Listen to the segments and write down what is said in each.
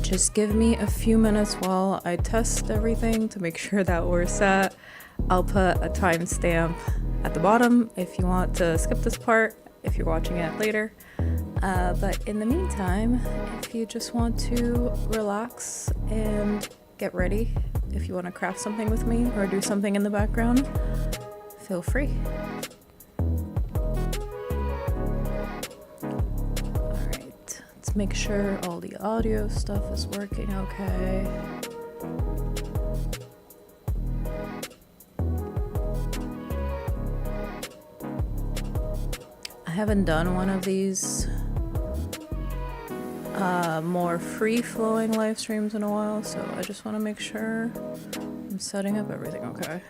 Just give me a few minutes while I test everything to make sure that we're set. I'll put a timestamp at the bottom if you want to skip this part, if you're watching it later. But in the meantime, if you just want to relax and get ready, if you want to craft something with me or do something in the background, feel free. Alright, let's make sure all the audio stuff is working okay. I haven't done one of these more free-flowing live streams in a while, so I just want to make sure I'm setting up everything okay.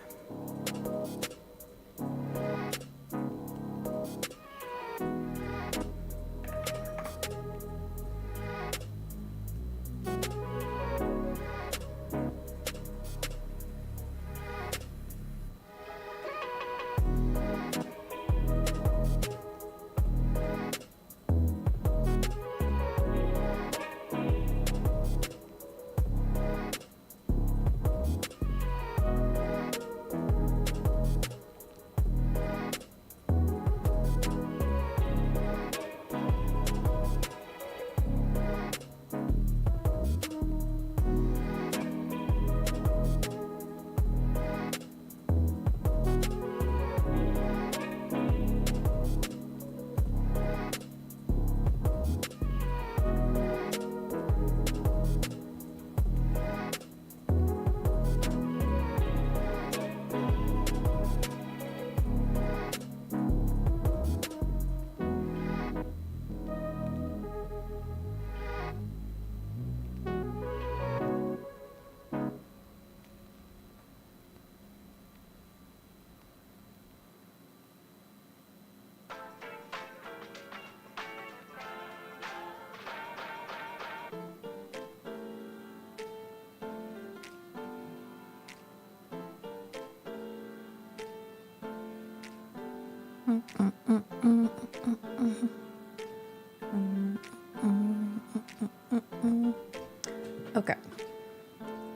Okay,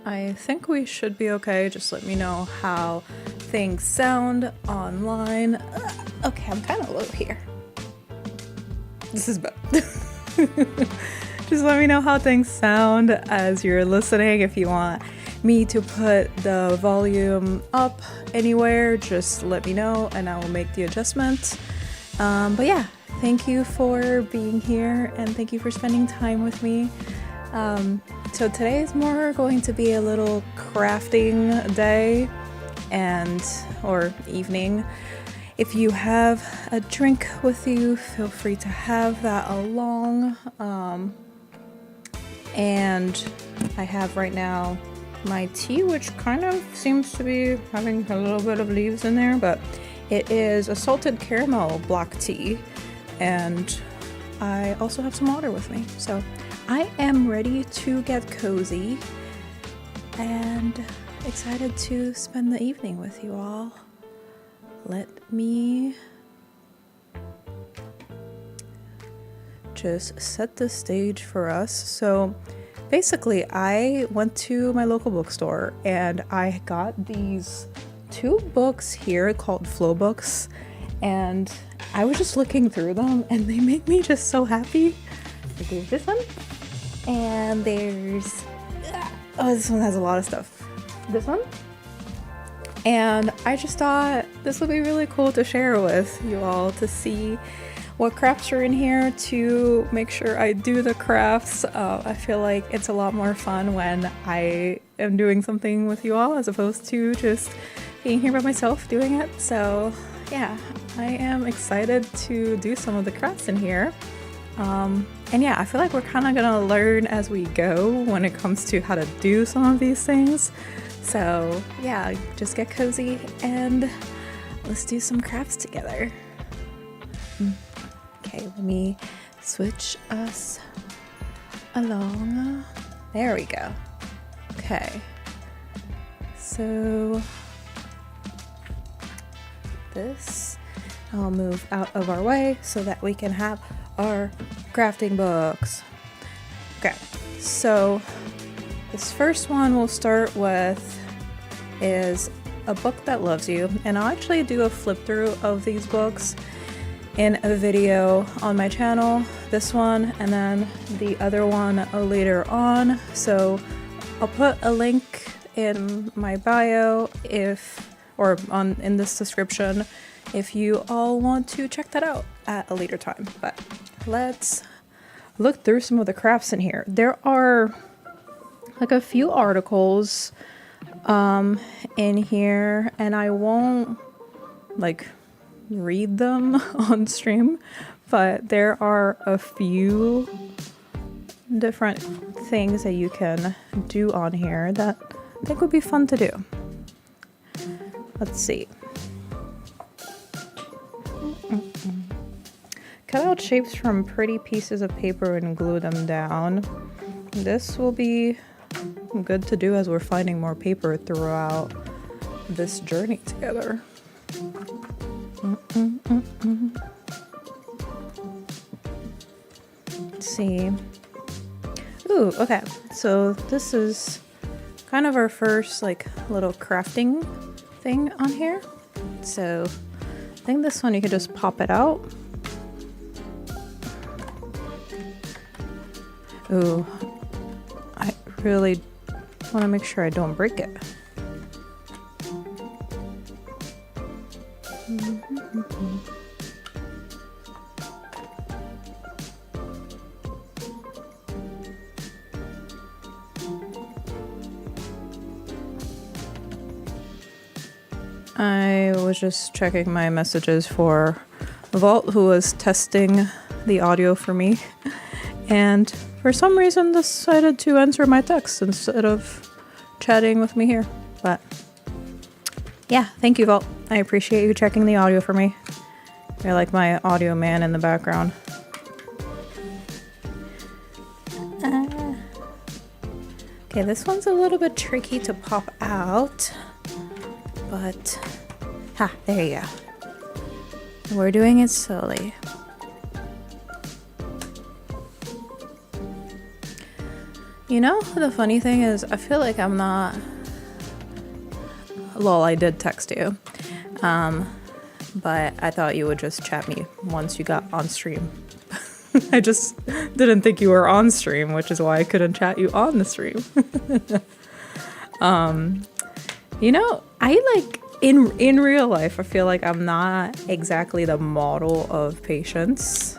I think we should be okay. Just let me know how things sound online. Okay, I'm kind of low here. This is bad. Just let me know how things sound as you're listening. If you want me to put the volume up anywhere, just let me know and I will make the adjustment. But yeah, thank you for being here and thank you for spending time with me. So today is more going to be a little crafting day or evening. If you have a drink with you, feel free to have that along. And I have right now my tea, which kind of seems to be having a little bit of leaves in there, but it is a salted caramel black tea. And I also have some water with me. So I am ready to get cozy and excited to spend the evening with you all. Let me just set the stage for us. So basically, I went to my local bookstore and I got these 2 books here called Flow books, and I was just looking through them and they make me just so happy. Like, there's this one, and there's this one has a lot of stuff. This one. And I just thought this would be really cool to share with you all, to see what crafts are in here, to make sure I do the crafts. I feel like it's a lot more fun when I am doing something with you all as opposed to just being here by myself doing it. So yeah, I am excited to do some of the crafts in here. And yeah, I feel like we're kind of gonna learn as we go when it comes to how to do some of these things. So yeah, just get cozy and let's do some crafts together. Okay, let me switch us along. There we go. Okay, so this I'll move out of our way so that we can have our crafting books. Okay, so this first one we'll start with is A Book That Loves You, and I'll actually do a flip through of these books in a video on my channel, this one and then the other one later on. So I'll put a link in my bio in this description if you all want to check that out at a later time. But let's look through some of the crafts in here. There are like a few articles in here, and I won't like read them on stream, but there are a few different things that you can do on here that I think would be fun to do. Let's see. Cut out shapes from pretty pieces of paper and glue them down. This will be good to do as we're finding more paper throughout this journey together. Let's see. Ooh, okay. So this is kind of our first like little crafting thing on here. So I think this one you could just pop it out. Ooh, I really want to make sure I don't break it. I was just checking my messages for Vault, who was testing the audio for me, and for some reason decided to answer my text instead of chatting with me here. But yeah, thank you, Vault. I appreciate you checking the audio for me. You're like my audio man in the background. Okay, this one's a little bit tricky to pop out, but there you go. We're doing it slowly. You know, the funny thing is, I feel like I'm not... Lol, I did text you. But I thought you would just chat me once you got on stream. I just didn't think you were on stream, which is why I couldn't chat you on the stream. You know, I like... In real life, I feel like I'm not exactly the model of patience.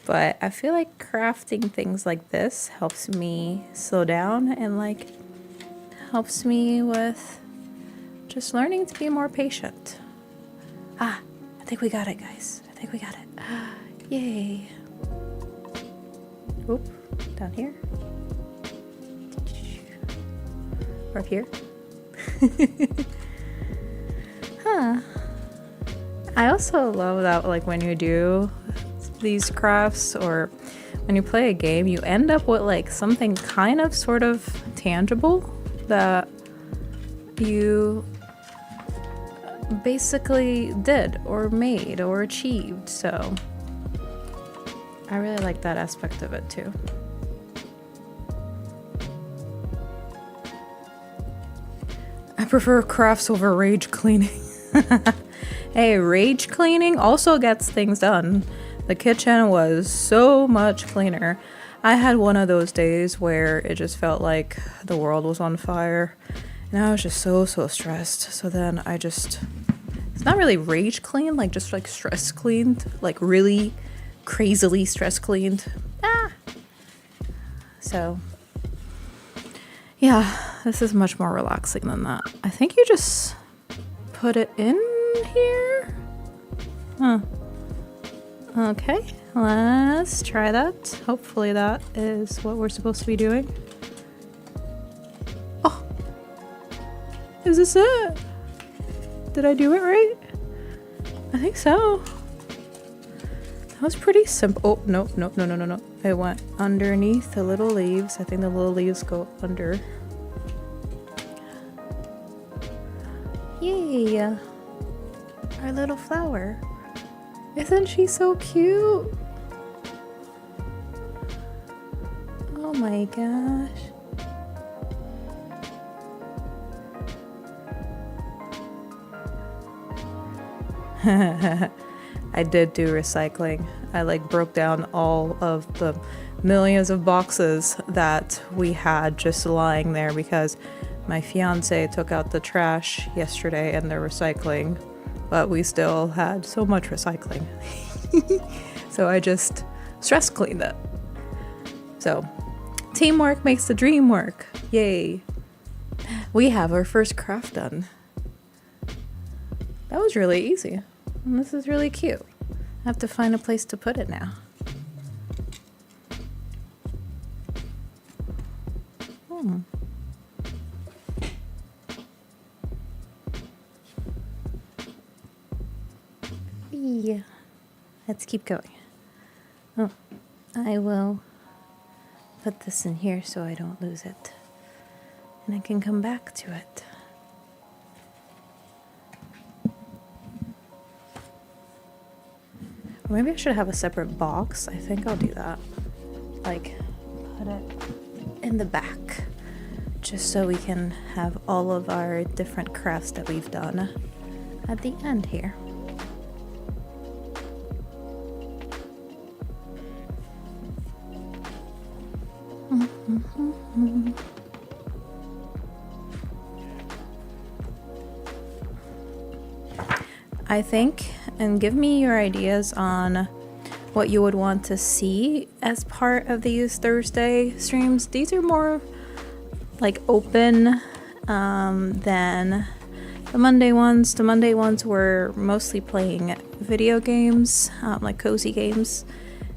But I feel like crafting things like this helps me slow down and like helps me with just learning to be more patient. I think we got it, guys. I think we got it. Yay. Oop, down here. Or up here. I also love that like when you do these crafts or when you play a game, you end up with like something kind of sort of tangible that you basically did or made or achieved. So I really like that aspect of it too. I prefer crafts over rage cleaning. Hey, rage cleaning also gets things done. The kitchen was so much cleaner. I had one of those days where it just felt like the world was on fire. And I was just so stressed. So then I just... It's not really rage clean, like just like stress cleaned. Like really crazily stress cleaned. So... yeah, this is much more relaxing than that. I think you just put it in here? Okay, let's try that. Hopefully that is what we're supposed to be doing. Oh! Is this it? Did I do it right? I think so. That was pretty simple. Oh, no. It went underneath the little leaves. I think the little leaves go under. Yay! Our little flower. Isn't she so cute? Oh my gosh. I did do recycling. I broke down all of the millions of boxes that we had just lying there because my fiance took out the trash yesterday and they're recycling, but we still had so much recycling. So I just stress cleaned it. So teamwork makes the dream work. Yay. We have our first craft done. That was really easy. And this is really cute. I have to find a place to put it now. Yeah. Let's keep going. Oh, I will put this in here so I don't lose it. And I can come back to it. Or maybe I should have a separate box. I think I'll do that. Put it in the back. Just so we can have all of our different crafts that we've done at the end here. I think, and give me your ideas on what you would want to see as part of these Thursday streams. These are more open than the Monday ones. The Monday ones were mostly playing video games, cozy games.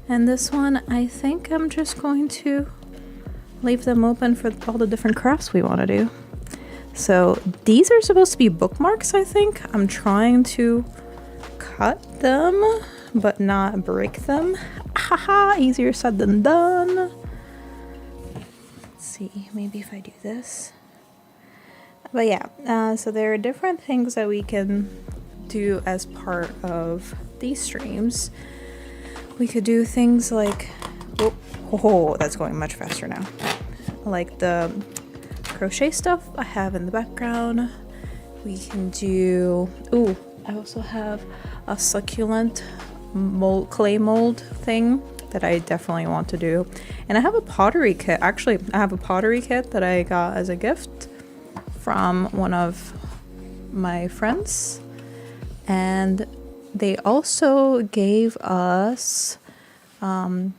And this one, I think I'm just going to leave them open for all the different crafts we want to do. So these are supposed to be bookmarks, I think. I'm trying to cut them, but not break them. Haha, easier said than done. Let's see, maybe if I do this. But yeah, so there are different things that we can do as part of these streams. We could do things like, oh, that's going much faster now. Like the crochet stuff I have in the background. We can do, I also have a succulent clay mold thing that I definitely want to do. And I have a pottery kit. Actually, I have a pottery kit that I got as a gift from one of my friends. And they also gave us a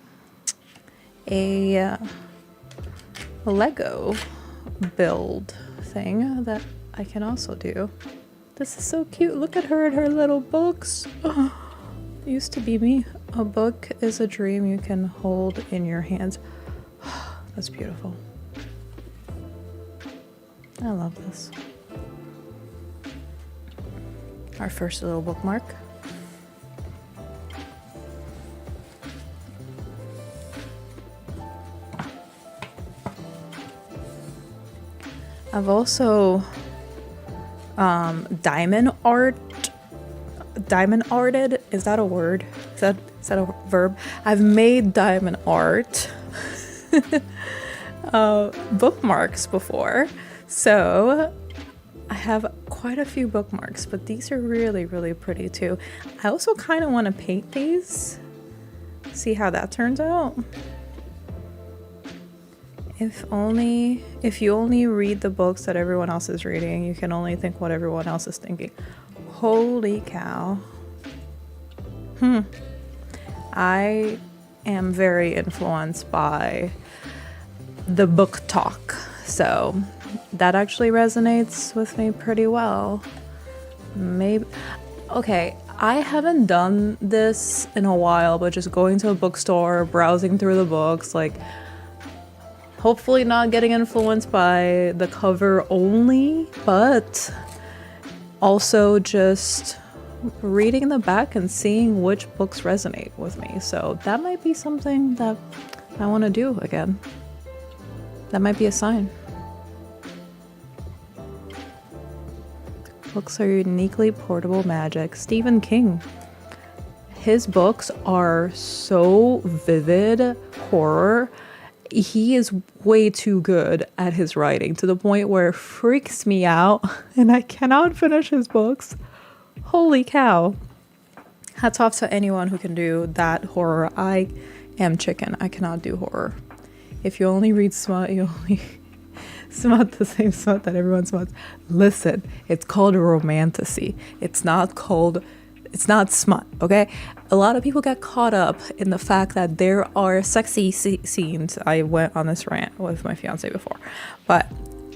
Lego build thing that I can also do. This is so cute. Look at her and her little books. Oh, it used to be me. A book is a dream you can hold in your hands. That's beautiful. I love this. Our first little bookmark. I've also diamond arted. Is that a word? Is that a verb? I've made diamond art bookmarks before. So I have quite a few bookmarks, but these are really, really pretty too. I also kind of want to paint these. See how that turns out. If you only read the books that everyone else is reading, you can only think what everyone else is thinking. Holy cow. I am very influenced by the book talk, so that actually resonates with me pretty well. Maybe, okay, I haven't done this in a while, but just going to a bookstore, browsing through the books, hopefully not getting influenced by the cover only, but also just reading the back and seeing which books resonate with me. So that might be something that I want to do again. That might be a sign. Books are uniquely portable magic. Stephen King. His books are so vivid horror. he is way too good at his writing to the point where it freaks me out and I cannot finish his books. Holy cow. Hats off to anyone who can do that horror. I am chicken. I cannot do horror. If you only read smut, you only smut the same smut that everyone smuts. Listen, it's called romantasy. It's not smut, okay? A lot of people get caught up in the fact that there are sexy scenes. I went on this rant with my fiance before, but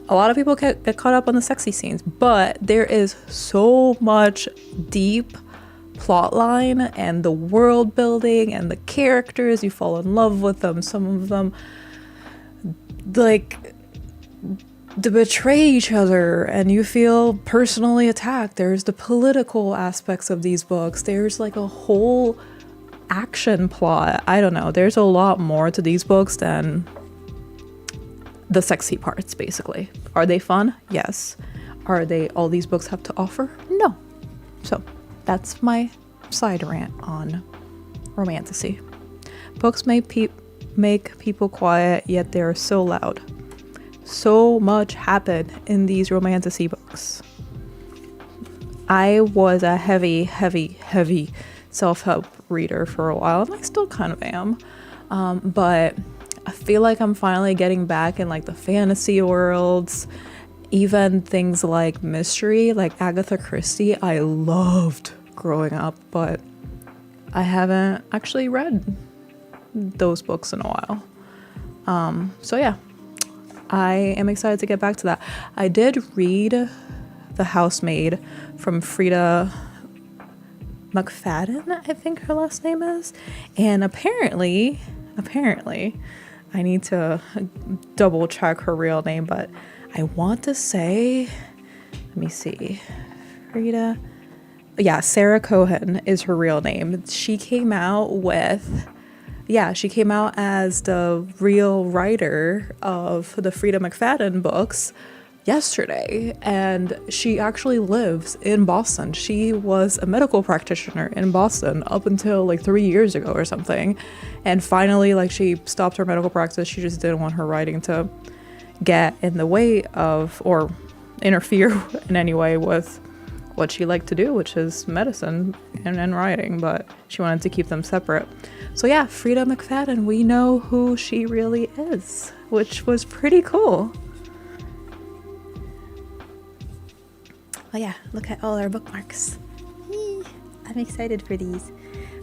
a lot of people get caught up on the sexy scenes, but there is so much deep plot line and the world building and the characters. You fall in love with them. Some of them like to betray each other and you feel personally attacked. There's the political aspects of these books. There's like a whole action plot. I don't know. There's a lot more to these books than the sexy parts, basically. Are they fun? Yes. Are they all these books have to offer? No. So that's my side rant on romantasy. Books make people quiet, yet they're so loud. So much happened in these romantasy books. I was a heavy self-help reader for a while, and I still kind of am. But I feel like I'm finally getting back in like the fantasy worlds, even things like mystery, like Agatha Christie. I loved growing up, but I haven't actually read those books in a while. So yeah, I am excited to get back to that. I did read The Housemaid from Frida McFadden, I think her last name is. And apparently, I need to double check her real name, but I want to say, let me see, Frida. Yeah, Sarah Cohen is her real name. She came out as the real writer of the Frida McFadden books yesterday, and she actually lives in Boston. She was a medical practitioner in Boston up until like 3 years ago or something, and finally like she stopped her medical practice. She just didn't want her writing to get in the way of or interfere in any way with what she liked to do, which is medicine and writing, but she wanted to keep them separate. So yeah, Frida McFadden, we know who she really is, which was pretty cool. Oh yeah, look at all our bookmarks. I'm excited for these.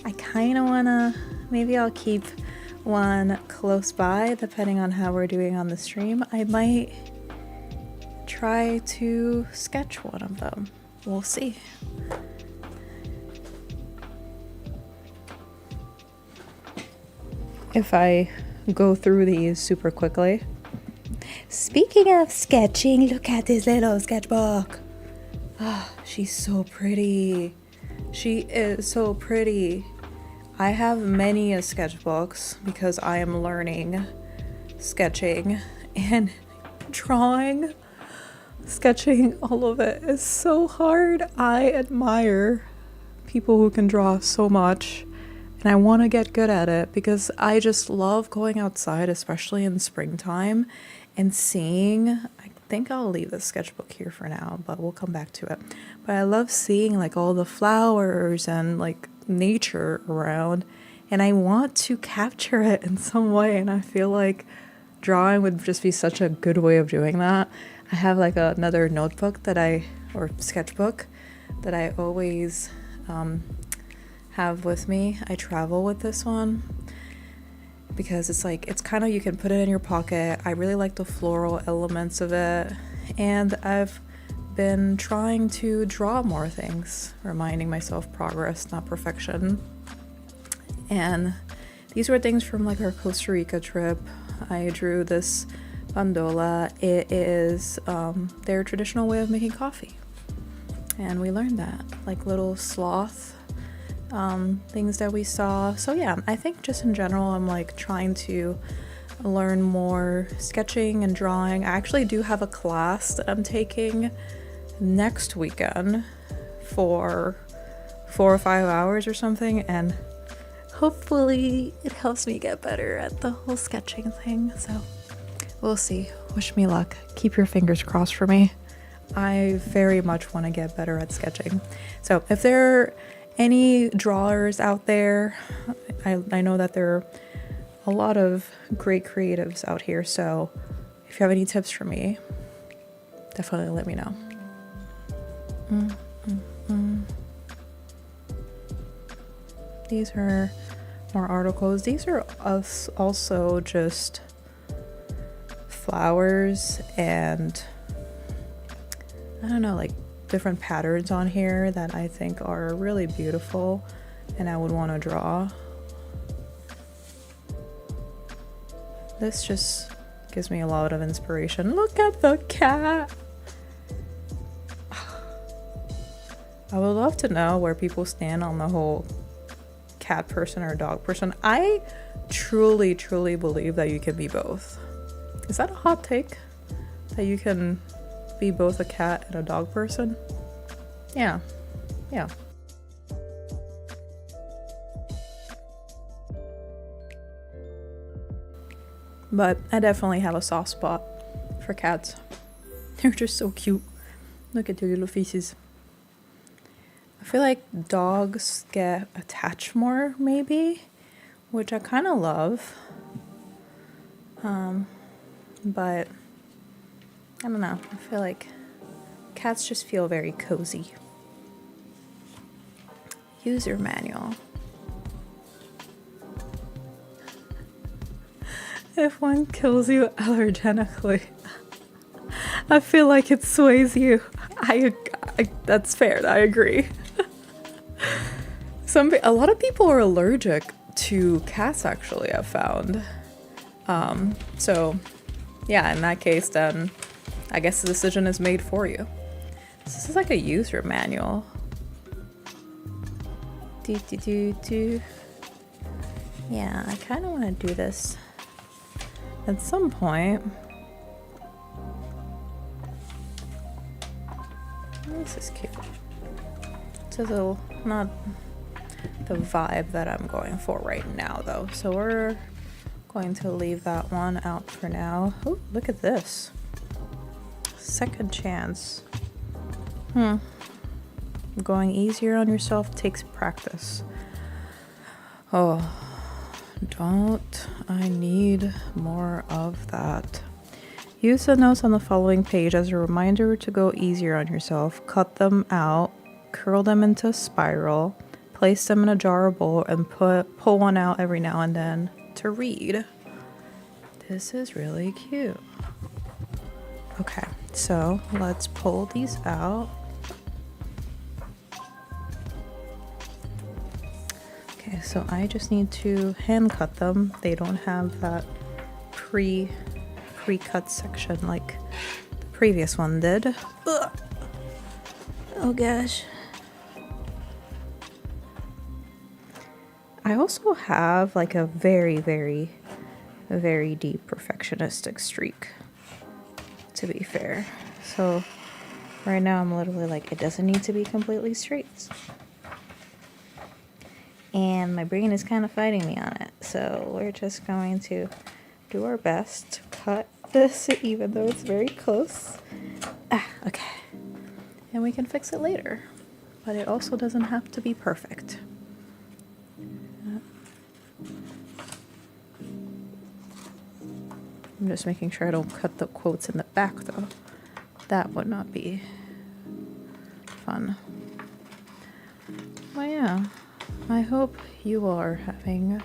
I kind of want to, maybe I'll keep one close by depending on how we're doing on the stream. I might try to sketch one of them. We'll see. If I go through these super quickly. Speaking of sketching, look at this little sketchbook. Oh, she's so pretty. She is so pretty. I have many sketchbooks because I am learning sketching and drawing. Sketching, all of it is so hard. I admire people who can draw so much, and I want to get good at it because I just love going outside, especially in springtime, and seeing, I think I'll leave the sketchbook here for now, but we'll come back to it. But I love seeing like all the flowers and like nature around, and I want to capture it in some way, and I feel like drawing would just be such a good way of doing that. I have like another notebook or sketchbook that I always have with me. I travel with this one because it's kind of, you can put it in your pocket. I really like the floral elements of it, and I've been trying to draw more things, reminding myself progress, not perfection. And these were things from like our Costa Rica trip. I drew this bandola. It is their traditional way of making coffee, and we learned that, like little sloth things that we saw. So yeah, I think just in general I'm like trying to learn more sketching and drawing. I actually do have a class that I'm taking next weekend for 4 or 5 hours or something, and hopefully it helps me get better at the whole sketching thing. So we'll see. Wish me luck. Keep your fingers crossed for me. I very much want to get better at sketching. So if there are any drawers out there, I know that there are a lot of great creatives out here. So if you have any tips for me, definitely let me know. These are more articles. These are also just flowers and I don't know, like different patterns on here that I think are really beautiful and I would want to draw. This just gives me a lot of inspiration. Look at the cat. I would love to know where people stand on the whole cat person or dog person. I truly believe that you can be both. Is that a hot take? That you can be both a cat and a dog person? Yeah. But I definitely have a soft spot for cats. They're just so cute. Look at their little faces. I feel like dogs get attached more, maybe, which I kind of love. But I don't know. I feel like cats just feel very cozy. User manual. If one kills you allergenically, I feel like it sways you. That's fair. I agree. A lot of people are allergic to cats, actually, I've found. So, yeah, in that case, then I guess the decision is made for you. This is like a user manual. Yeah, I kind of want to do this at some point. This is cute. It's a little, not the vibe that I'm going for right now, though. So we're going to leave that one out for now. Oh, look at this. Second chance. Going easier on yourself takes practice. Oh, don't I need more of that? Use the notes on the following page as a reminder to go easier on yourself. Cut them out, curl them into a spiral, place them in a jar or bowl, and pull one out every now and then to read. This is really cute. Okay, so let's pull these out. Okay, so I just need to hand cut them. They don't have that pre-cut section like the previous one did. Ugh. Oh gosh. I also have like a very deep perfectionistic streak, to be fair. So right now I'm literally like, it doesn't need to be completely straight. And my brain is kind of fighting me on it. So we're just going to do our best to cut this, even though it's very close. Okay. And we can fix it later. But it also doesn't have to be perfect. I'm just making sure I don't cut the quotes in the back, though. That would not be fun. Well, yeah. I hope you are having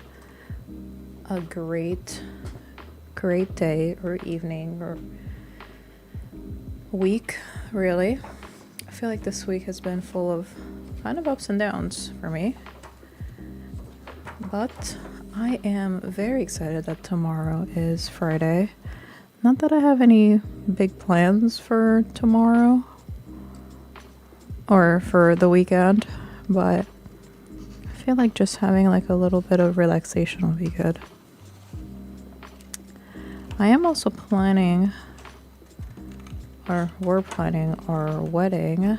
a great day or evening or week, really. I feel like this week has been full of kind of ups and downs for me. But I am very excited that tomorrow is Friday. Not that I have any big plans for tomorrow or for the weekend, but I feel like just having like a little bit of relaxation will be good. I am also planning, or we're planning our wedding,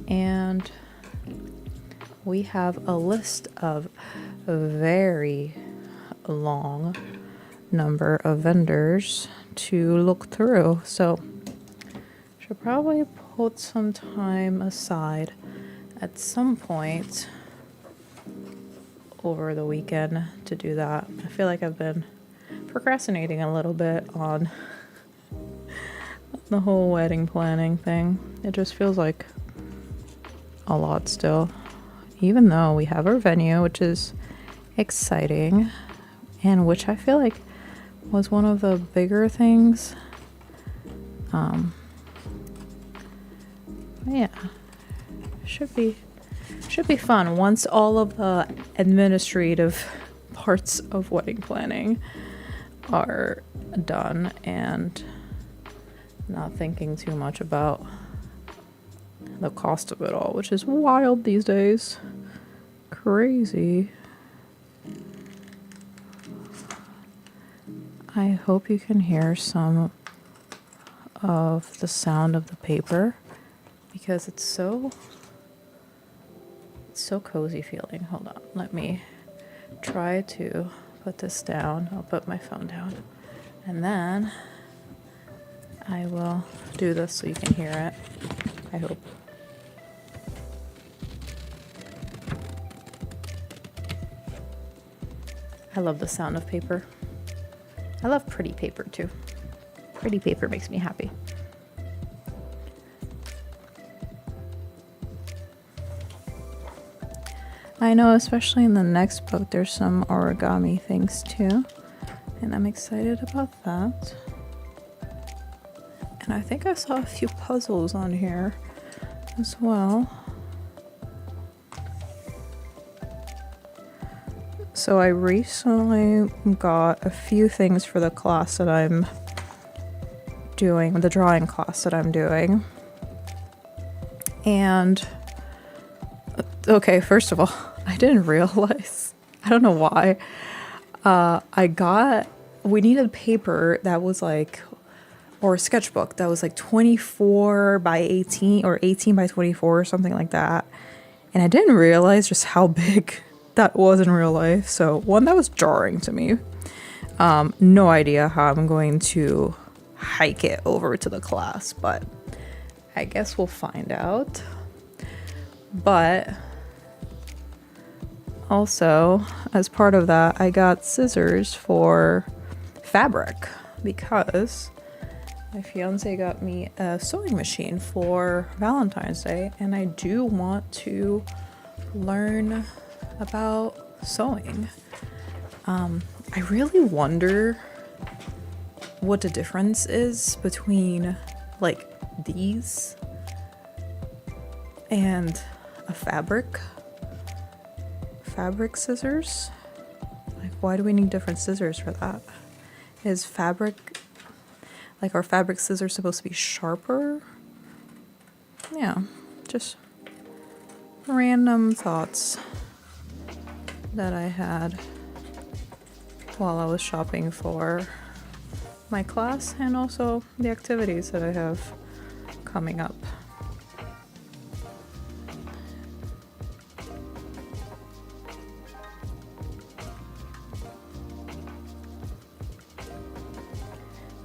and we have a list of very long number of vendors to look through. So should probably put some time aside at some point over the weekend to do that. I feel like I've been procrastinating a little bit on the whole wedding planning thing. It just feels like a lot still, even though we have our venue, which is exciting, and which I feel like was one of the bigger things. Yeah, should be fun once all of the administrative parts of wedding planning are done, and not thinking too much about the cost of it all, which is wild these days. Crazy. I hope you can hear some of the sound of the paper because it's so cozy feeling. Hold on, let me try to put this down. I'll put my phone down and then I will do this so you can hear it, I hope. I love the sound of paper. I love pretty paper too. Pretty paper makes me happy. I know, especially in the next book, there's some origami things too, and I'm excited about that. And I think I saw a few puzzles on here as well. So I recently got a few things for the class that I'm doing, the drawing class that I'm doing. And okay, first of all, I didn't realize, I don't know why, we needed paper that was like, or a sketchbook that was like 24 by 18 or 18 by 24 or something like that. And I didn't realize just how big that was in real life. So one, that was jarring to me. No idea how I'm going to hike it over to the class, but I guess we'll find out. But also, as part of that, I got scissors for fabric because my fiance got me a sewing machine for Valentine's Day, and I do want to learn about sewing. I really wonder what the difference is between like these and a fabric scissors. Like, why do we need different scissors for that? Is fabric, like, are fabric scissors supposed to be sharper? Yeah, just random thoughts that I had while I was shopping for my class and also the activities that I have coming up.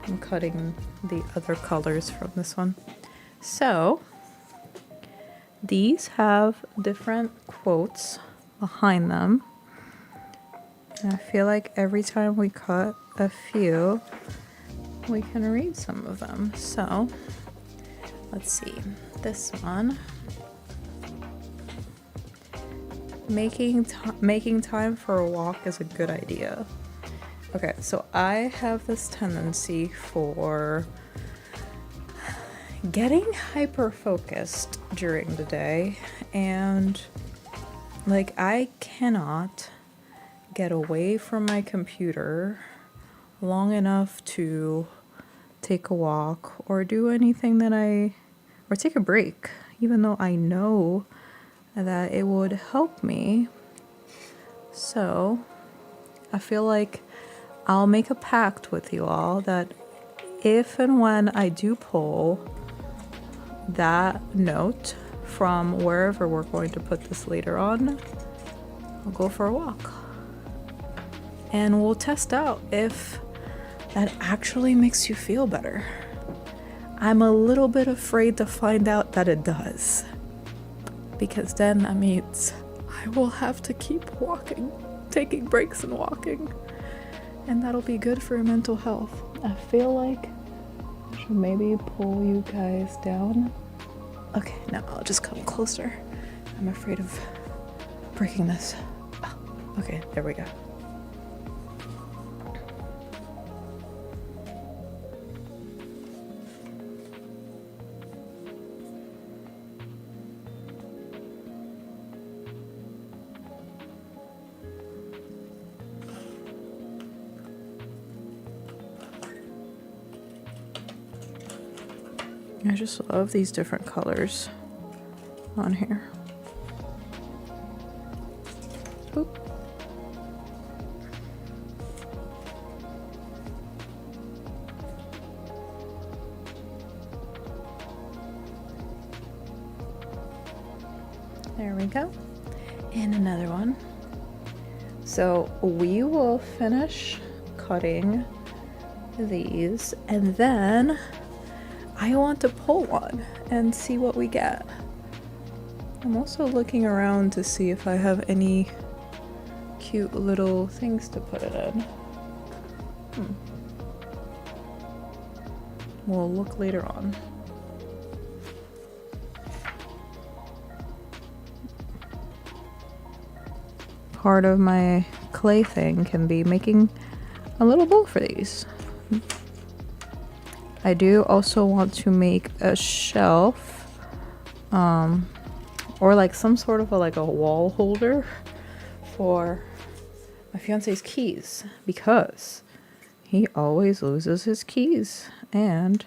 I'm cutting the other colors from this one. So these have different quotes behind them. And I feel like every time we cut a few, we can read some of them. So let's see. This one. Making time for a walk is a good idea. Okay, so I have this tendency for getting hyper focused during the day, and like I cannot get away from my computer long enough to take a walk or do anything or take a break, even though I know that it would help me. So I feel like I'll make a pact with you all that if and when I do pull that note from wherever we're going to put this later on, I'll go for a walk. and we'll test out if that actually makes you feel better. I'm a little bit afraid to find out that it does, because then that means I will have to keep walking, taking breaks and walking, and that'll be good for your mental health. I feel like I should maybe pull you guys down. Okay, now I'll just come closer. I'm afraid of breaking this. Oh, okay, there we go. I just love these different colors on here. Oop. There we go. And another one. So we will finish cutting these, and then I want to pull one and see what we get. I'm also looking around to see if I have any cute little things to put it in. We'll look later on. Part of my clay thing can be making a little bowl for these. I do also want to make a shelf, or like some sort of a wall holder for my fiance's keys, because he always loses his keys, and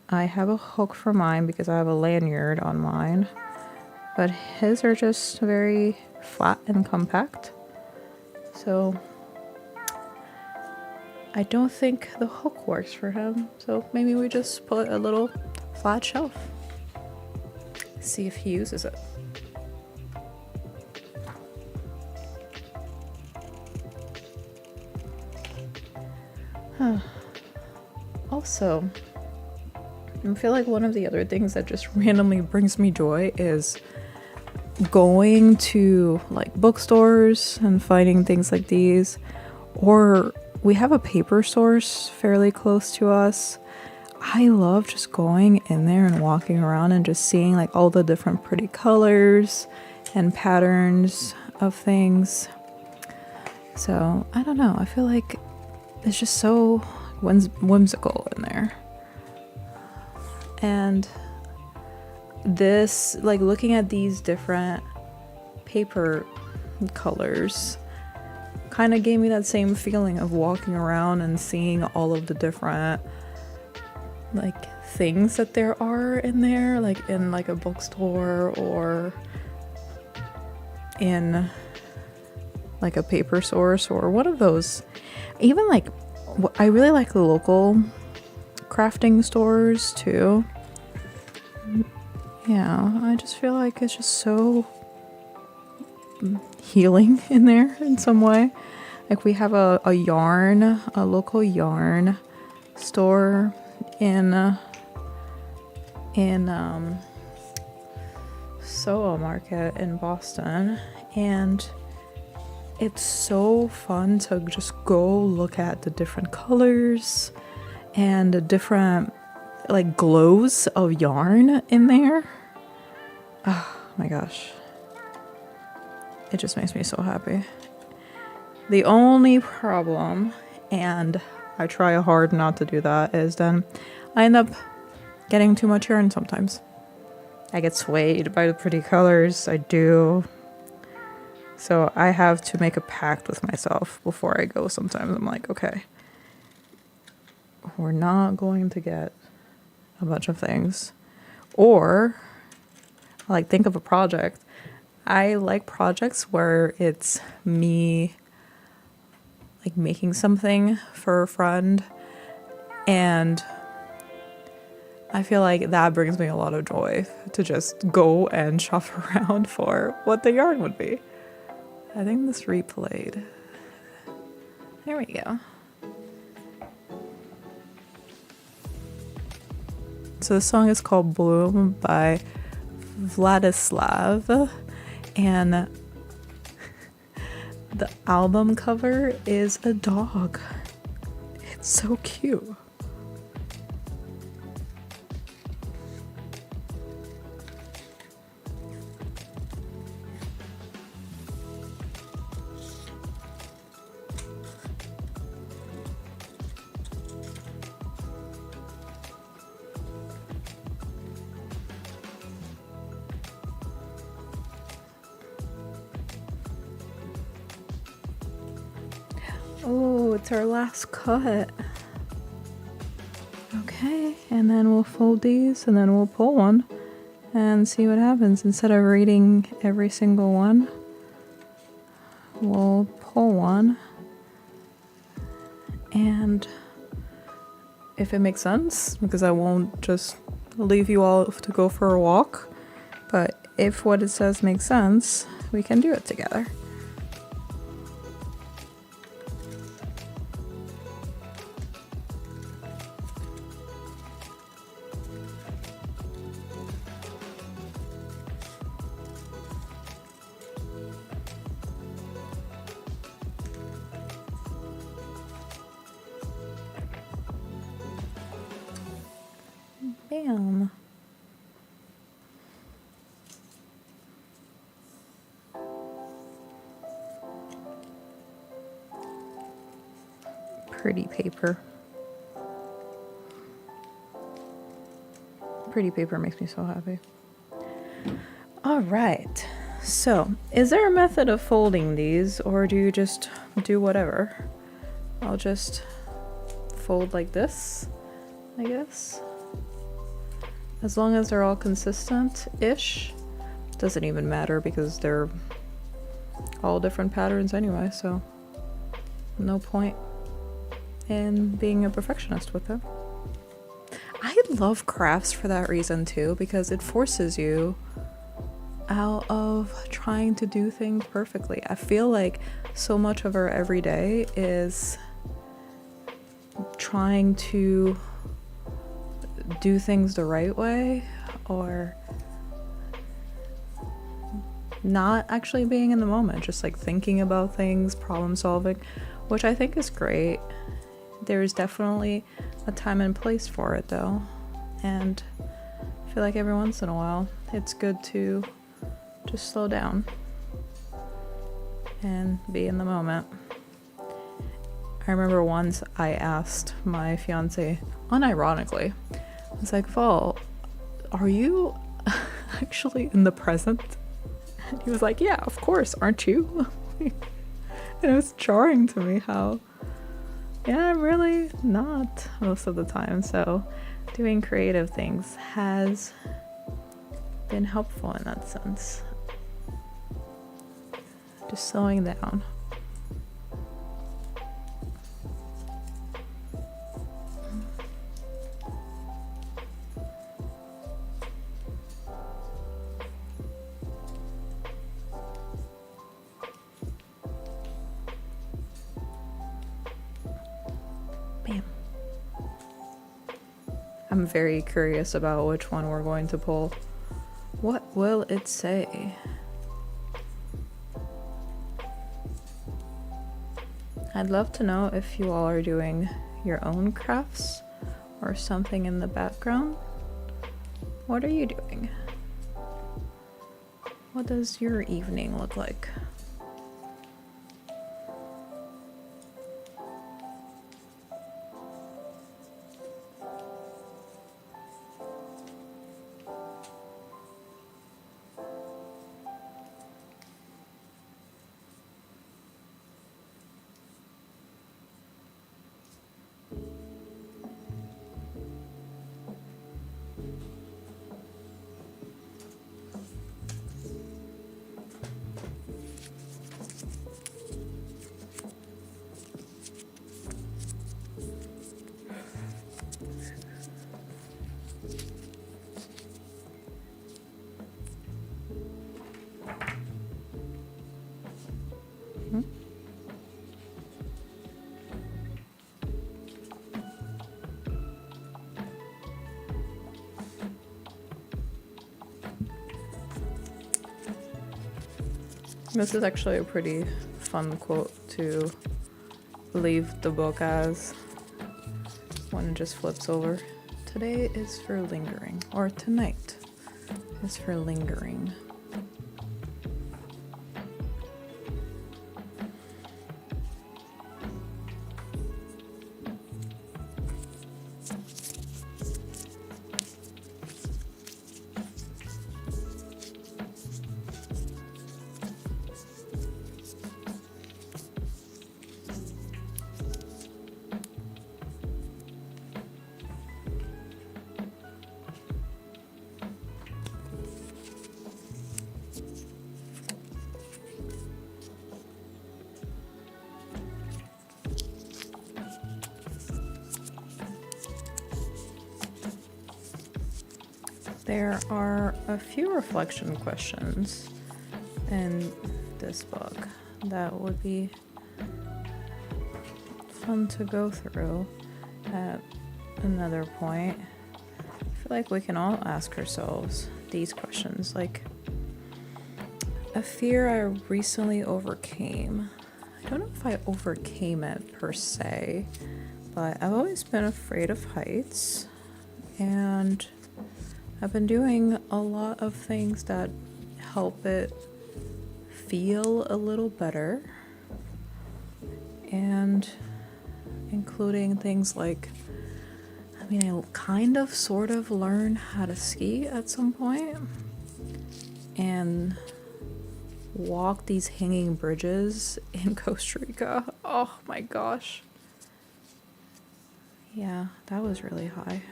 I have a hook for mine because I have a lanyard on mine, but his are just very flat and compact, so I don't think the hook works for him, so maybe we just put a little flat shelf. See if he uses it. Also, I feel like one of the other things that just randomly brings me joy is going to like bookstores and finding things like these, or we have a paper source fairly close to us. I love just going in there and walking around and just seeing like all the different pretty colors and patterns of things. So I don't know, I feel like it's just so whimsical in there. And this, like looking at these different paper colors, kind of gave me that same feeling of walking around and seeing all of the different like things that there are in there, like in like a bookstore or in like a paper source or one of those. Even like I really like the local crafting stores too. Yeah, I just feel like it's just so healing in there in some way. Like we have a local yarn store in Soho Market in Boston, and it's so fun to just go look at the different colors and the different like glows of yarn in there. Oh my gosh, it just makes me so happy. The only problem, and I try hard not to do that, is then I end up getting too much yarn sometimes. I get swayed by the pretty colors, I do. So I have to make a pact with myself before I go sometimes. I'm like, okay, we're not going to get a bunch of things. Or, like, think of a project. I like projects where it's me like making something for a friend, and I feel like that brings me a lot of joy to just go and shop around for what the yarn would be. I think this replayed. There we go. So the song is called Bloom by Vladislav, and the album cover is a dog. It's so cute. Oh, it's our last cut. Okay, and then we'll fold these and then we'll pull one and see what happens. Instead of reading every single one, we'll pull one, and if it makes sense, because I won't just leave you all to go for a walk, but if what it says makes sense, we can do it together. Bam. Pretty paper. Pretty paper makes me so happy. All right. So, is there a method of folding these, or do you just do whatever? I'll just fold like this, I guess. As long as they're all consistent-ish. Doesn't even matter because they're all different patterns anyway, so no point in being a perfectionist with them. I love crafts for that reason too, because it forces you out of trying to do things perfectly. I feel like so much of our everyday is trying to do things the right way, or not actually being in the moment, just like thinking about things, problem solving, which I think is great. There's definitely a time and place for it though, and I feel like every once in a while it's good to just slow down and be in the moment. I remember once I asked my fiance, unironically, I was like, Val, are you actually in the present? And he was like, yeah, of course, aren't you? And it was jarring to me how, yeah, I'm really not most of the time. So doing creative things has been helpful in that sense. Just slowing down. Bam. I'm very curious about which one we're going to pull. What will it say? I'd love to know if you all are doing your own crafts or something in the background. What are you doing? What does your evening look like? This is actually a pretty fun quote to leave the book as when it just flips over. Today is for lingering, or tonight is for lingering. There are a few reflection questions in this book that would be fun to go through at another point. I feel like we can all ask ourselves these questions, like a fear I recently overcame. I don't know if I overcame it per se, but I've always been afraid of heights, and I've been doing a lot of things that help it feel a little better, and including things like, I kind of sort of learned how to ski at some point and walk these hanging bridges in Costa Rica. Oh my gosh. Yeah, that was really high.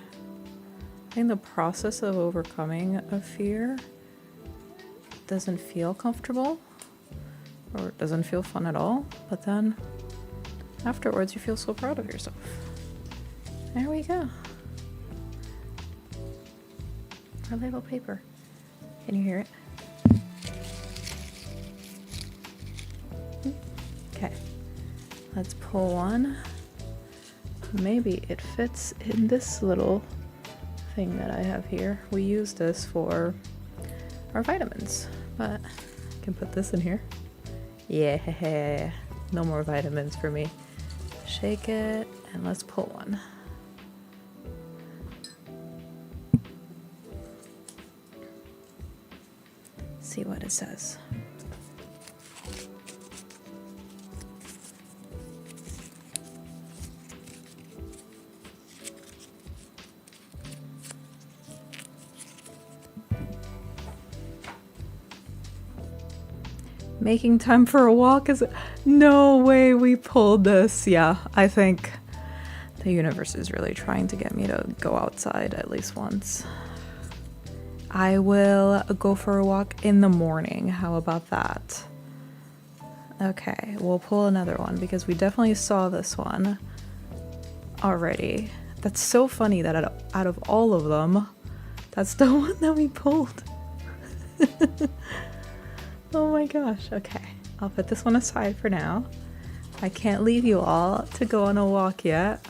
I think the process of overcoming a fear doesn't feel comfortable or doesn't feel fun at all, but then afterwards you feel so proud of yourself. There we go. A little paper. Can you hear it? Okay. Let's pull one. Maybe it fits in this little thing that I have here. We use this for our vitamins, but I can put this in here. Yeah, no more vitamins for me. Shake it and let's pull one. See what it says. Making time for a walk is no way we pulled this. Yeah, I think the universe is really trying to get me to go outside at least once. I will go for a walk in the morning. How about that? Okay, we'll pull another one because we definitely saw this one already. That's so funny that out of all of them, that's the one that we pulled. Oh my gosh, okay. I'll put this one aside for now. I can't leave you all to go on a walk yet.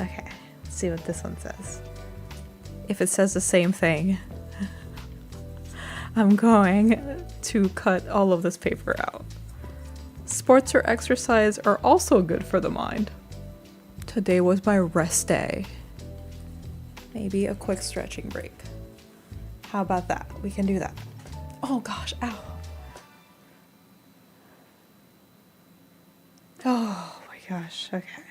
Okay, let's see what this one says. If it says the same thing, I'm going to cut all of this paper out. Sports or exercise are also good for the mind. Today was my rest day. Maybe a quick stretching break. How about that? We can do that. Oh gosh, ow. Oh my gosh, okay.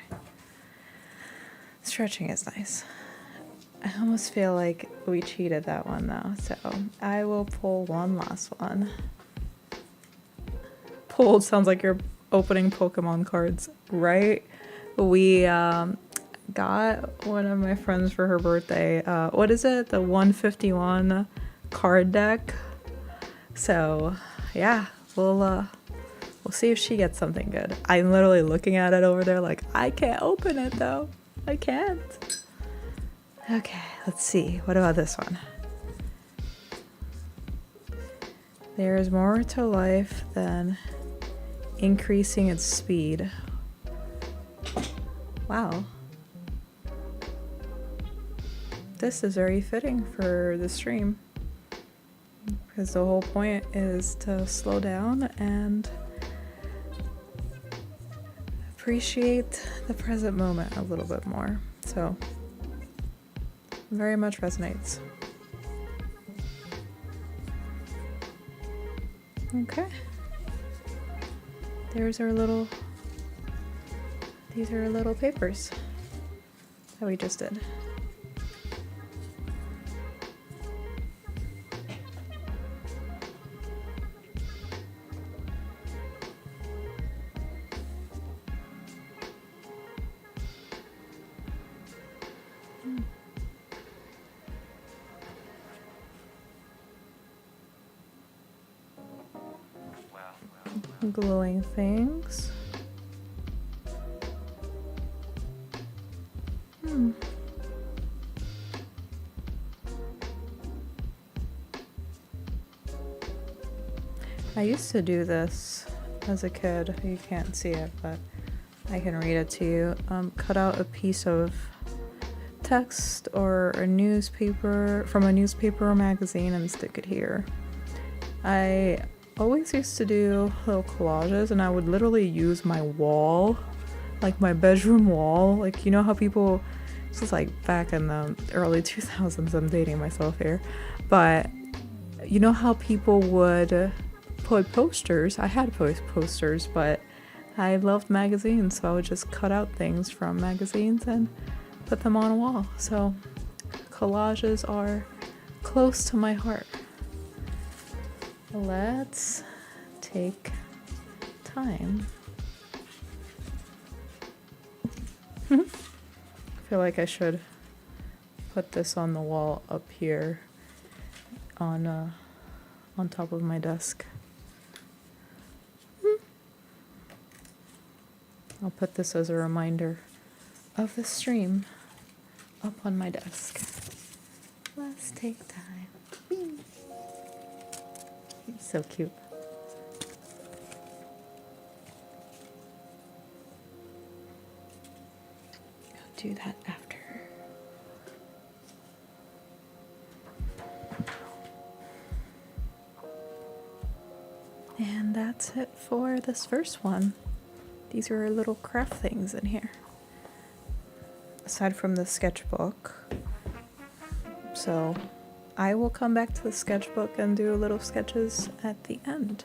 Stretching is nice. I almost feel like we cheated that one though, so I will pull one last one. Pulled sounds like you're opening Pokemon cards, right? We got one of my friends for her birthday. What is it? The 151 card deck. So yeah, we'll see if she gets something good. I'm literally looking at it over there like, I can't open it though. I can't. Okay, let's see. What about this one? There is more to life than increasing its speed. Wow. This is very fitting for the stream. because the whole point is to slow down and appreciate the present moment a little bit more. So, very much resonates. Okay. These are our little papers that we just did. Glowing things. I used to do this as a kid. You can't see it, but I can read it to you. Cut out a piece of text or a newspaper from a newspaper or magazine and stick it here. I always used to do little collages, and I would literally use my wall, like my bedroom wall. Like, you know how people, this is like back in the early 2000s, I'm dating myself here, but you know how people would put posters. I had posters, but I loved magazines, so I would just cut out things from magazines and put them on a wall. So collages are close to my heart. Let's take time. I feel like I should put this on the wall up here on top of my desk. I'll put this as a reminder of the stream up on my desk. Let's take time. He's so cute. I'll do that after. And that's it for this first one. These are little craft things in here. Aside from the sketchbook. So I will come back to the sketchbook and do little sketches at the end.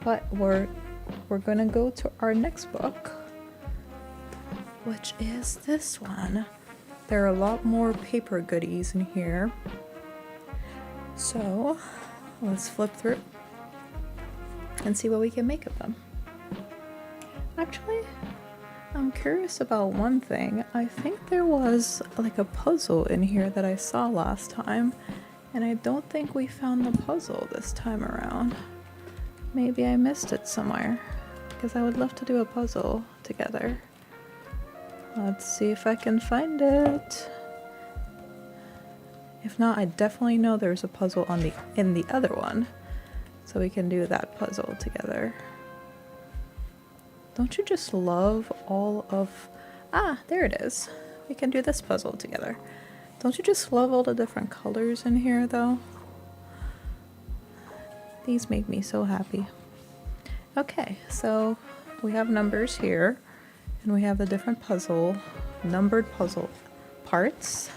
But we're gonna go to our next book, which is this one. There are a lot more paper goodies in here. So let's flip through and see what we can make of them. Actually, I'm curious about one thing. I think there was like a puzzle in here that I saw last time, and I don't think we found the puzzle this time around. Maybe I missed it somewhere, because I would love to do a puzzle together. Let's see if I can find it. If not, I definitely know there's a puzzle in the other one, so we can do that puzzle together. Don't you just love all of... Ah, there it is. We can do this puzzle together. Don't you just love all the different colors in here, though? These make me so happy. Okay, so we have numbers here, and we have the different numbered puzzle parts.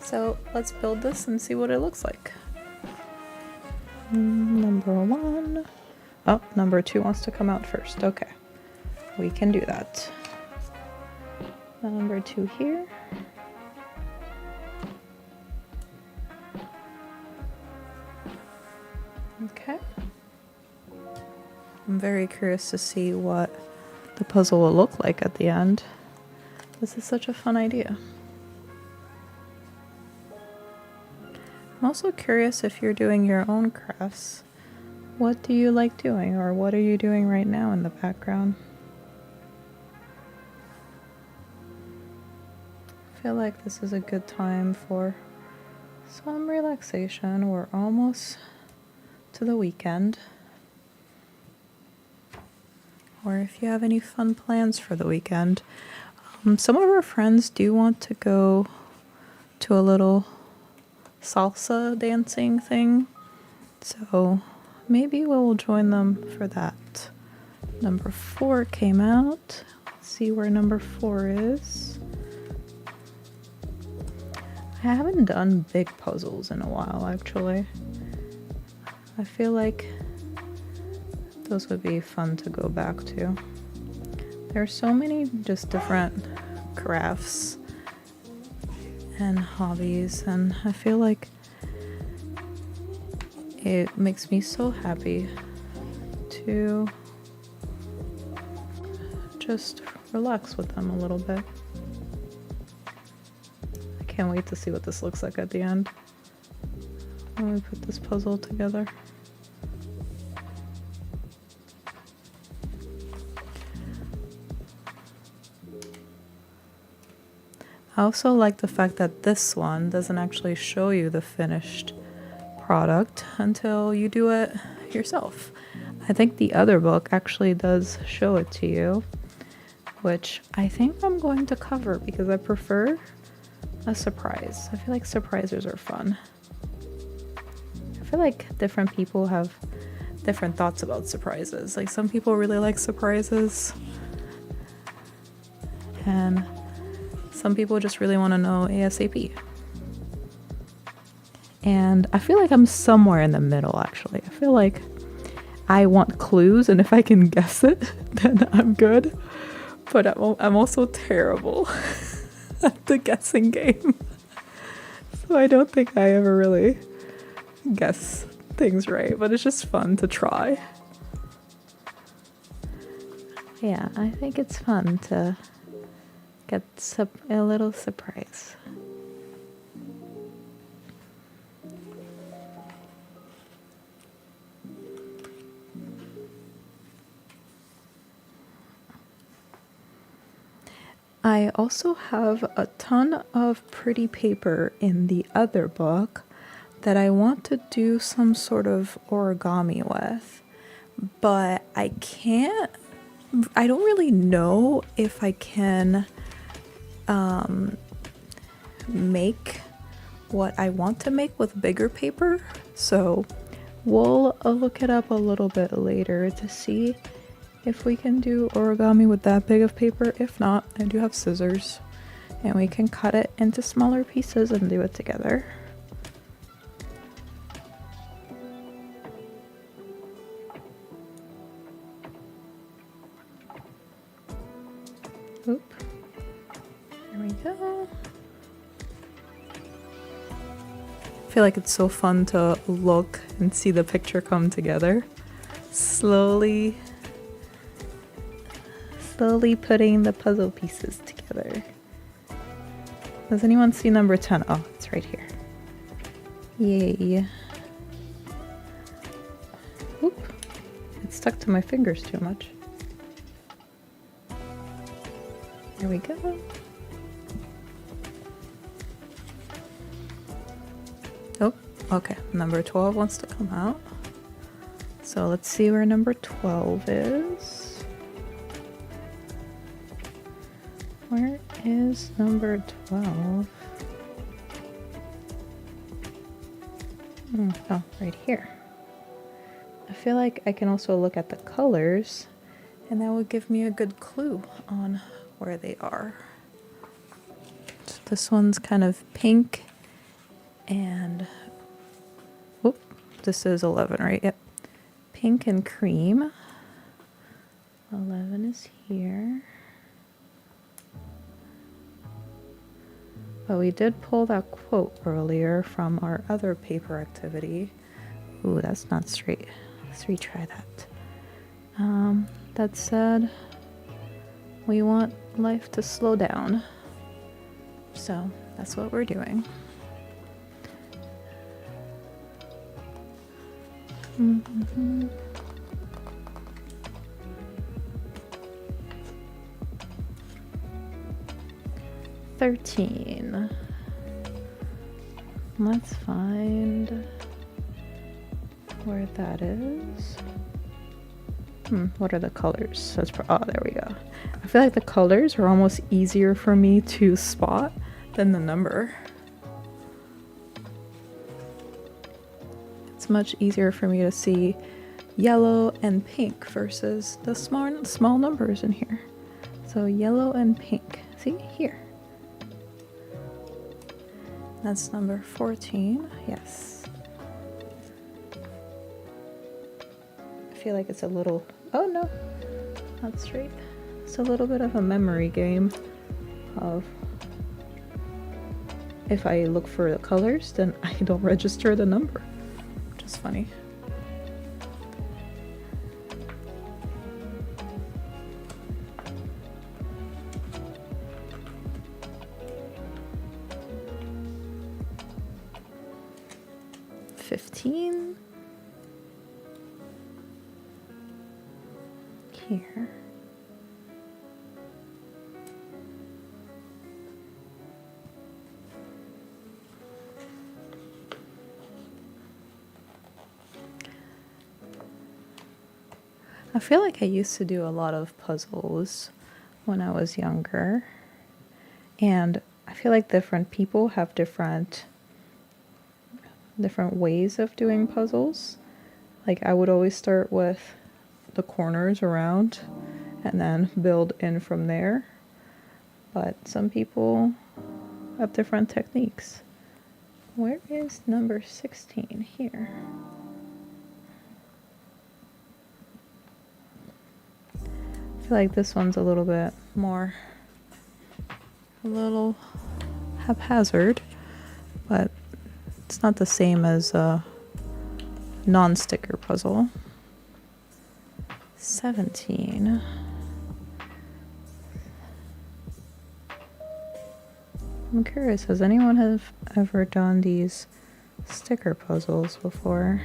So let's build this and see what it looks like. Number 1. Oh, number 2 wants to come out first. Okay. We can do that. Number 2 here. Okay. I'm very curious to see what the puzzle will look like at the end. This is such a fun idea. I'm also curious if you're doing your own crafts. What do you like doing, or what are you doing right now in the background? I feel like this is a good time for some relaxation. We're almost to the weekend. Or if you have any fun plans for the weekend. Some of our friends do want to go to a little salsa dancing thing So maybe we'll join them for that. Number 4 came out. Let's see where number 4 is. I haven't done big puzzles in a while, actually. I feel like those would be fun to go back to. There are so many just different crafts and hobbies, and I feel like it makes me so happy to just relax with them a little bit. I can't wait to see what this looks like at the end when we put this puzzle together. I also like the fact that this one doesn't actually show you the finished product until you do it yourself. I think the other book actually does show it to you, which I think I'm going to cover because I prefer a surprise. I feel like surprises are fun. I feel like different people have different thoughts about surprises. Like some people really like surprises, and some people just really want to know ASAP. And I feel like I'm somewhere in the middle, actually. I feel like I want clues, and if I can guess it, then I'm good. But I'm also terrible at the guessing game. So I don't think I ever really guess things right, but it's just fun to try. Yeah, I think it's fun to get a little surprise. I also have a ton of pretty paper in the other book that I want to do some sort of origami with, but I don't really know if I can make what I want to make with bigger paper. So we'll look it up a little bit later to see if we can do origami with that big of paper. If not, I do have scissors and we can cut it into smaller pieces and do it together. Oop. There we go. I feel like it's so fun to look and see the picture come together. Slowly putting the puzzle pieces together. Does anyone see number 10? Oh, it's right here. Yay. Oop. It stuck to my fingers too much. There we go. Oh, okay. Number 12 wants to come out. So let's see where number 12 is. Where is number 12? Oh, right here. I feel like I can also look at the colors, and that will give me a good clue on where they are. So this one's kind of pink, and whoop, this is 11, right? Yep. Pink and cream. 11 is here. But we did pull that quote earlier from our other paper activity. Ooh, that's not straight. Let's retry that. That said, we want life to slow down. So that's what we're doing. Mm-hmm. $13. Let's find where that is. What are the colors? Oh, there we go. I feel like the colors are almost easier for me to spot than the number. it's much easier for me to see yellow and pink versus the small numbers in here. So yellow and pink. See here. That's number 14. Yes. I feel like it's a little, oh no, not straight. It's a little bit of a memory game of if I look for the colors, then I don't register the number, which is funny. $15 here. I feel like I used to do a lot of puzzles when I was younger, and I feel like different people have different ways of doing puzzles. Like I would always start with the corners around and then build in from there, but some people have different techniques. Where is number 16 here? I feel like this one's a little bit more, a little haphazard, but it's not the same as a non-sticker puzzle. 17. I'm curious, has anyone have ever done these sticker puzzles before?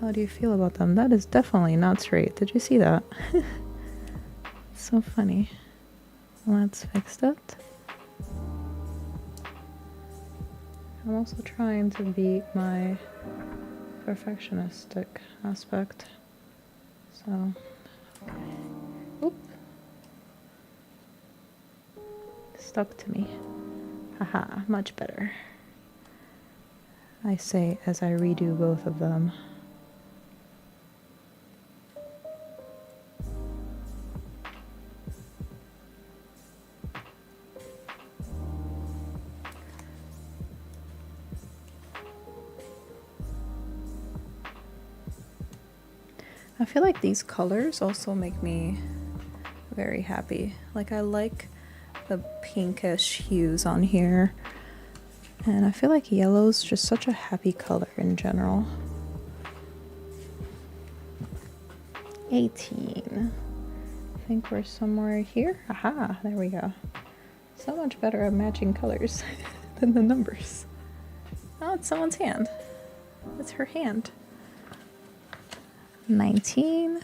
How do you feel about them? That is definitely not straight. Did you see that? So funny. Let's fix that. I'm also trying to beat my perfectionistic aspect. So, oop. Stuck to me. Haha, much better. I say as I redo both of them. I feel like these colors also make me very happy. Like I like the pinkish hues on here. And I feel like yellow's just such a happy color in general. 18. I think we're somewhere here. Aha, there we go. So much better at matching colors than the numbers. Oh, it's someone's hand. It's her hand. 19.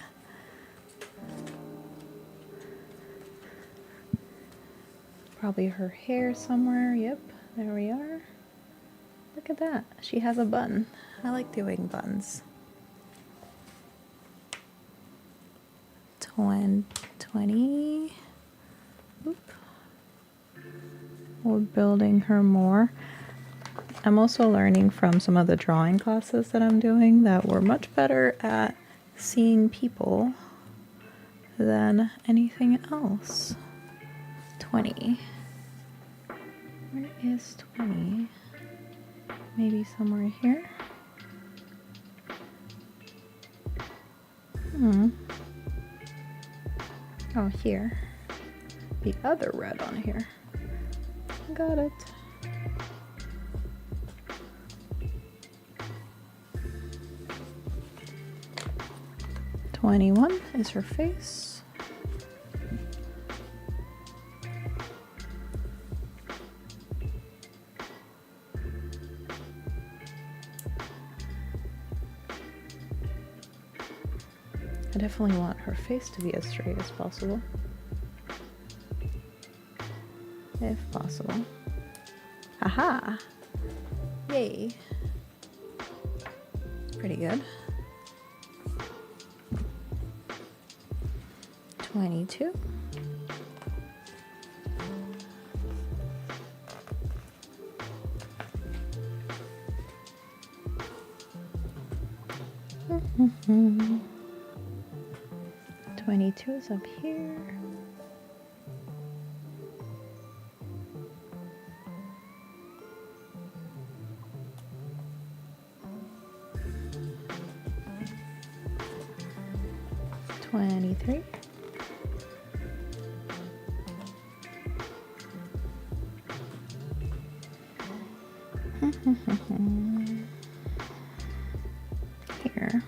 Probably her hair somewhere. Yep, there we are. Look at that. She has a bun. I like doing buns. 20. Oop. We're building her more. I'm also learning from some of the drawing classes that I'm doing that we're much better at seeing people than anything else. 20. Where is 20? Maybe somewhere here? Oh, here. The other red on here. Got it. 21 is her face. I definitely want her face to be as straight as possible. If possible. Aha! Yay! Pretty good. 22. 22 is up here. $23. Here.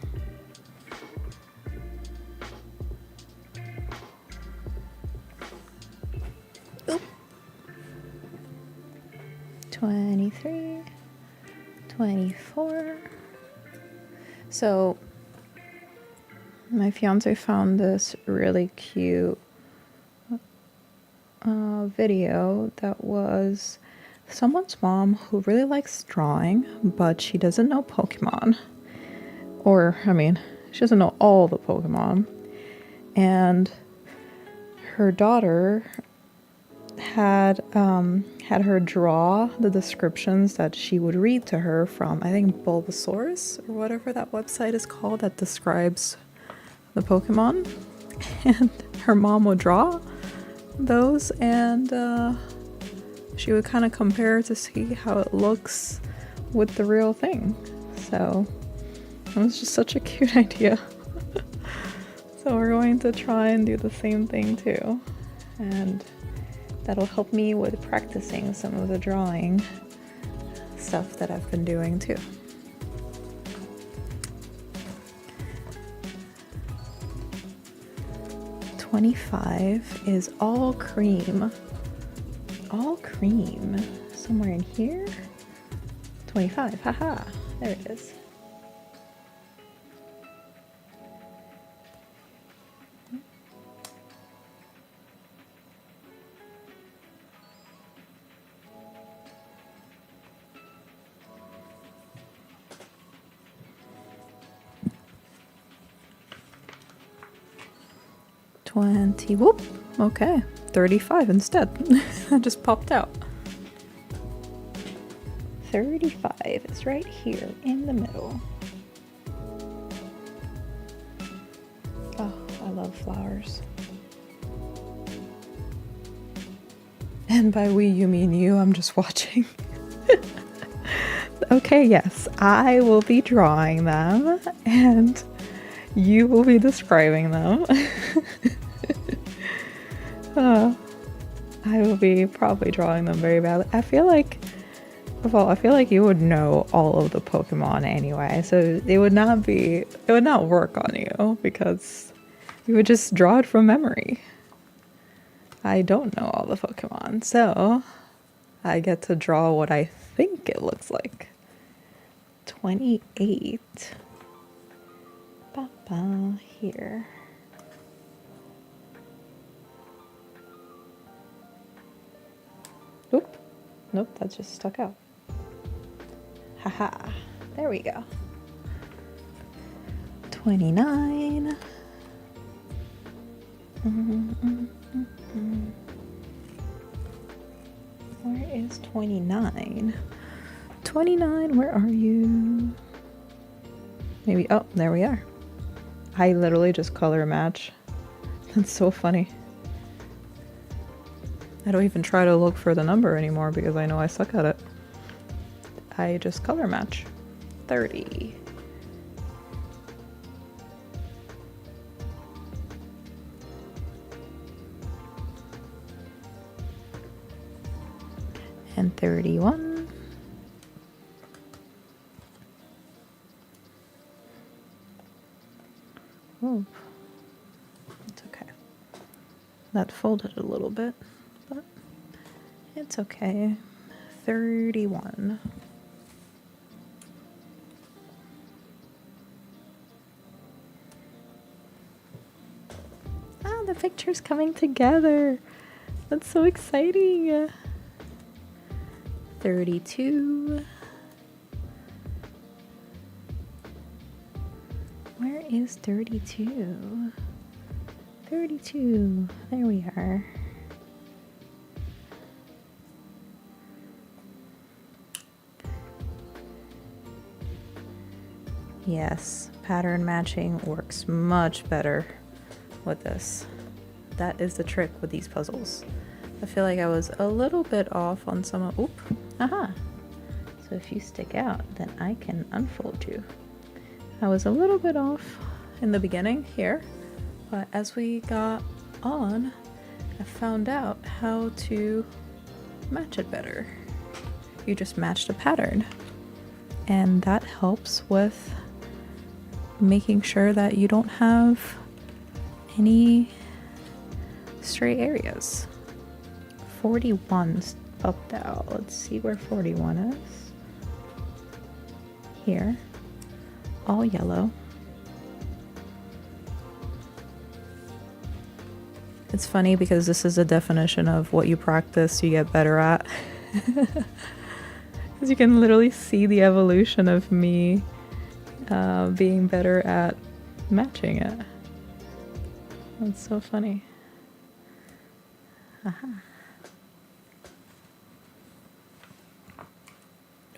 Oop. 23, 24. So my fiance found this really cute video that was someone's mom who really likes drawing, but she doesn't know Pokemon. Or, I mean, she doesn't know all the Pokemon. And her daughter had her draw the descriptions that she would read to her from, I think, Bulbasaurus, or whatever that website is called that describes the Pokemon. And her mom would draw those, and she would kind of compare to see how it looks with the real thing. So it was just such a cute idea. So we're going to try and do the same thing too, and that'll help me with practicing some of the drawing stuff that I've been doing too. $25 is all cream. All cream. Somewhere in here? 25, haha, there it is. Whoop, okay, 35 instead. That just popped out. 35 is right here in the middle. Oh, I love flowers. And by we, you mean you, I'm just watching. Okay, yes, I will be drawing them, and you will be describing them. I will be probably drawing them very badly. I feel like you would know all of the Pokemon anyway, so it would not work on you because you would just draw it from memory. I don't know all the Pokemon, so I get to draw what I think it looks like. 28. Papa here. Oop. Nope, that just stuck out. Haha. There we go. 29. Where is 29? 29, where are you? Maybe, oh, there we are. I literally just color match. That's so funny. I don't even try to look for the number anymore because I know I suck at it. I just color match. 30. And 31. Oh, it's okay. That folded a little bit, but it's okay. 31. Ah, the picture's coming together. That's so exciting. 32. Where is 32? 32. There we are. Yes, pattern matching works much better with this. That is the trick with these puzzles. I feel like I was a little bit off on some of, oop, aha. So if you stick out, then I can unfold you. I was a little bit off in the beginning here, but as we got on, I found out how to match it better. You just match the pattern, and that helps with making sure that you don't have any stray areas. 41's popped out. Let's see where 41 is. Here. All yellow. It's funny because this is a definition of what you practice, you get better at. Because you can literally see the evolution of me being better at matching it. That's so funny. Aha.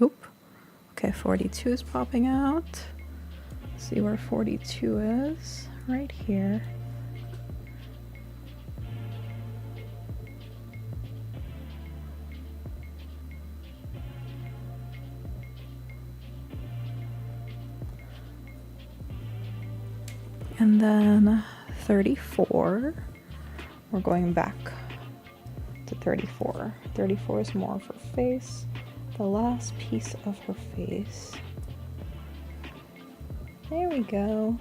Oop. Okay, 42 is popping out. Let's see where 42 is. Right here. And then 34, we're going back to 34. 34 is more of her face, the last piece of her face. There we go.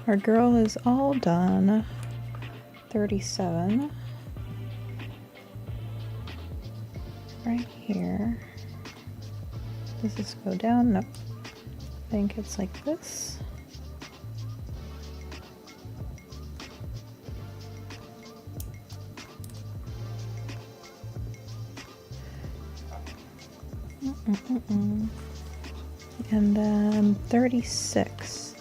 Our girl is all done. 37. Right here. Does this go down? No. I think it's like this. And then 36.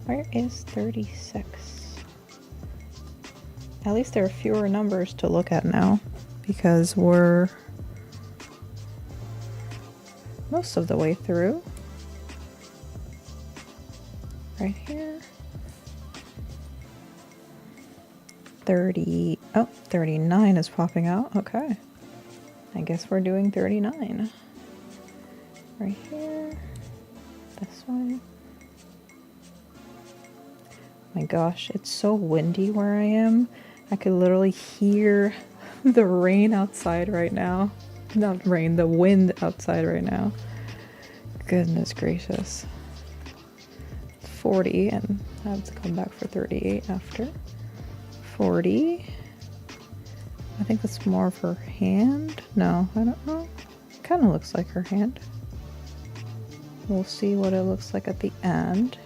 Where is 36? At least there are fewer numbers to look at now, because we're most of the way through. Right here. 30. Oh, 39 is popping out. Okay. I guess we're doing 39. Right here. This one. My gosh, it's so windy where I am. I could literally hear the rain outside right now. Not rain, the wind outside right now. Goodness gracious. 40, and I have to come back for 38 after. 40. I think that's more of her hand. No, I don't know. It kind of looks like her hand. We'll see what it looks like at the end.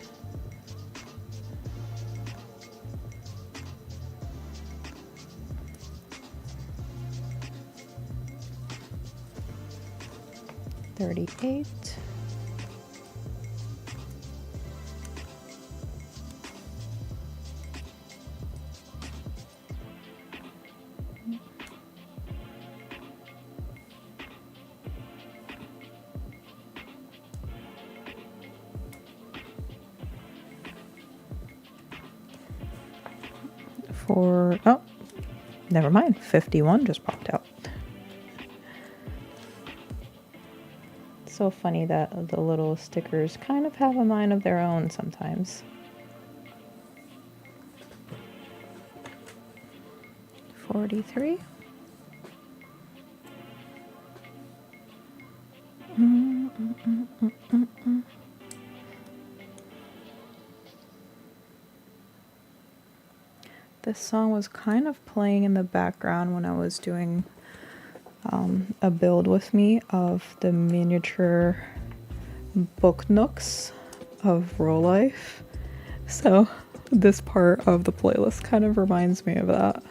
$38. Oh, never mind, 51 just popped out. It's so funny that the little stickers kind of have a mind of their own sometimes. 43. This song was kind of playing in the background when I was doing a build with me of the miniature book nooks of Roll Life. So this part of the playlist kind of reminds me of that.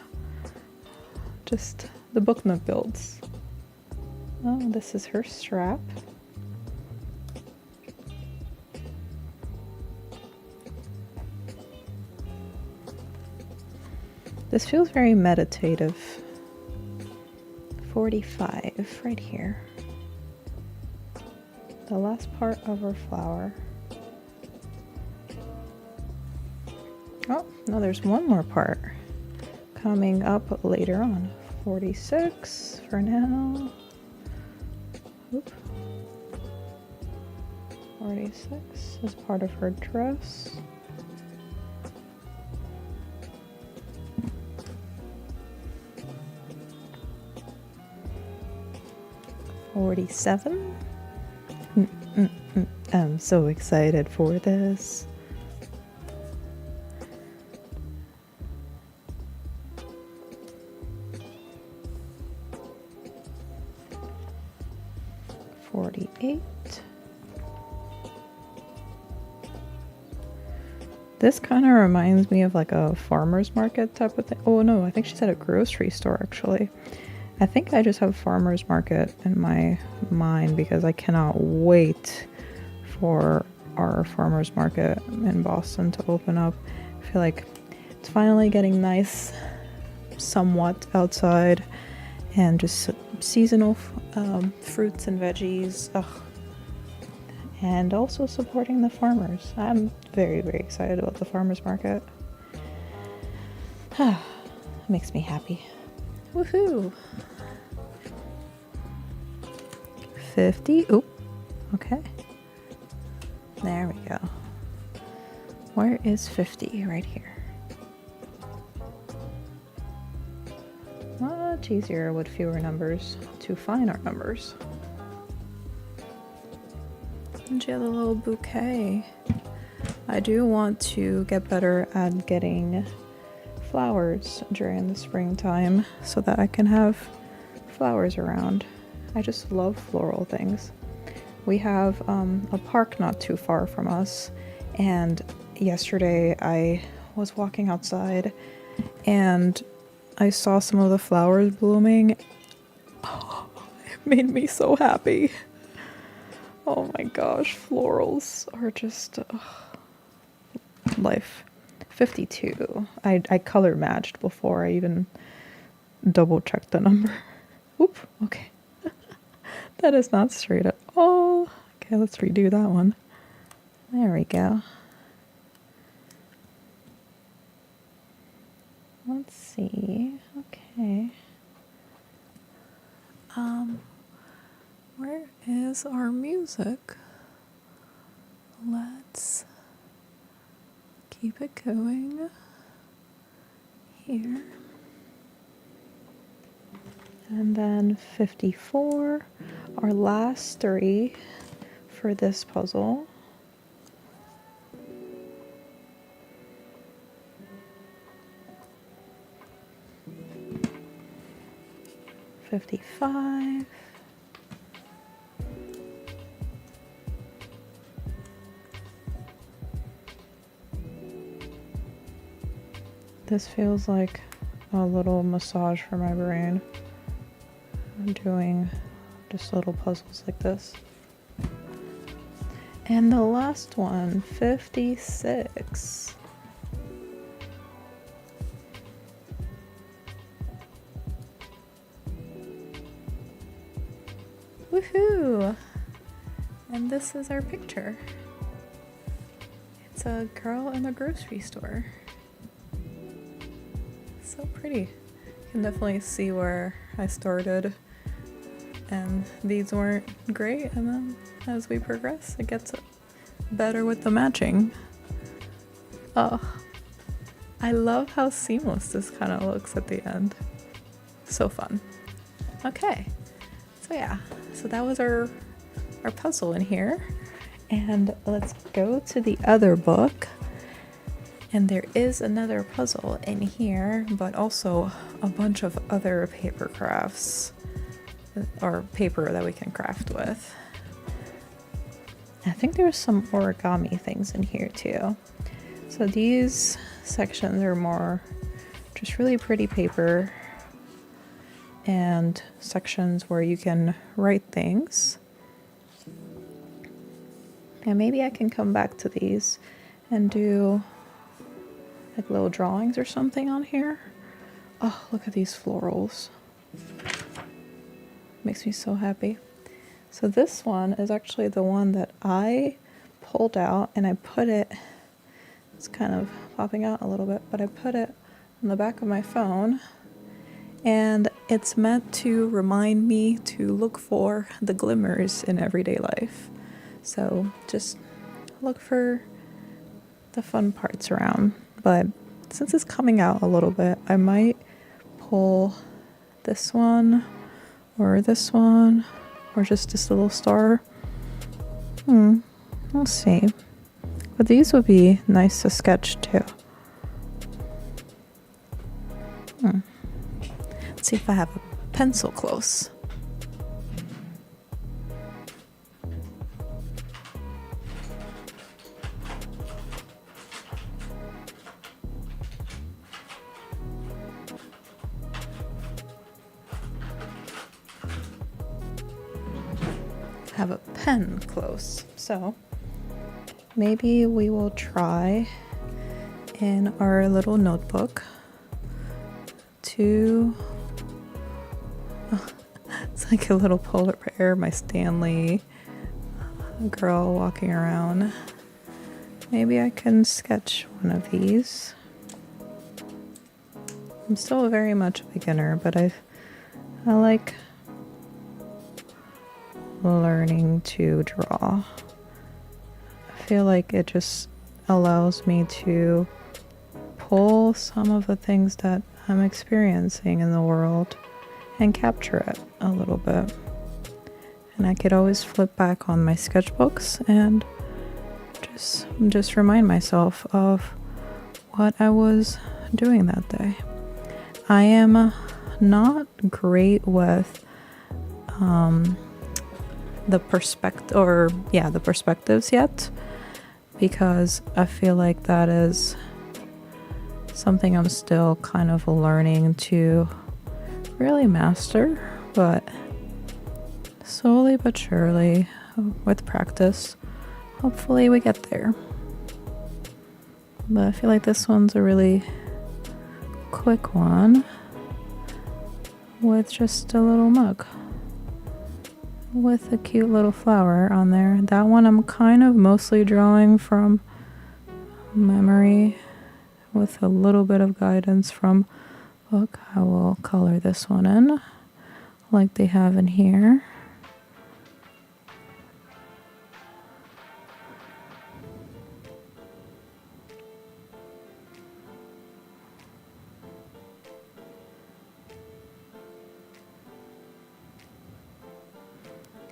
Just the book nook builds. Oh, this is her strap. This feels very meditative. 45 right here. the last part of our flower. Oh, no, there's one more part coming up later on. 46 for now. Oop. 46 is part of her dress. 47. I'm so excited for this. This kind of reminds me of like a farmer's market type of thing. Oh no, I think she said a grocery store actually. I think I just have farmer's market in my mind because I cannot wait for our farmer's market in Boston to open up. I feel like it's finally getting nice somewhat outside, and just seasonal fruits and veggies. Ugh. And also supporting the farmers. I'm very, very excited about the farmers market. Makes me happy. Woohoo! 50. Oop. Okay. There we go. Where is 50? Right here. Much easier with fewer numbers to find our numbers. And she has a little bouquet. I do want to get better at getting flowers during the springtime so that I can have flowers around. I just love floral things. We have a park not too far from us, and yesterday I was walking outside and I saw some of the flowers blooming. Oh, it made me so happy. Oh my gosh, florals are just life. 52. I color matched before I even double checked the number. Whoop, okay. That is not straight at all. Okay, let's redo that one. There we go. Let's see. Okay. Where is our music? Let's keep it going here. And then 54, our last three for this puzzle. $55. This feels like a little massage for my brain. I'm doing just little puzzles like this. And the last one, 56. Woohoo! And this is our picture. It's a girl in a grocery store. So pretty. You can definitely see where I started, and these weren't great, and then as we progress it gets better with the matching. Oh, I love how seamless this kind of looks at the end. So fun. Okay, so yeah, so that was our puzzle in here, and let's go to the other book. And there is another puzzle in here, but also a bunch of other paper crafts, or paper that we can craft with. I think there's some origami things in here too. So these sections are more just really pretty paper, and sections where you can write things. And maybe I can come back to these and do like little drawings or something on here. Oh, look at these florals. Makes me so happy. So this one is actually the one that I pulled out and I put it, it's kind of popping out a little bit, but I put it on the back of my phone, and it's meant to remind me to look for the glimmers in everyday life. So just look for the fun parts around. But since it's coming out a little bit, I might pull this one or this one or just this little star. We'll see. But these would be nice to sketch too. Let's see if I have a pencil close. Have a pen close. So maybe we will try in our little notebook to it's like a little polar bear, my Stanley girl walking around. Maybe I can sketch one of these. I'm still very much a beginner, but I like learning to draw. I feel like it just allows me to pull some of the things that I'm experiencing in the world and capture it a little bit. And I could always flip back on my sketchbooks and just remind myself of what I was doing that day. I am not great with the perspectives yet, because I feel like that is something I'm still kind of learning to really master, but slowly but surely, with practice, hopefully we get there. But I feel like this one's a really quick one with just a little mug with a cute little flower on there. That one I'm kind of mostly drawing from memory with a little bit of guidance from book. I will color this one in like they have in here.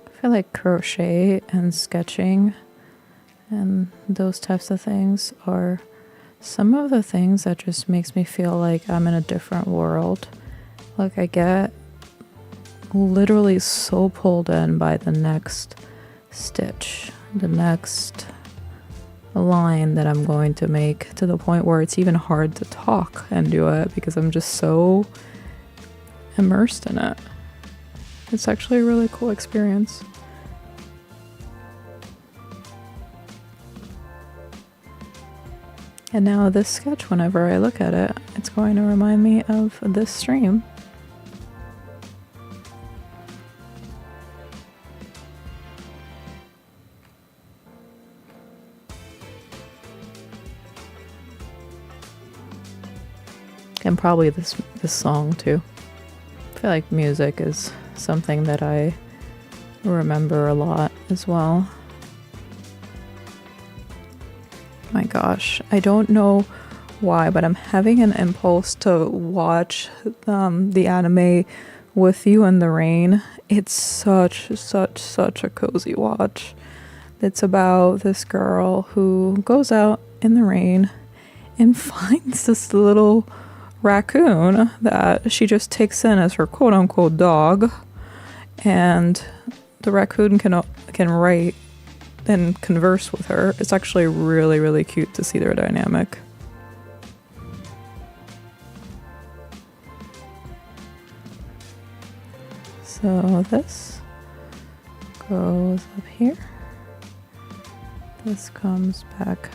I feel like crochet and sketching and those types of things are some of the things that just makes me feel like I'm in a different world. Like I get literally so pulled in by the next stitch, the next line that I'm going to make, to the point where it's even hard to talk and do it because I'm just so immersed in it. It's actually a really cool experience. And now this sketch, whenever I look at it, it's going to remind me of this stream. And probably this song too. I feel like music is something that I remember a lot as well. My gosh, I don't know why, but I'm having an impulse to watch the anime With You in the Rain. It's such a cozy watch. It's about this girl who goes out in the rain and finds this little raccoon that she just takes in as her quote-unquote dog, and the raccoon can write and converse with her. It's actually really cute to see their dynamic. So this goes up here. This comes back.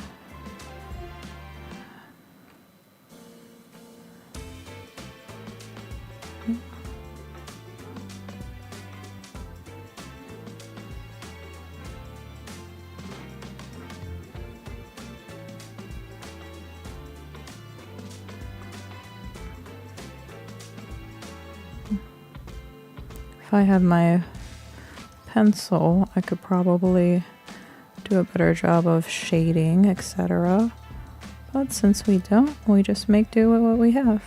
If I had my pencil, I could probably do a better job of shading, etc. But since we don't, we just make do with what we have.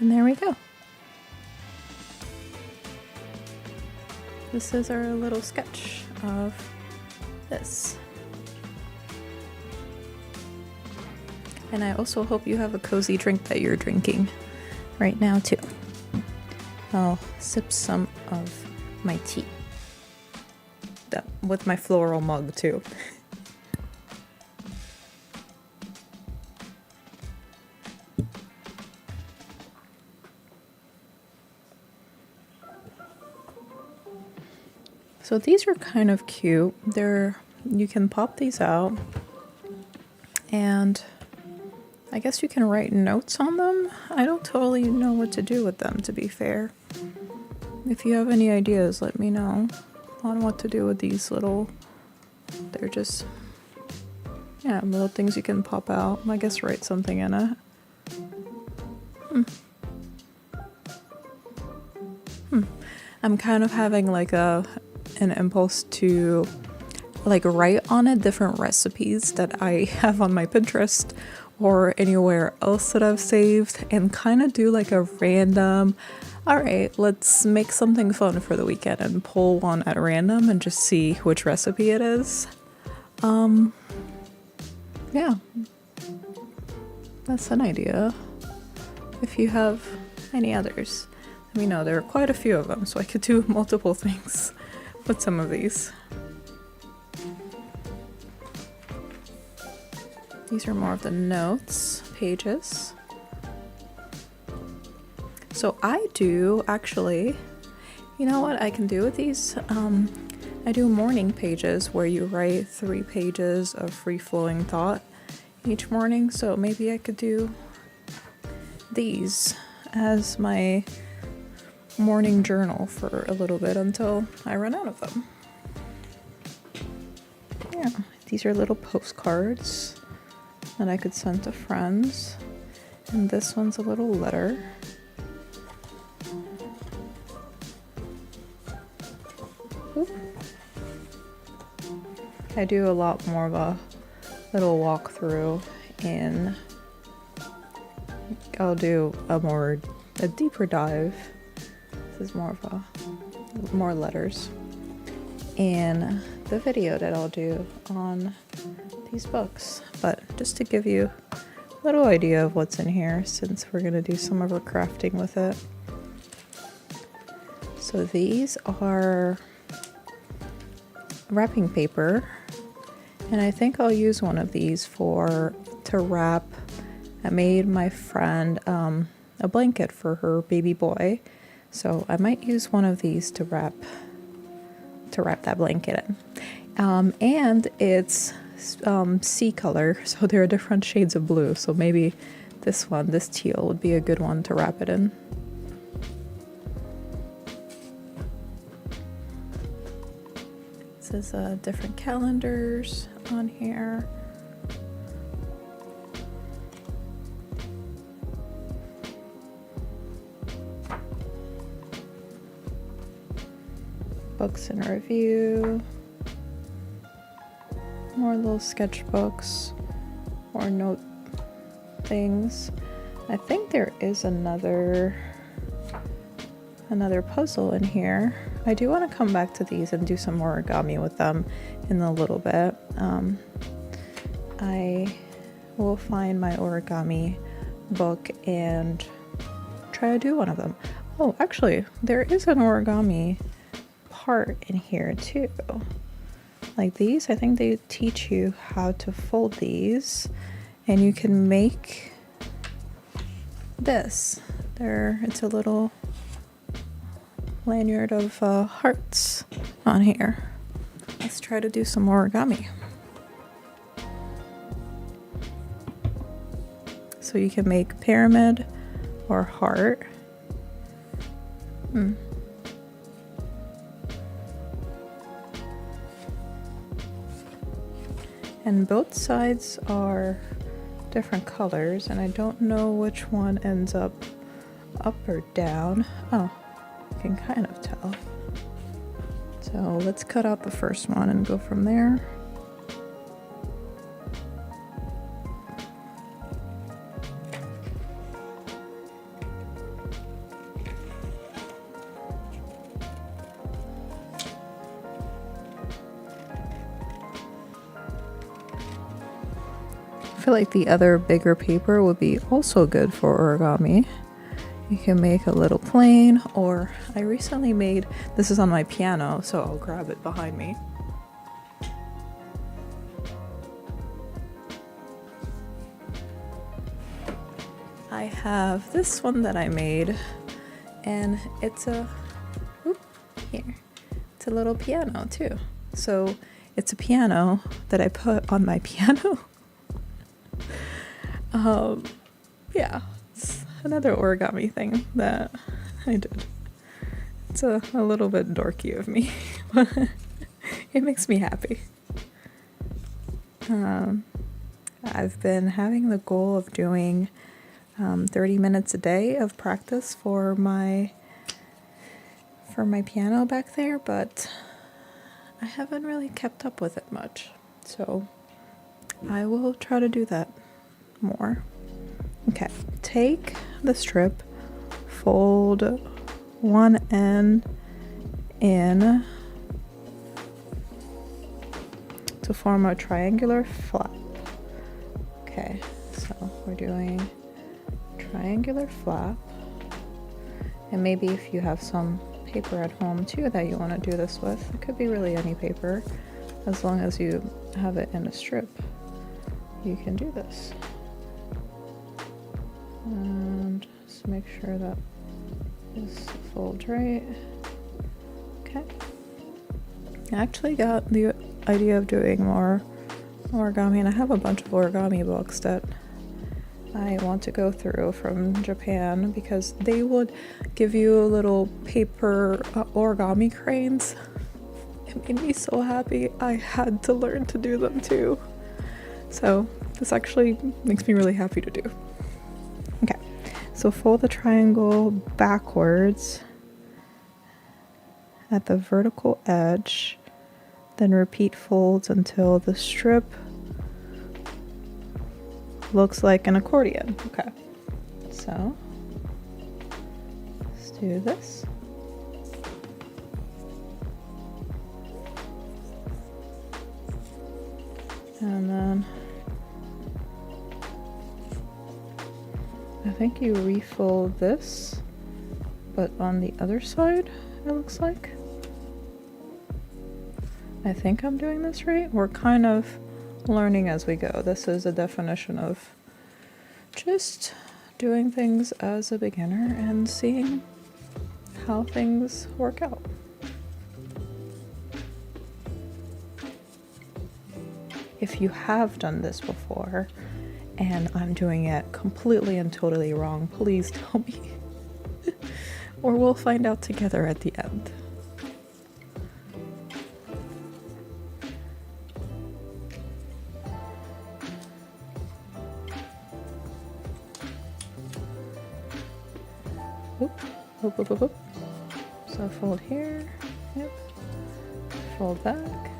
And there we go. This is our little sketch of this. And I also hope you have a cozy drink that you're drinking right now too. I'll sip some of my tea. With my floral mug too. So these are kind of cute. You can pop these out and I guess you can write notes on them. I don't totally know what to do with them, to be fair. If you have any ideas, let me know on what to do with these they're just, little things you can pop out. I guess write something in it. I'm kind of having like an impulse to like write on it different recipes that I have on my Pinterest or anywhere else that I've saved and kind of do like a random, all right, let's make something fun for the weekend and pull one at random and just see which recipe it is. Yeah, that's an idea. If you have any others, let me know. There are quite a few of them, so I could do multiple things with some of these. These are more of the notes pages. So I do actually, you know what I can do with these? I do morning pages where you write 3 pages of free-flowing thought each morning. So maybe I could do these as my morning journal for a little bit until I run out of them. Yeah, these are little postcards that I could send to friends. And this one's a little letter. Oop. I do a lot more of a little walkthrough in, I'll do a deeper dive. This is more of more letters. And the video that I'll do on these books. But just to give you a little idea of what's in here, since we're going to do some of our crafting with it. So these are wrapping paper, and I think I'll use one of these to wrap. I made my friend a blanket for her baby boy, so I might use one of these to wrap that blanket in. And it's sea color, so there are different shades of blue, so maybe this teal would be a good one to wrap it in. This is different calendars on here. Books in review. More little sketchbooks or note things. I think there is another puzzle in here. I do want to come back to these and do some more origami with them in a little bit. I will find my origami book and try to do one of them. Oh, actually, there is an origami part in here too. Like these, I think they teach you how to fold these, and you can make this. It's a little lanyard of hearts on here. Let's try to do some origami. So you can make pyramid or heart. And both sides are different colors, and I don't know which one ends up or down. Oh, you can kind of tell. So let's cut out the first one and go from there. I feel like the other bigger paper would be also good for origami. You can make a little plane, or I recently made, this is on my piano, so I'll grab it behind me. I have this one that I made, and it's a, it's a little piano too. So it's a piano that I put on my piano. Yeah, it's another origami thing that I did. It's a little bit dorky of me, but it makes me happy. I've been having the goal of doing 30 minutes a day of practice for my piano back there, but I haven't really kept up with it much. So I will try to do that more. Okay, take the strip, fold one end in to form a triangular flap. Okay, so we're doing triangular flap, and maybe if you have some paper at home too that you want to do this with, it could be really any paper, as long as you have it in a strip, you can do this. And just make sure that this folds right. Okay. I actually got the idea of doing more origami, and I have a bunch of origami books that I want to go through from Japan, because they would give you little paper origami cranes. It made me so happy. I had to learn to do them too. So this actually makes me really happy to do. Okay, so fold the triangle backwards at the vertical edge, then repeat folds until the strip looks like an accordion. Okay, so let's do this. And then I think you refold this, but on the other side, it looks like. I think I'm doing this right. We're kind of learning as we go. This is a definition of just doing things as a beginner and seeing how things work out. If you have done this before and I'm doing it completely and totally wrong, please tell me. Or we'll find out together at the end. Oop, oop, oop, oop. So fold here, yep. Fold back.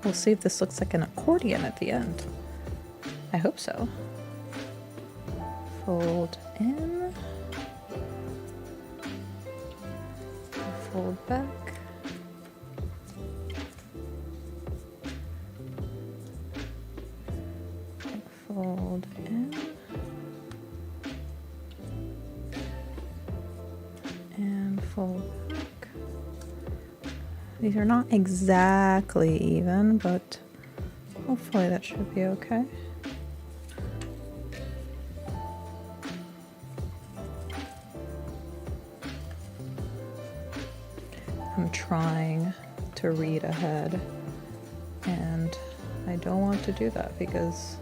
We'll see if this looks like an accordion at the end. I hope so. Fold in. Fold back. Fold in. And fold back. These are not exactly even, but hopefully that should be okay. I'm trying to read ahead, and I don't want to do that because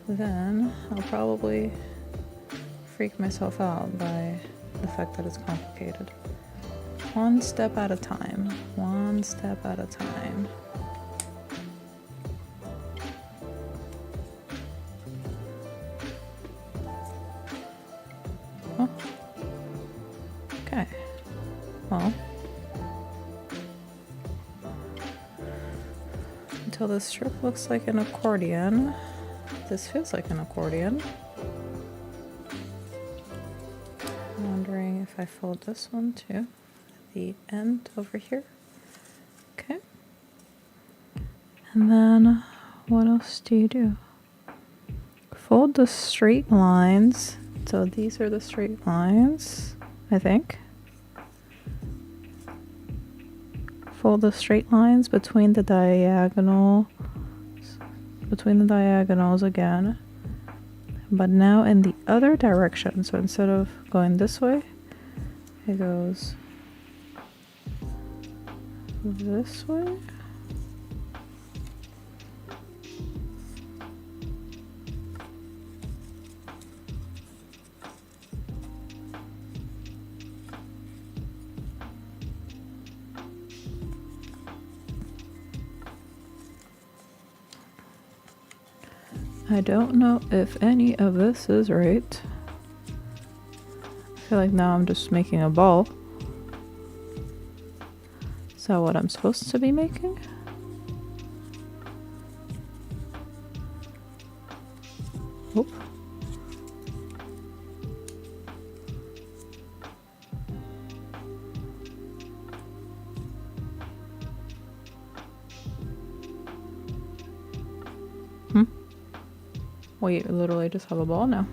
then I'll probably freak myself out by the fact that it's complicated. One step at a time. One step at a time. well, until this strip looks like an accordion. This feels like an accordion. I'm wondering if I fold this one too, the end over here. Okay. And then what else do you do? Fold the straight lines. So these are the straight lines, I think. Fold the straight lines between the diagonals again. But now in the other direction. So instead of going this way, it goes this way. I don't know if any of this is right. I feel like now I'm just making a ball. Is that what I'm supposed to be making? Oop. Wait, literally just have a ball now.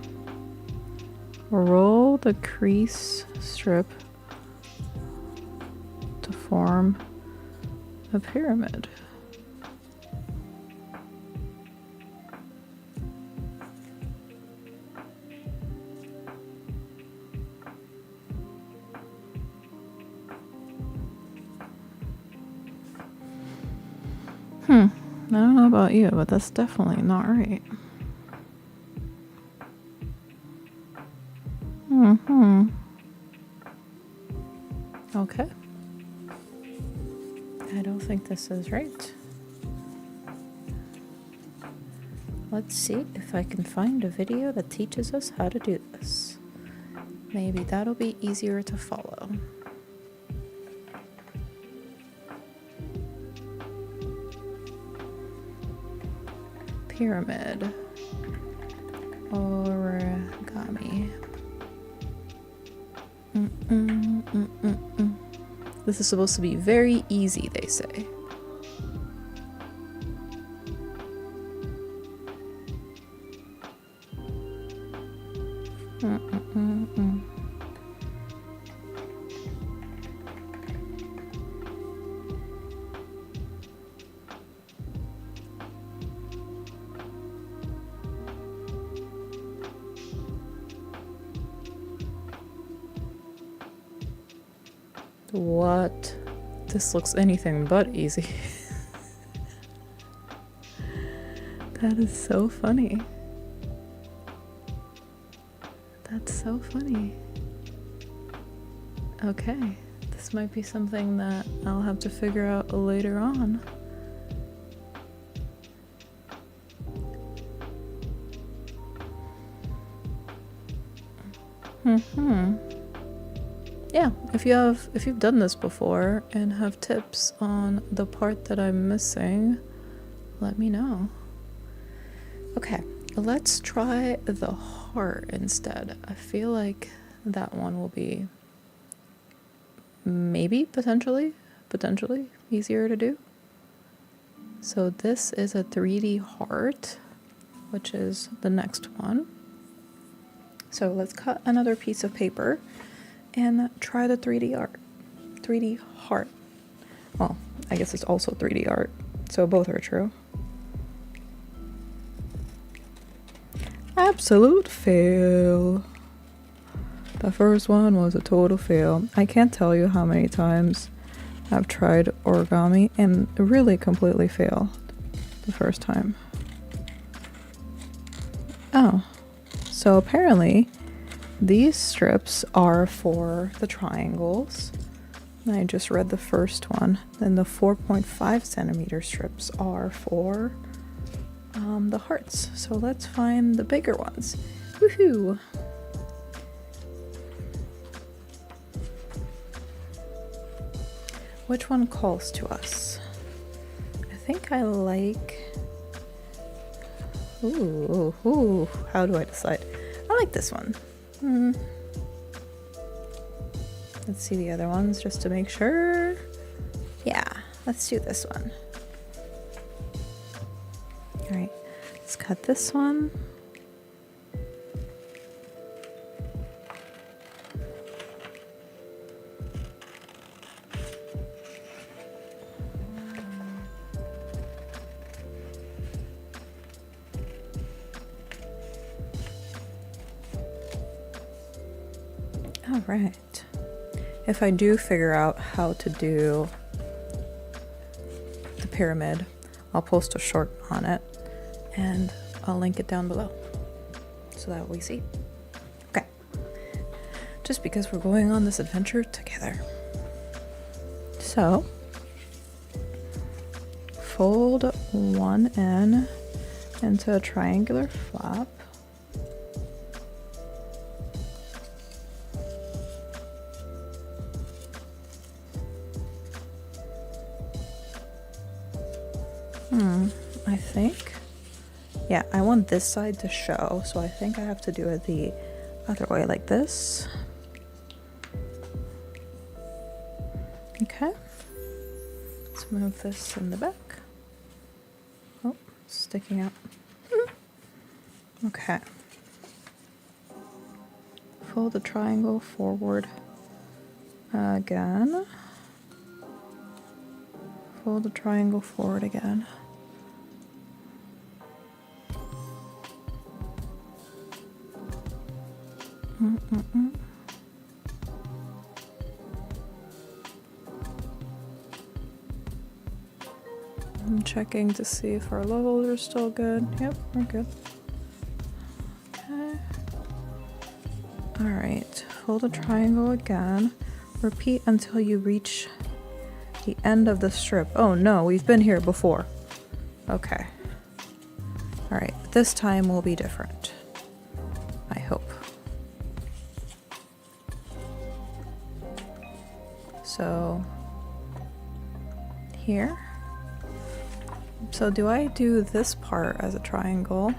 Roll the crease strip to form a pyramid. I don't know about you, but that's definitely not right. Okay. I don't think this is right. Let's see if I can find a video that teaches us how to do this. Maybe that'll be easier to follow. Pyramid. Origami. This is supposed to be very easy, they say. What? This looks anything but easy. That is so funny. That's so funny. Okay, this might be something that I'll have to figure out later on. Yeah, if you've done this before and have tips on the part that I'm missing, let me know. Okay, let's try the heart instead. I feel like that one will be maybe potentially easier to do. So this is a 3D heart, which is the next one. So let's cut another piece of paper and try the 3D heart. Well, I guess it's also 3D art, so both are true. Absolute fail. The first one was a total fail. I can't tell you how many times I've tried origami and really completely failed the first time. Oh, so apparently these strips are for the triangles. I just read the first one. Then the 4.5 centimeter strips are for the hearts. So let's find the bigger ones. Woohoo! which one calls to us? I think I like... Ooh, how do I decide? I like this one. Let's see the other ones just to make sure. Yeah, let's do this one. All right, let's cut this one. All right. If I do figure out how to do the pyramid, I'll post a short on it and I'll link it down below so that we see. Okay. Just because we're going on this adventure together. So, fold one end into a triangular flap. I think, yeah, I want this side to show, so I think I have to do it the other way, like this. Okay, let's move this in the back. Oh, it's sticking out. Okay. Fold the triangle forward again. Fold the triangle forward again. I'm checking to see if our levels are still good. Yep, we're good. Okay. Alright, fold a triangle again. Repeat until you reach the end of the strip. Oh no, we've been here before. Okay. Alright, this time will be different. I hope. So, here. So do I do this part as a triangle?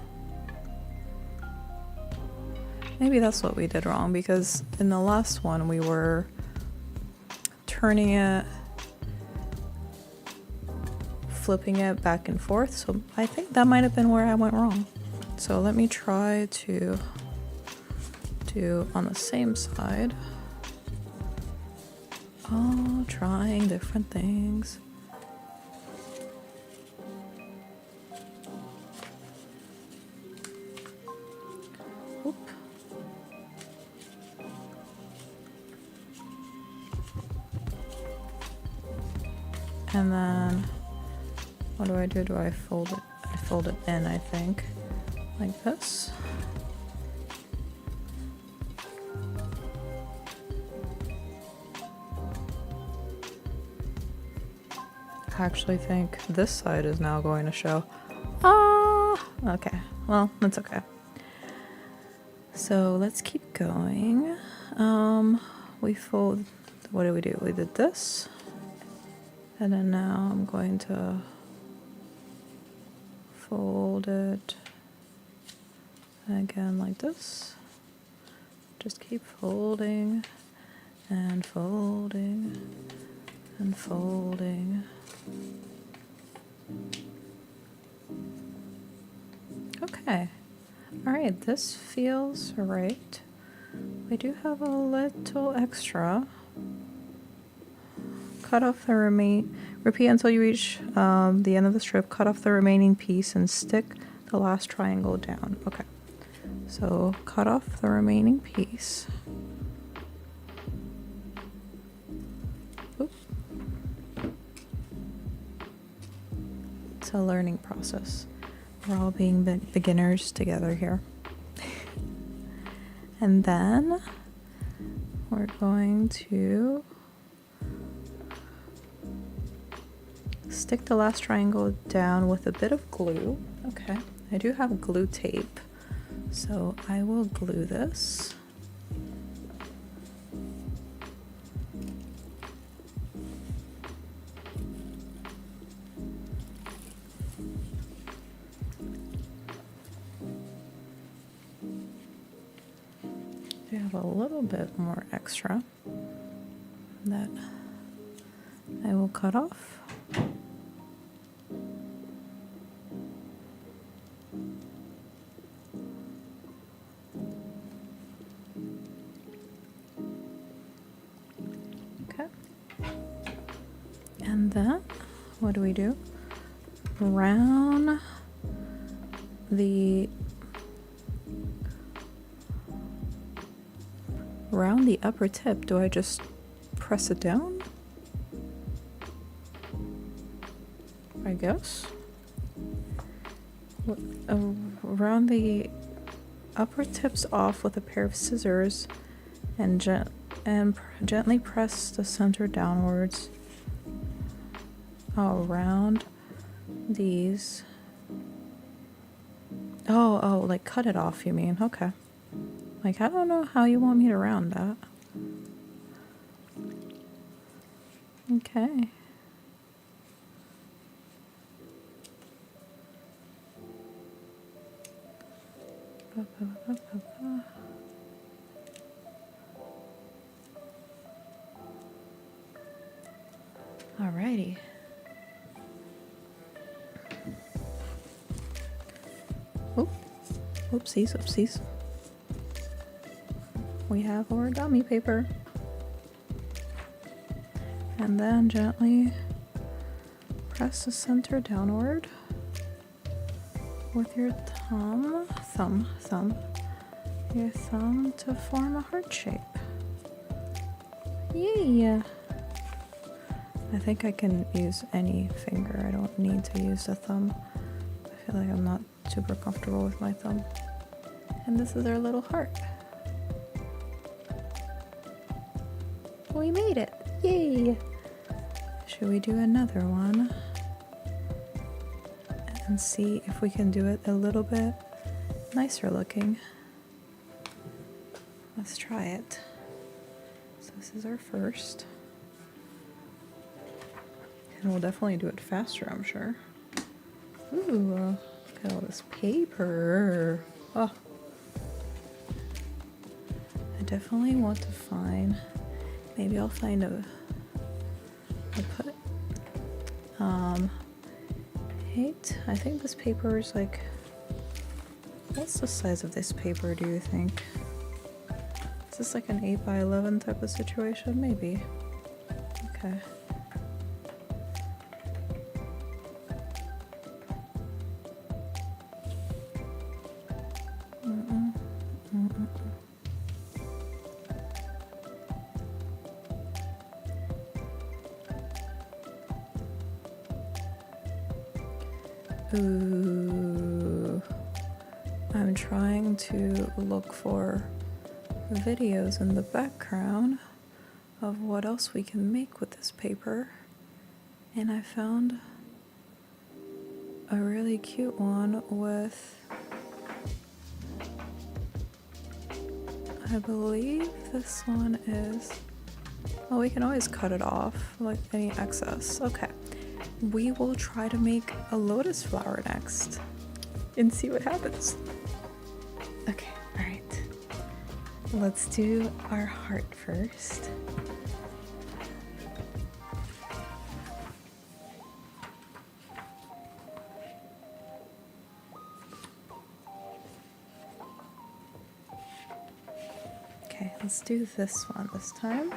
Maybe that's what we did wrong, because in the last one we were turning it, flipping it back and forth, so I think that might have been where I went wrong. So let me try to do on the same side. Oh, trying different things. Oop. And then what do? Do I fold it? I fold it in, I think, like this. I actually think this side is now going to show. Ah, okay. Well, that's okay. So let's keep going. We fold. What did we do? We did this, and then now I'm going to fold it again like this. Just keep folding and folding and folding. Okay. All right, this feels right. We do have a little extra. Cut off the repeat until you reach the end of the strip. Cut off the remaining piece and stick the last triangle down. Okay. So cut off the remaining piece. Oop. It's a learning process. We're all being beginners together here. And then we're going to stick the last triangle down with a bit of glue. Okay, I do have glue tape, so I will glue this. I have a little bit more extra that I will cut off. Okay. And then, what do we do? Round the upper tip. Do I just press it down? I guess. Round the upper tips off with a pair of scissors and gently press the center downwards around these. Oh, like cut it off, you mean? Okay. Like, I don't know how you want me to round that. Okay. Alrighty. Oh, oopsies. We have origami paper. And then gently press the center downward with your thumb to form a heart shape. Yeah. I think I can use any finger. I don't need to use the thumb. I feel like I'm not super comfortable with my thumb. And this is our little heart. We made it! Yay! Should we do another one? And see if we can do it a little bit nicer looking. Let's try it. So this is our first. And we'll definitely do it faster, I'm sure. Ooh, look at all this paper. Oh. I definitely want to find, maybe I'll find I'll put, I think this paper is like, what's the size of this paper, do you think? Is this like an 8 by 11 type of situation? Maybe. Okay. Ooh, I'm trying to look for videos in the background of what else we can make with this paper, and I found a really cute one with, I believe this one is, oh, we can always cut it off, like any excess. Okay. We will try to make a lotus flower next and see what happens. Okay, all right. Let's do our heart first. Okay, let's do this one this time.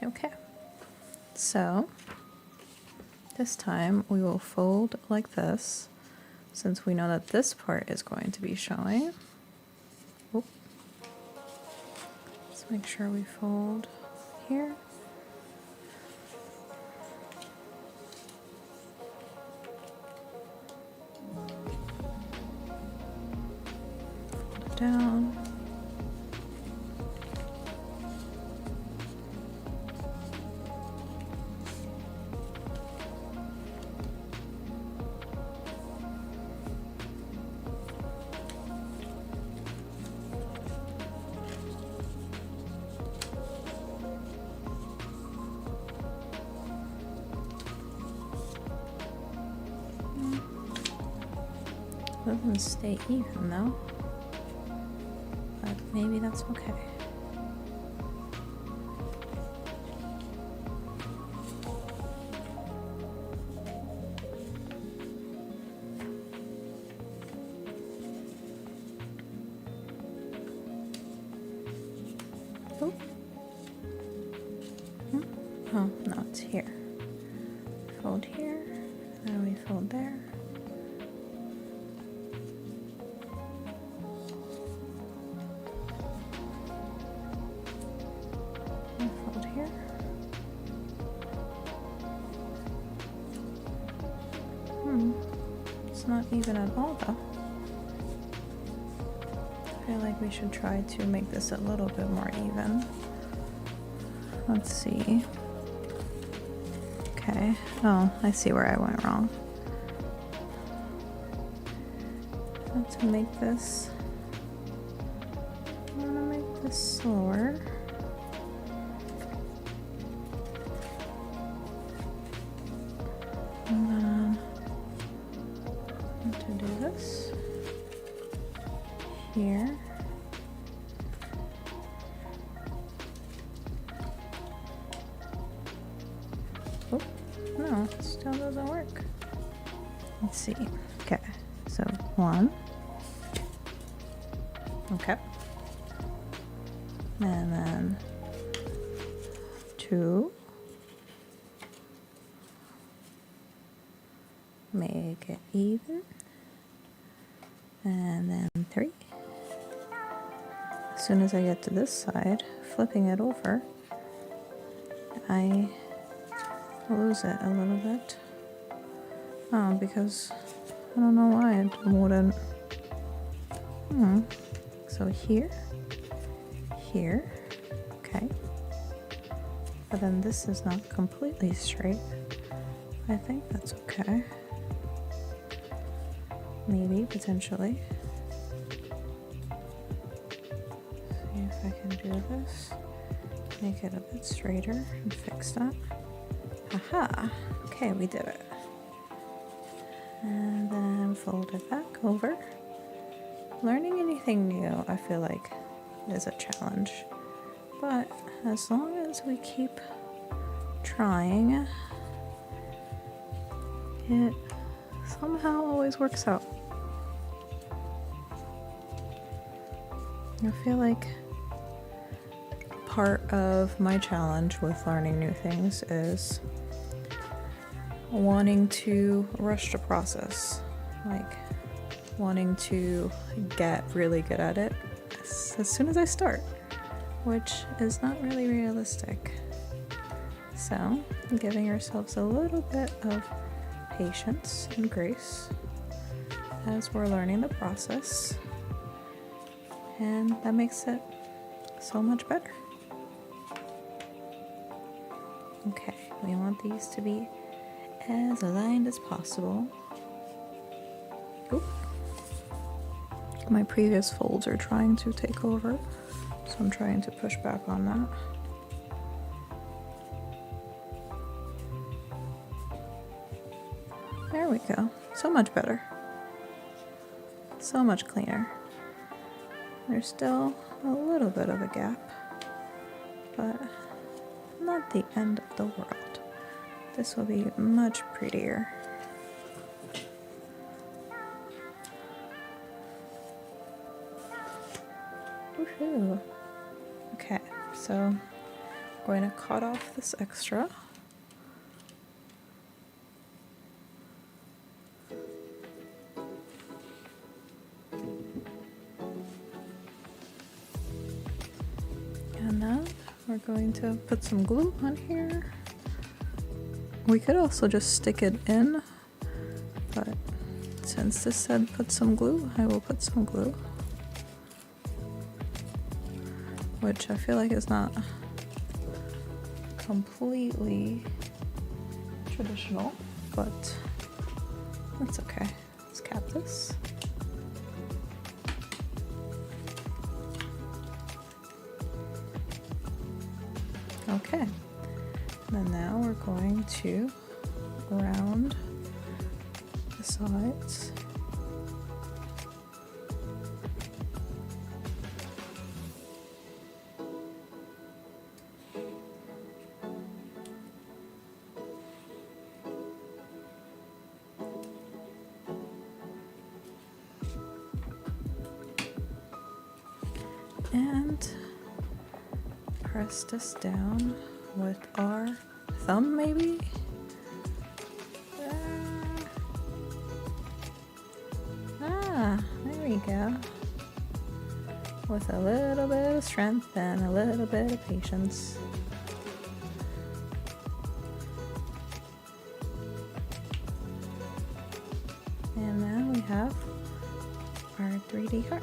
Okay, so this time we will fold like this, since we know that this part is going to be showing. Oop. Let's make sure we fold here. Fold it down. Doesn't stay even though, but maybe that's okay. Oh, oh no, it's here. Fold here, and we fold there. Fold here. It's not even at all though. I feel like we should try to make this a little bit more even. Let's see. Okay. Oh, I see where I went wrong. To make this, I want to make this slower. And then I want to do this here. Oh, no, it still doesn't work. Let's see. Okay, so 1. Okay. And then 2. Make it even. And then 3. As soon as I get to this side, flipping it over, I lose it a little bit. Oh, because I don't know why it wouldn't. So here, okay. But then this is not completely straight. I think that's okay. Maybe, potentially. See if I can do this. Make it a bit straighter and fix that. Aha! Okay, we did it. And then fold it back over. Learning anything new, I feel like, is a challenge. But as long as we keep trying, it somehow always works out. I feel like part of my challenge with learning new things is wanting to rush the process. Like, wanting to get really good at it as soon as I start, which is not really realistic. So, giving ourselves a little bit of patience and grace as we're learning the process, and that makes it so much better. Okay, we want these to be as aligned as possible. Oop. My previous folds are trying to take over, so I'm trying to push back on that. There we go. So much better. So much cleaner. There's still a little bit of a gap, but not the end of the world. This will be much prettier. Woohoo! Okay, so I'm going to cut off this extra. And then we're going to put some glue on here. We could also just stick it in, but since this said put some glue, I will put some glue. Which I feel like is not completely traditional, but that's okay. Let's cap this. Okay, and now we're going to round the sides. and press this down with our thumb, maybe? There we go. With a little bit of strength and a little bit of patience. And now we have our 3D heart.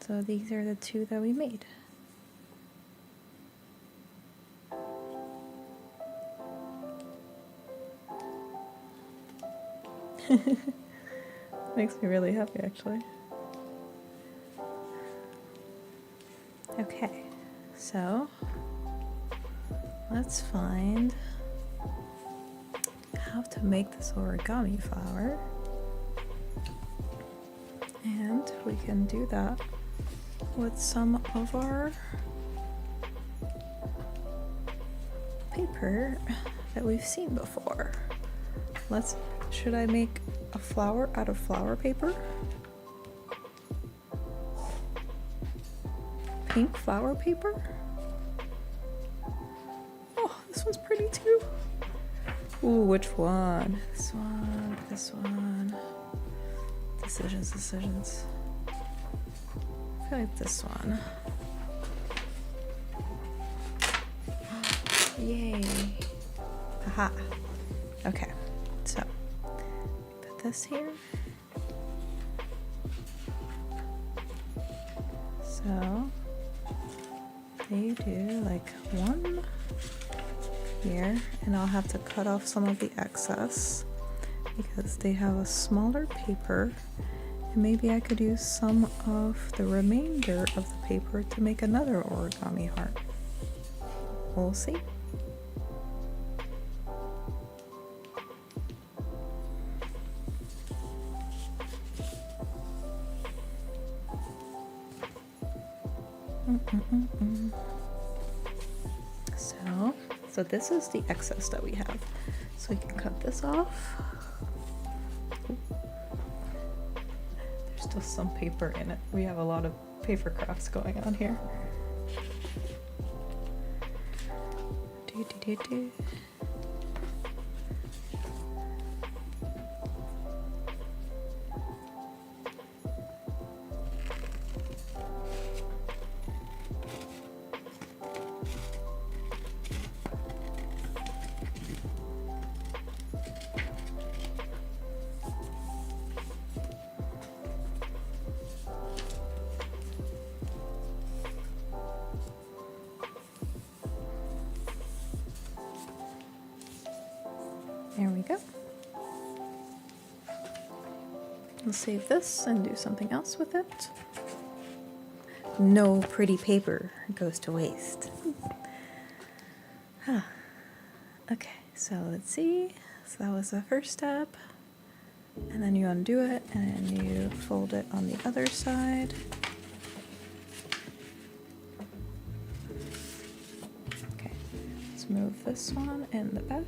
So these are the two that we made. Makes me really happy, actually. Okay, so let's find how to make this origami flower, and we can do that with some of our paper that we've seen before. Should I make a flower out of flower paper? Pink flower paper? Oh, this one's pretty too. Ooh, which one? This one, this one. Decisions. I feel like this one. Yay. Aha. Okay, so put this here. So they do like one here, and I'll have to cut off some of the excess because they have a smaller paper, and maybe I could use some of the remainder of the paper to make another origami heart. We'll see. So this is the excess that we have. So we can cut this off. There's still some paper in it. We have a lot of paper crafts going on here. There we go. We'll save this and do something else with it. No pretty paper goes to waste. Okay, so let's see. So that was the first step. And then you undo it and you fold it on the other side. Okay, let's move this one in the back.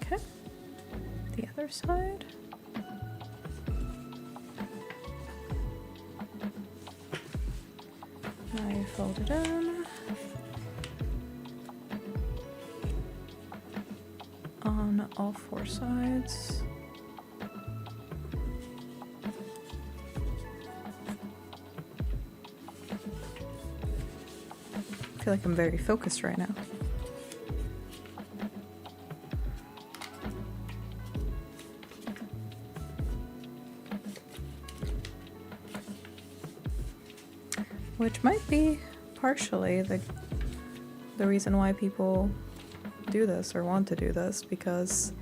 Okay, the other side. Now you fold it in on all four sides. I feel like I'm very focused right now. Which might be partially the reason why people do this or want to do this, because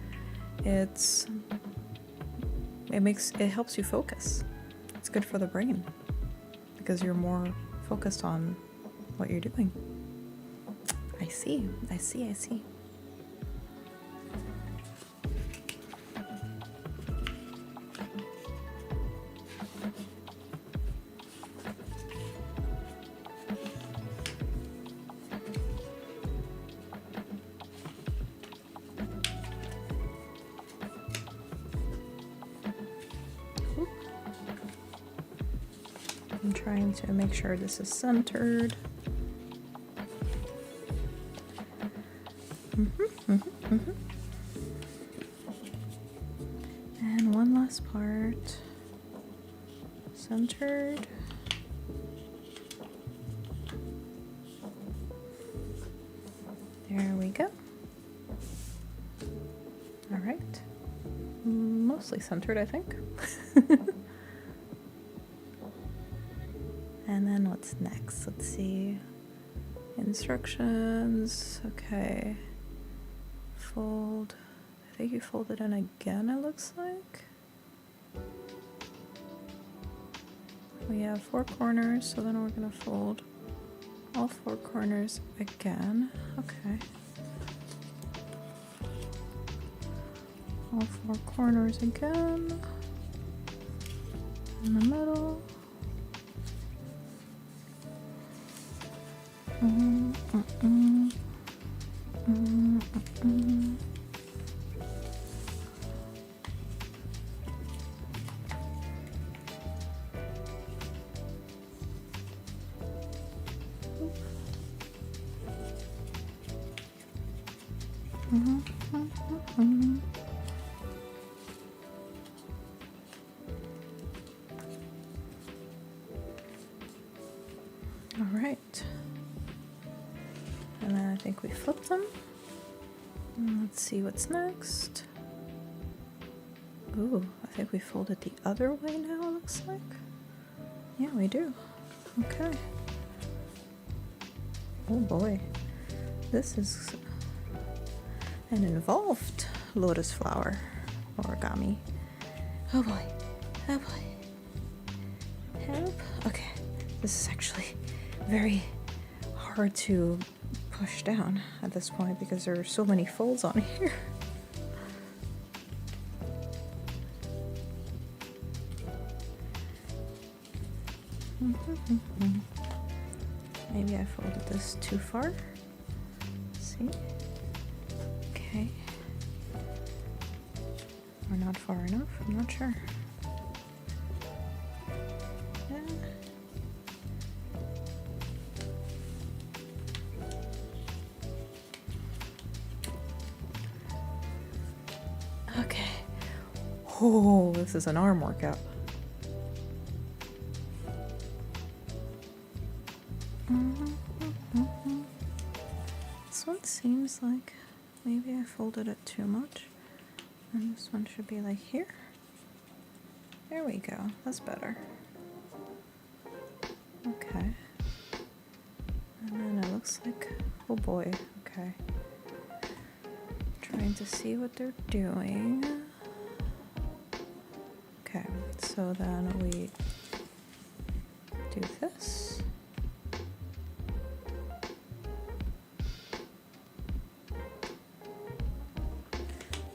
it helps you focus. It's good for the brain because you're more focused on what you're doing. I see. trying to make sure this is centered. And one last part. Centered. There we go. All right. Mostly centered, I think. And then what's next? Let's see. Instructions. Okay. Fold. I think you fold it in again, it looks like. We have 4 corners, so then we're going to fold all 4 corners again. Okay. All 4 corners again. In the middle. All right. And then I think we flip them. And let's see what's next. Ooh, I think we fold it the other way now, it looks like. Yeah, we do. Okay. Oh boy. This is an involved lotus flower origami. Oh boy. Oh boy. Help. Okay. This is actually very hard to push down at this point because there are so many folds on here. Maybe I folded this too far. Let's see. Okay. Or not far enough, I'm not sure. Yeah. Okay. Oh, this is an arm workout. This one seems like maybe I folded it too much. And this one should be like here. There we go. That's better. Okay. And then it looks like, oh boy, okay. Trying to see what they're doing. Okay, so then we do this.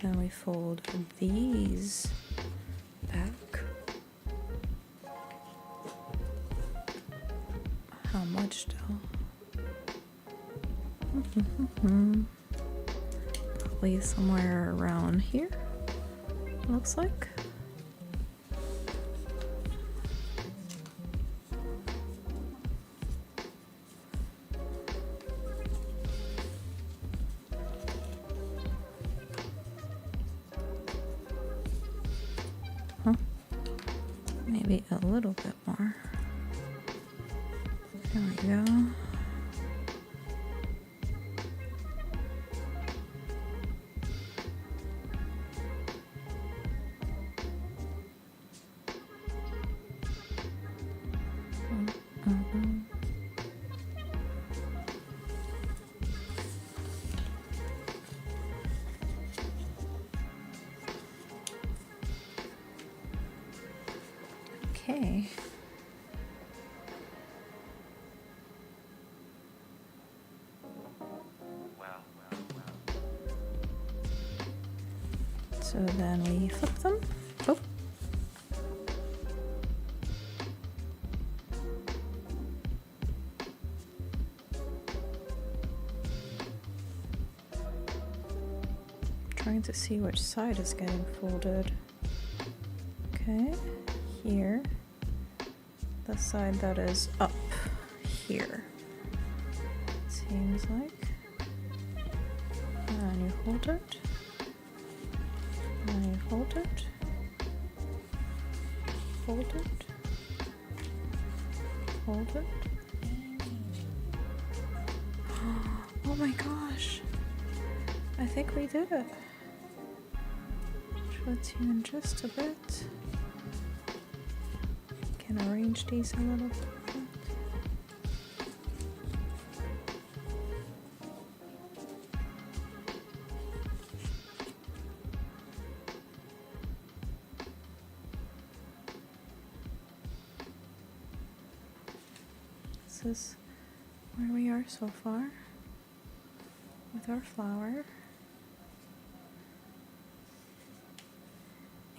Then we fold these back. How much still? Probably somewhere around here, looks like. Maybe a little bit more. There we go. Okay. So then we flip them. Oh. Trying to see which side is getting folded. Okay, here. the side that is up here. Seems like. And you hold it. And you hold it. Hold it. Hold it. Oh my gosh. I think we did it. Show it to you in just a bit. Can arrange these a little bit. This is where we are so far with our flower.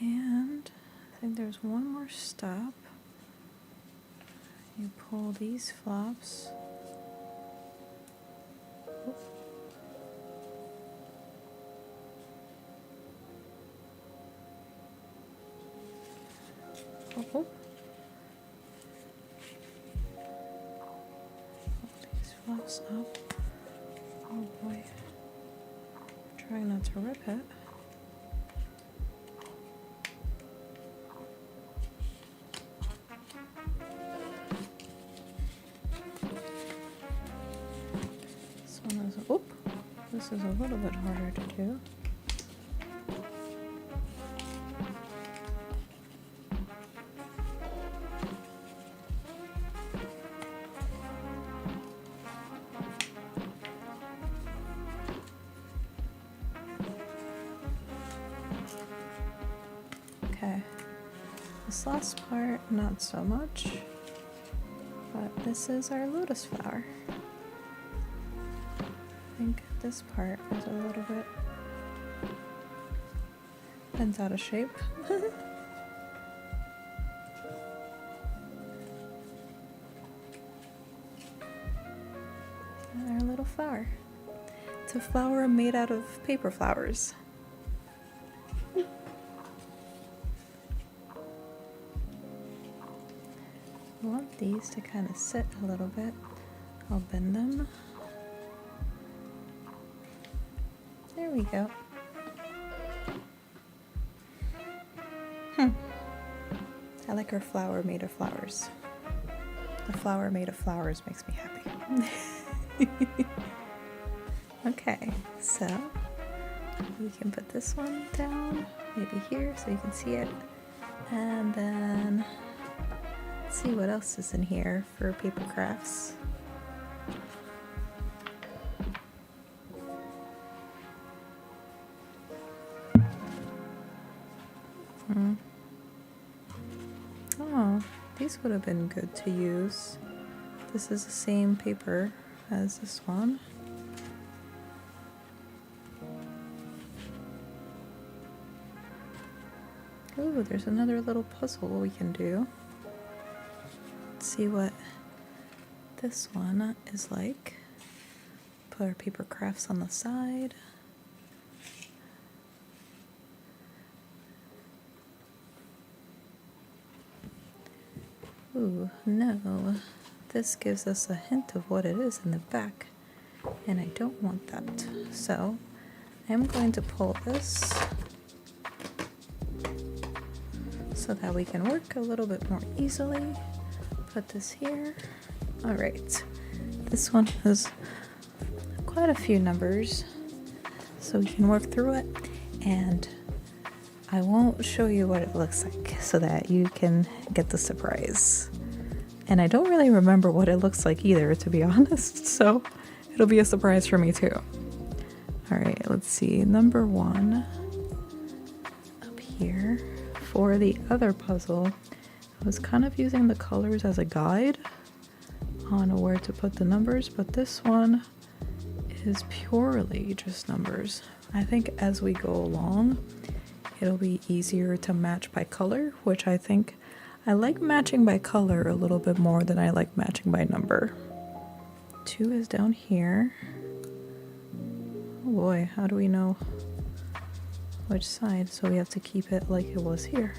And I think there's one more step. You pull these flaps. Oh. Pull these flaps up. Oh boy. Trying not to rip it. This is a little bit harder to do. Okay, this last part, not so much, but this is our lotus flower. I think this part is a little bit bent out of shape. And our little flower. It's a flower made out of paper flowers. I want these to kind of sit a little bit. I'll bend them. There we go. I like our flower made of flowers. The flower made of flowers makes me happy. Okay, so we can put this one down, maybe here so you can see it. And then let's see what else is in here for paper crafts. Oh, these would have been good to use. This is the same paper as this one. Ooh, there's another little puzzle we can do. Let's see what this one is like. Put our paper crafts on the side. Ooh, no. This gives us a hint of what it is in the back, and I don't want that. So I'm going to pull this so that we can work a little bit more easily. Put this here. All right. This one has quite a few numbers, so we can work through it, and I won't show you what it looks like so that you can get the surprise. And I don't really remember what it looks like either, to be honest, so it'll be a surprise for me too. All right, let's see. Number 1 up here. For the other puzzle, I was kind of using the colors as a guide on where to put the numbers, but this one is purely just numbers. I think as we go along, it'll be easier to match by color, which I think I like matching by color a little bit more than I like matching by number. 2 is down here. Oh boy, how do we know which side? So we have to keep it like it was here.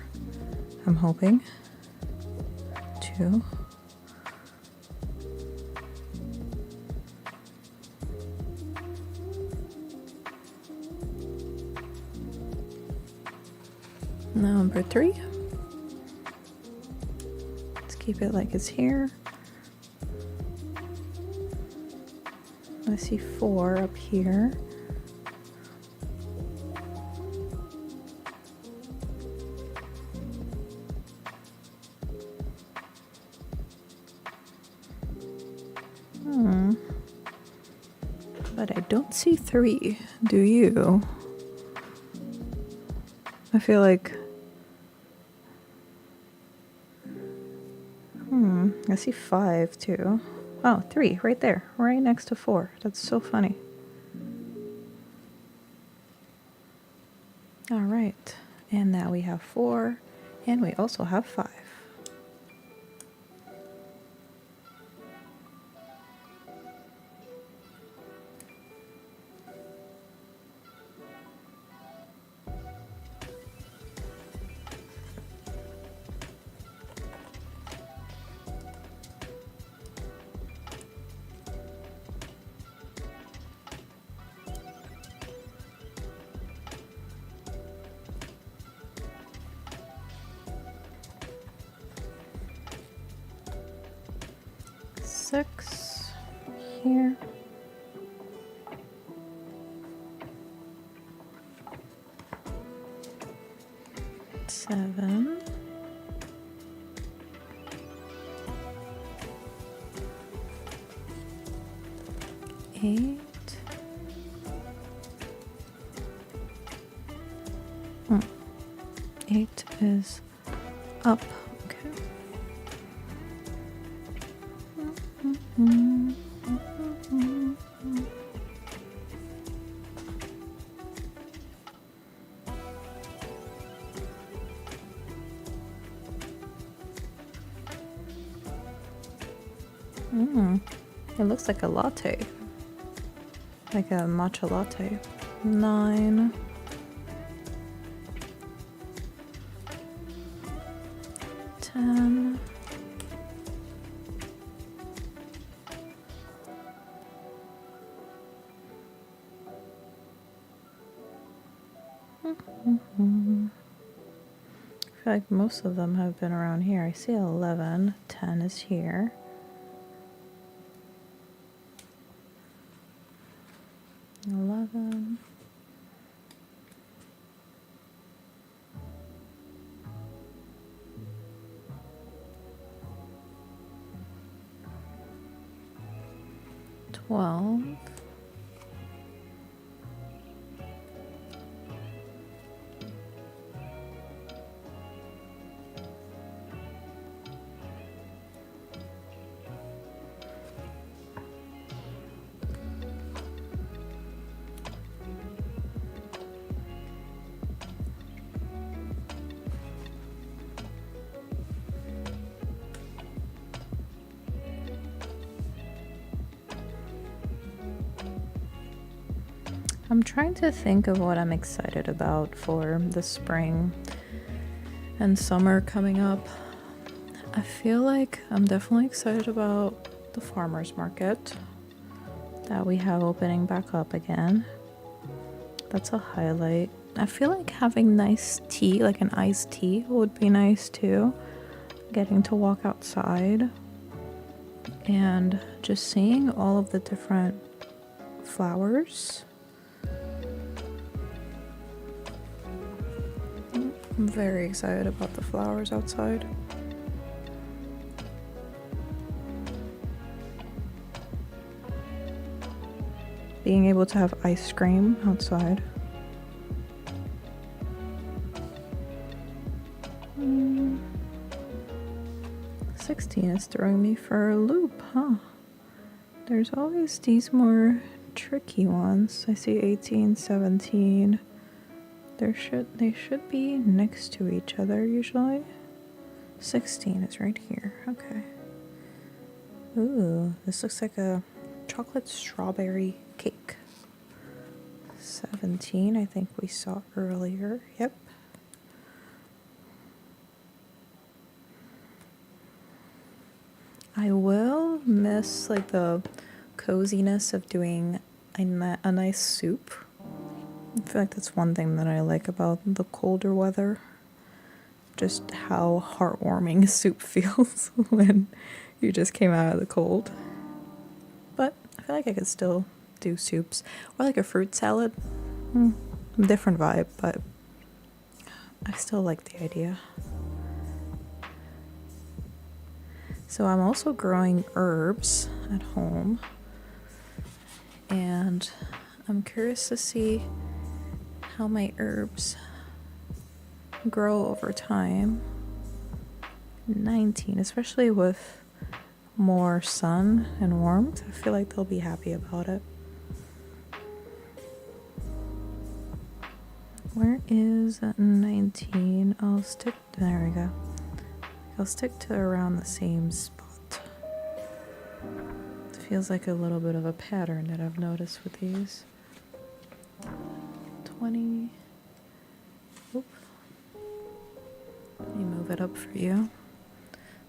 I'm hoping. 2. Number 3. Let's keep it like it's here. I see 4 up here. But I don't see 3. Do you? I feel like... I see 5 too. Oh, 3 right there, right next to 4. That's so funny. All right, and now we have 4, and we also have 5. Six here. 7. 8. 8 is up. It looks like a latte, like a matcha latte. 9. 10. I feel like most of them have been around here. I see 11. 10 is here. 11. 12. 'm trying to think of what I'm excited about for the spring and summer coming up. I feel like I'm definitely excited about the farmers market that we have opening back up again. That's a highlight. I feel like having nice tea, like an iced tea, would be nice too. Getting to walk outside and just seeing all of the different flowers. I'm very excited about the flowers outside. Being able to have ice cream outside. 16 is throwing me for a loop, huh? There's always these more tricky ones. I see 18, 17. They should be next to each other usually. 16 is right here. Okay. Ooh, this looks like a chocolate strawberry cake. 17, I think we saw earlier. Yep. I will miss like the coziness of doing a nice soup. I feel like that's one thing that I like about the colder weather. just how heartwarming soup feels when you just came out of the cold. But I feel like I could still do soups. Or like a fruit salad. Different vibe, but I still like the idea. So I'm also growing herbs at home. And I'm curious to see how my herbs grow over time. 19, especially with more sun and warmth, I feel like they'll be happy about it. Where is 19? There we go. I'll stick to around the same spot. It feels like a little bit of a pattern that I've noticed with these. 20. Oop. Let me move it up for you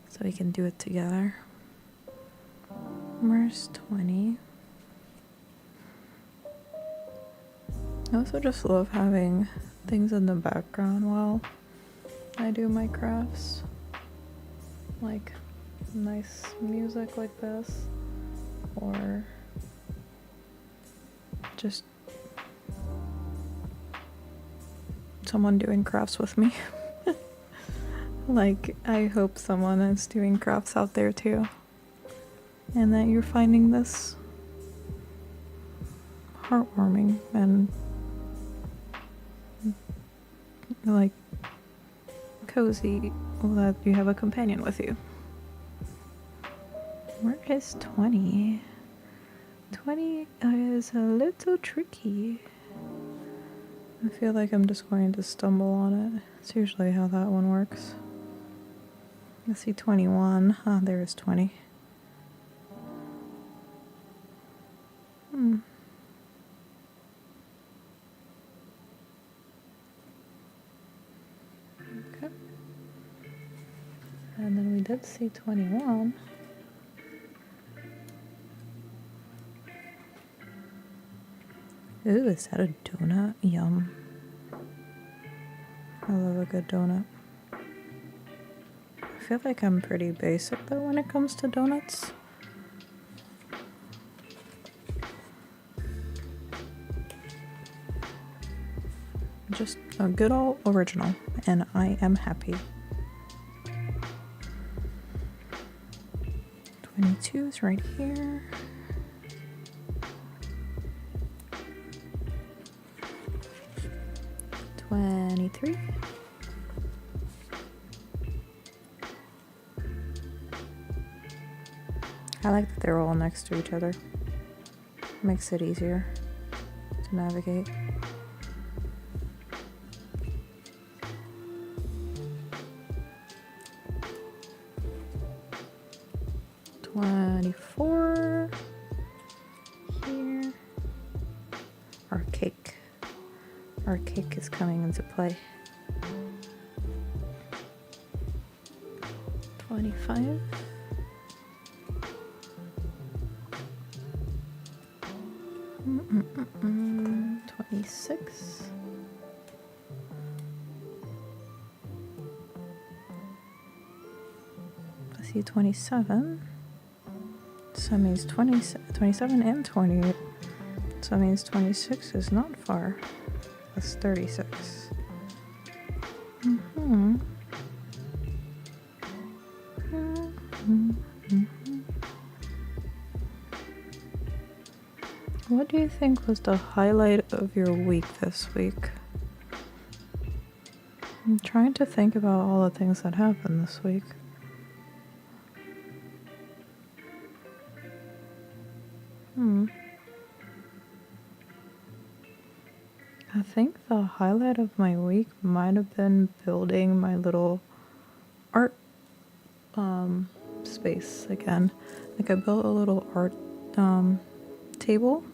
so we can do it together. Where's 20? I also just love having things in the background while I do my crafts. Like nice music like this, or just someone doing crafts with me. Like, I hope someone is doing crafts out there too, and that you're finding this heartwarming and like cozy, that you have a companion with you. Where is 20? 20 is a little tricky. I feel like I'm just going to stumble on it. It's usually how that one works. I see 21. Ah, there is 20. Okay. And then we did see 21. Ooh, is that a donut? Yum. I love a good donut. I feel like I'm pretty basic though when it comes to donuts. Just a good old original, and I am happy. 22 is right here. $23. I like that they're all next to each other. Makes it easier to navigate. $24 here. Our cake is coming into play. 25. Mm-mm-mm-mm. 26. I see 27. So that means 27 and 28. So that means 26 is not far. That's 36. Mm-hmm. Mm-hmm. Mm-hmm. What do you think was the highlight of your week this week? I'm trying to think about all the things that happened this week. I think the highlight of my week might have been building my little art space again. Like, I built a little art table.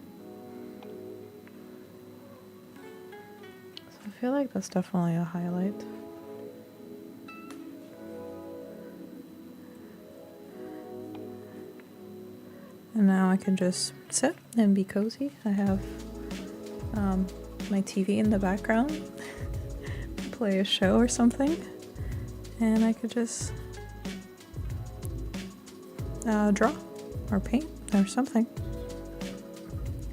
So I feel like that's definitely a highlight. And now I can just sit and be cozy. I have my TV in the background, play a show or something, and I could just draw or paint or something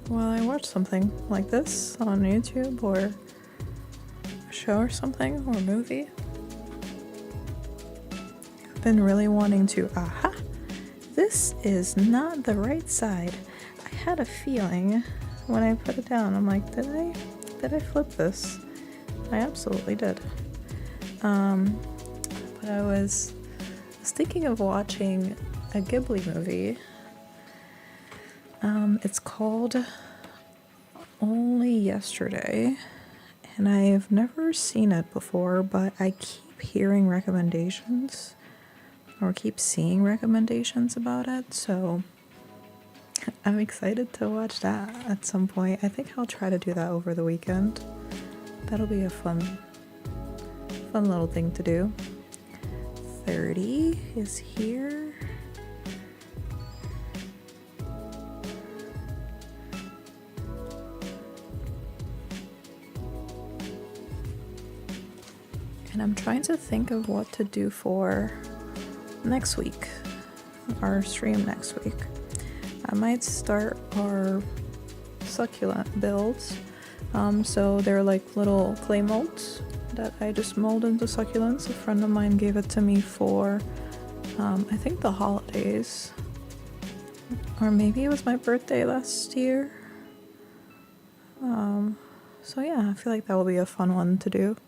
while I watch something like this on YouTube or a show or something or a movie. I've been really wanting to, this is not the right side. I had a feeling when I put it down, I'm like, did I flip this? I absolutely did. But I was thinking of watching a Ghibli movie. It's called Only Yesterday, and I've never seen it before, but I keep hearing recommendations or keep seeing recommendations about it, so I'm excited to watch that at some point. I think I'll try to do that over the weekend. That'll be a fun little thing to do. 30 is here. And I'm trying to think of what to do for next week, our stream next week. I might start our succulent builds. So they're like little clay molds that I just mold into succulents. A friend of mine gave it to me for, I think the holidays, or maybe it was my birthday last year. So yeah, I feel like that will be a fun one to do.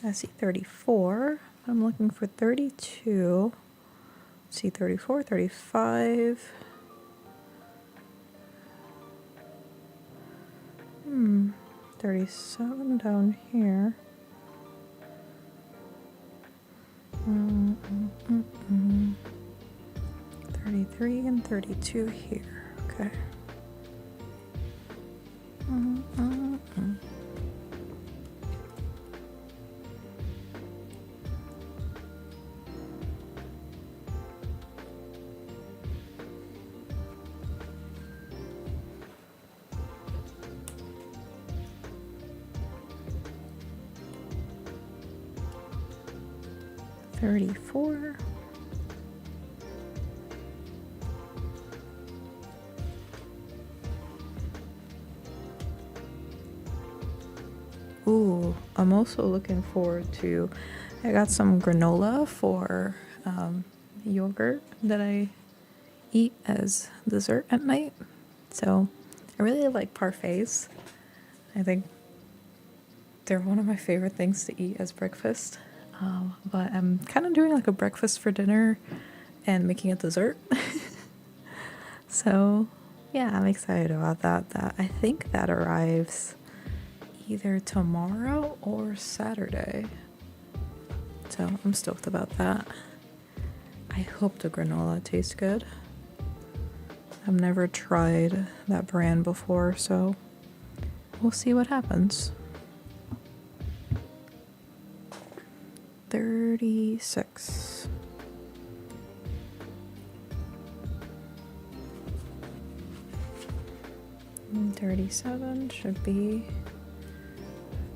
I see 34. I'm looking for 32. See 34, 35. 37 down here. 33 and 32 here. Okay. 34. Ooh, I'm also looking forward to, I got some granola for yogurt that I eat as dessert at night. So I really like parfaits. I think they're one of my favorite things to eat as breakfast. But I'm kind of doing like a breakfast for dinner and making a dessert. So yeah, I'm excited about that. I think that arrives either tomorrow or Saturday. So I'm stoked about that. I hope the granola tastes good. I've never tried that brand before, so we'll see what happens. 36. And 37 should be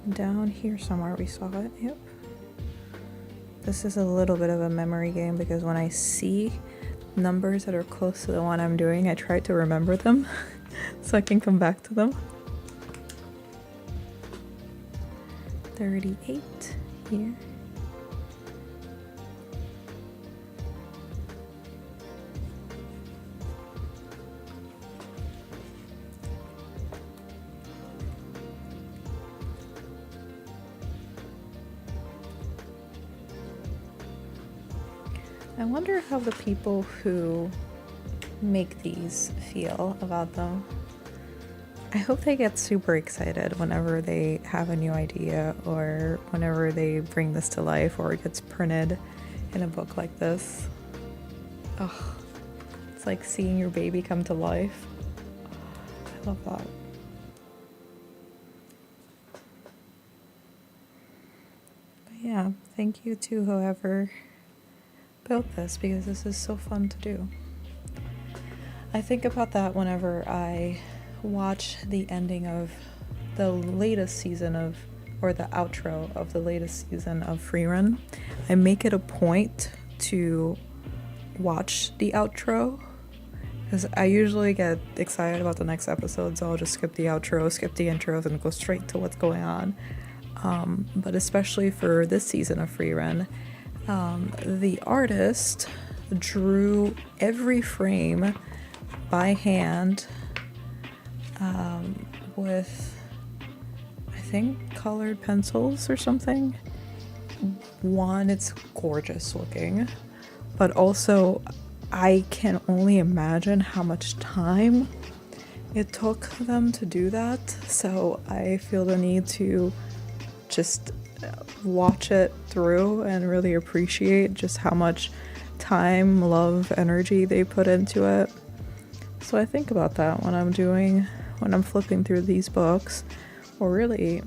down here somewhere. We saw it. Yep. This is a little bit of a memory game because when I see numbers that are close to the one I'm doing, I try to remember them so I can come back to them. 38 here. I wonder how the people who make these feel about them. I hope they get super excited whenever they have a new idea or whenever they bring this to life or it gets printed in a book like this. Oh, it's like seeing your baby come to life. I love that. But yeah, thank you to whoever built this because this is so fun to do. I think about that whenever I watch the ending of the latest season of or the outro of the latest season of Freerun, I make it a point to watch the outro, because I usually get excited about the next episode, so I'll just skip the outro, skip the intros, and go straight to what's going on. But especially for this season of Freerun, the artist drew every frame by hand with, I think, colored pencils or something. One, it's gorgeous looking, but also I can only imagine how much time it took them to do that, so I feel the need to just watch it through and really appreciate just how much time, love, energy they put into it. So I think about that when I'm flipping through these books, or really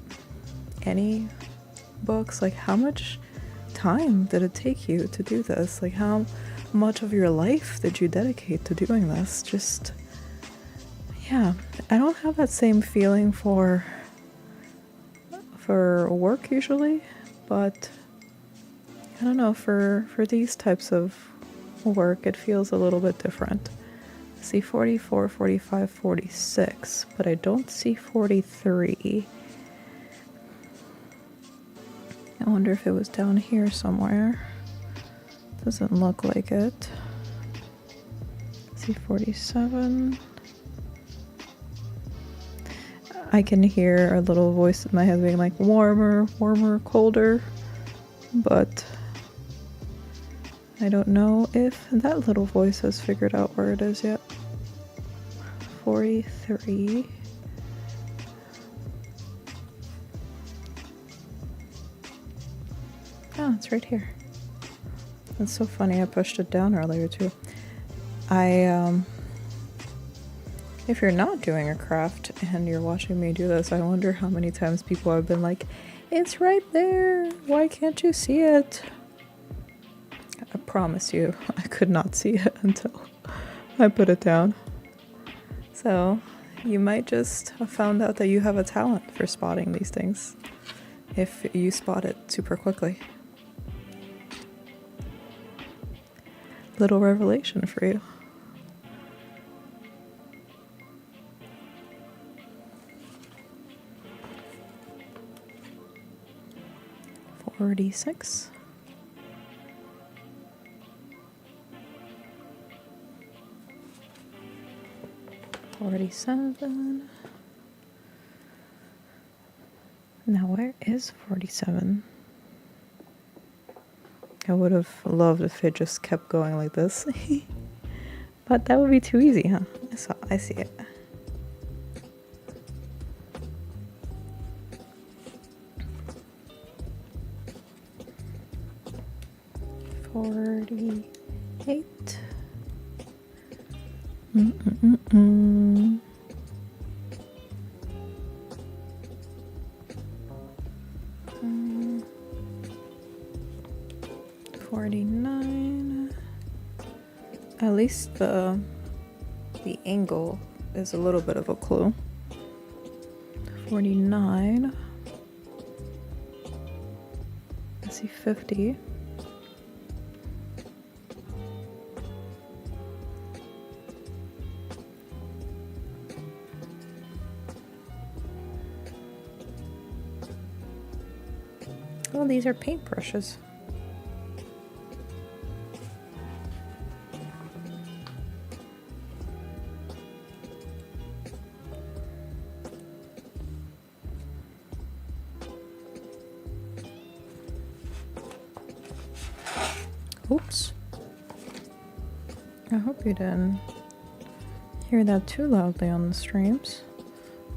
any books, like how much time did it take you to do this? Like how much of your life did you dedicate to doing this? Just, yeah, I don't have that same feeling for work usually, but I don't know, for these types of work it feels a little bit different. I see 44, 45, 46, but I don't see 43. I wonder if it was down here somewhere. Doesn't look like it. I see 47. I can hear a little voice in my head being like, warmer, warmer, colder, but I don't know if that little voice has figured out where it is yet. 43. Oh, it's right here. That's so funny, I pushed it down earlier too. If you're not doing a craft and you're watching me do this, I wonder how many times people have been like, it's right there, why can't you see it? I promise you, I could not see it until I put it down. So, you might just have found out that you have a talent for spotting these things, if you spot it super quickly. Little revelation for you. 46. 47. Now where is 47? I would have loved if it just kept going like this. But that would be too easy, huh? So I see it. $48. 49. At least the angle is a little bit of a clue. 49. I see 50. Oh, these are paintbrushes. Oops. I hope you didn't hear that too loudly on the streams.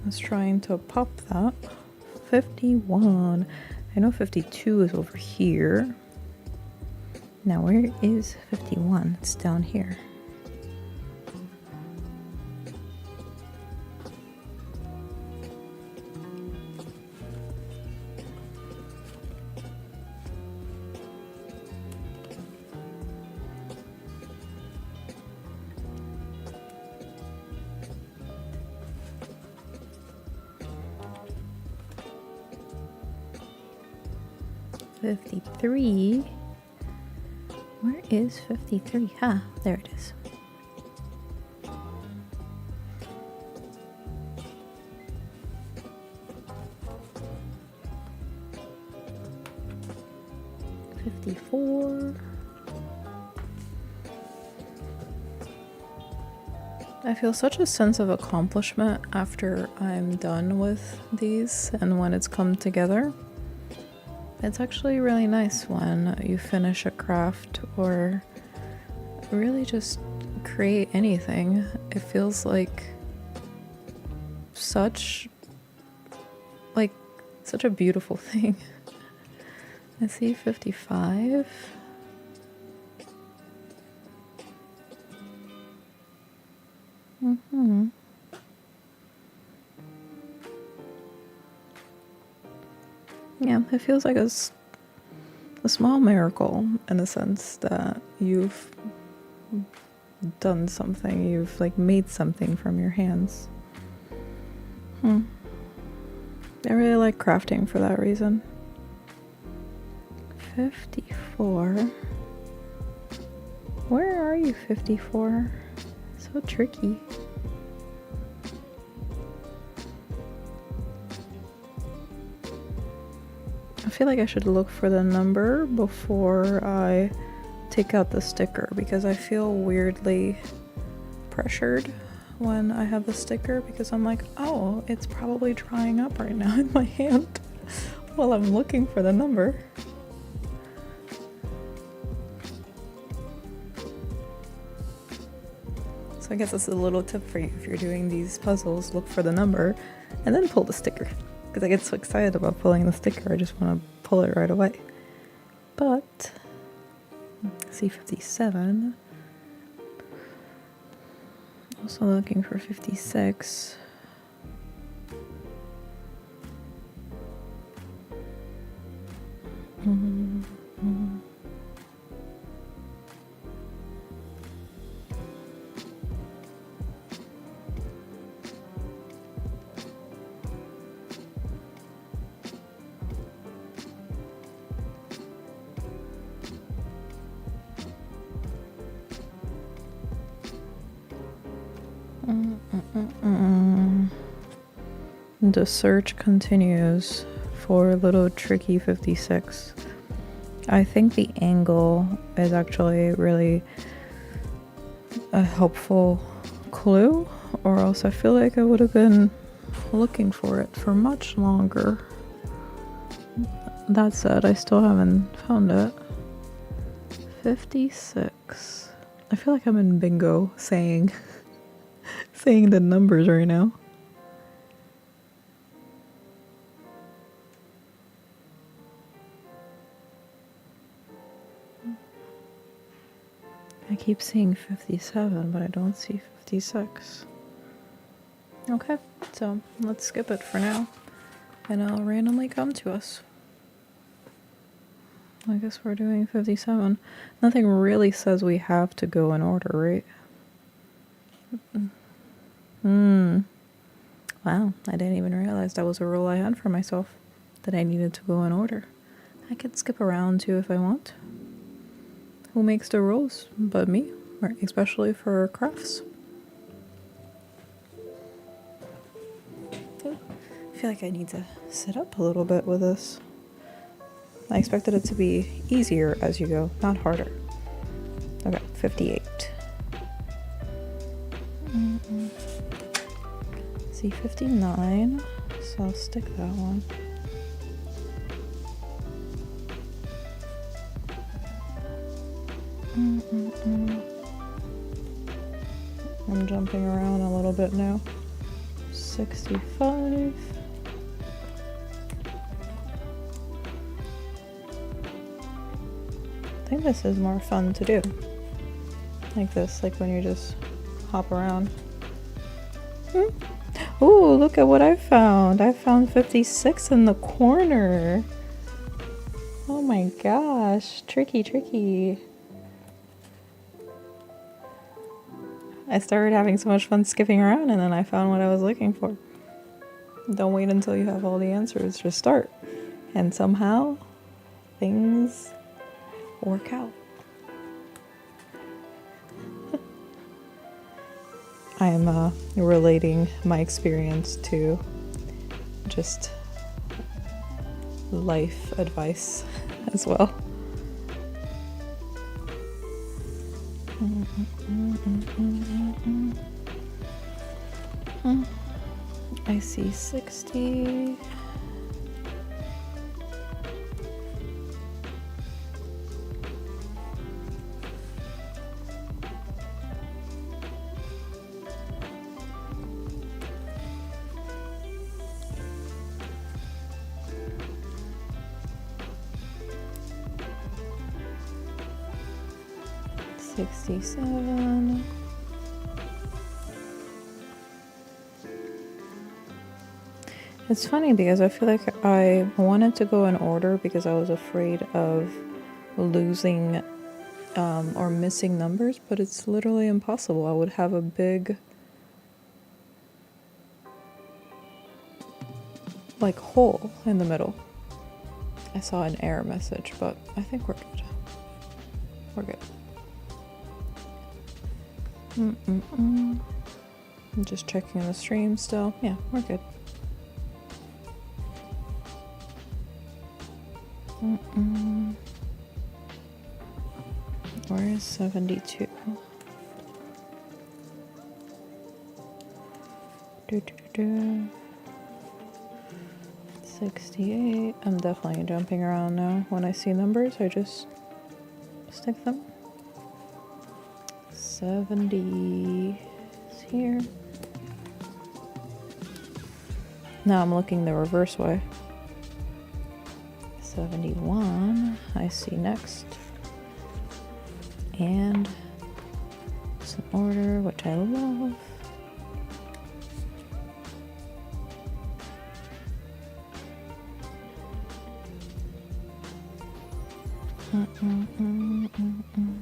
I was trying to pop that. 51. I know 52 is over here. Now where is 51? It's down here. 53. Where is 53? There it is. I feel such a sense of accomplishment after I'm done with these and when it's come together. It's actually really nice when you finish a craft or really just create anything. It feels like such a beautiful thing. I see 55. Yeah, it feels like a small miracle in a sense that you've done something, you've made something from your hands. I really like crafting for that reason. 54. Where are you, 54? So tricky. I feel like I should look for the number before I take out the sticker because I feel weirdly pressured when I have the sticker because I'm like, oh, it's probably drying up right now in my hand while I'm looking for the number. So I guess that's a little tip for you. If you're doing these puzzles, look for the number and then pull the sticker. Because I get so excited about pulling the sticker, I just want to pull it right away. But, see 57. Also looking for 56. The search continues for little tricky 56. I think the angle is actually really a helpful clue, or else I feel like I would have been looking for it for much longer. That said, I still haven't found it. 56. I feel like I'm in bingo saying the numbers right now. I keep seeing 57, but I don't see 56. Okay, so let's skip it for now, and it'll randomly come to us. I guess we're doing 57. Nothing really says we have to go in order, right? Wow, I didn't even realize that was a rule I had for myself, that I needed to go in order. I could skip around too if I want. Who makes the rules but me, especially for crafts? I feel like I need to sit up a little bit with this. I expected it to be easier as you go, not harder. Okay, 58. See 59, so I'll stick that one. I'm jumping around a little bit now. 65. I think this is more fun to do. Like this, like when you just hop around. Ooh, look at what I found. I found 56 in the corner. Oh my gosh, tricky. I started having so much fun skipping around and then I found what I was looking for. Don't wait until you have all the answers, just start. And somehow things work out. I am relating my experience to just life advice as well. I see 60. $67. It's funny because I feel like I wanted to go in order because I was afraid of losing or missing numbers, but it's literally impossible. I would have a big like hole in the middle. I saw an error message, but I think we're good. We're good. I'm just checking the stream still. Yeah, we're good. Where is 72? 68. I'm definitely jumping around now. When I see numbers, I just stick them. 70 is here. Now I'm looking the reverse way. 71, I see next. And some order, which I love. Mm -mm -mm -mm -mm.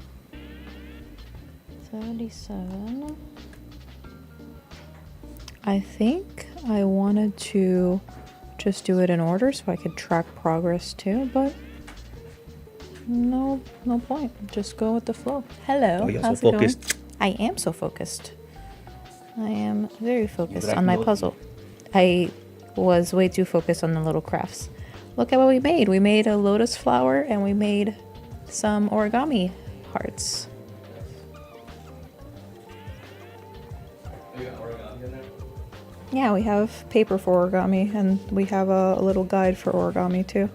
77. I think I wanted to just do it in order so I could track progress too, but no point. Just go with the flow. Hello, Oh, how's so it going? focused. I am so focused. I am very focused on my puzzle. I was way too focused on the little crafts. Look at what we made. We made a lotus flower and we made some origami hearts. Yeah, we have paper for origami, and we have a little guide for origami too.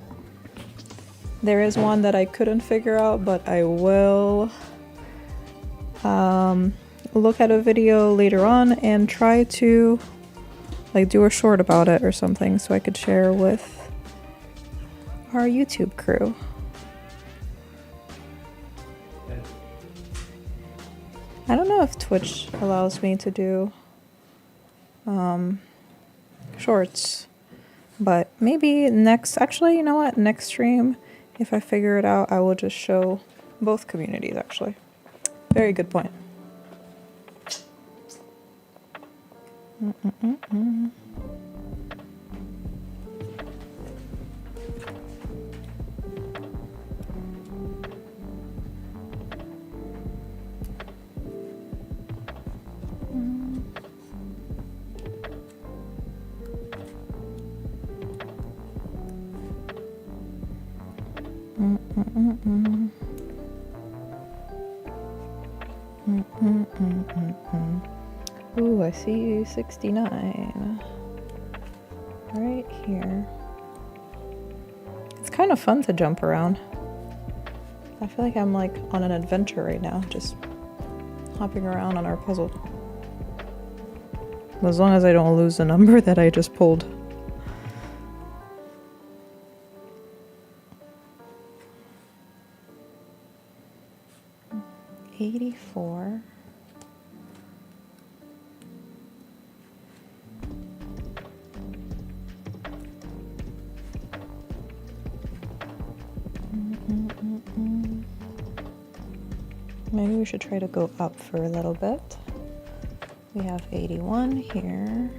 There is one that I couldn't figure out, but I will look at a video later on and try to like do a short about it or something so I could share with our YouTube crew. I don't know if Twitch allows me to do shorts, but maybe actually, you know what, next stream, if I figure it out, I will just show both communities actually. Very good point. Ooh, I see 69 right here. It's kind of fun to jump around. I feel like I'm like on an adventure right now, just hopping around on our puzzle. As long as I don't lose the number that I just pulled. $84. Maybe we should try to go up for a little bit. We have 81 here.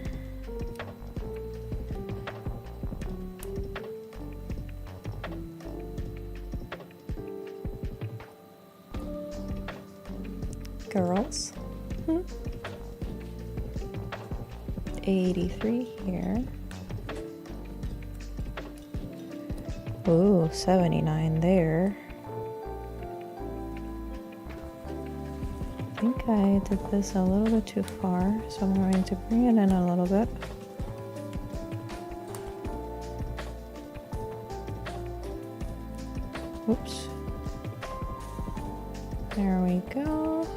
83 here. Ooh, 79 there. I think I did this a little bit too far, so I'm going to bring it in a little bit. Oops. There we go.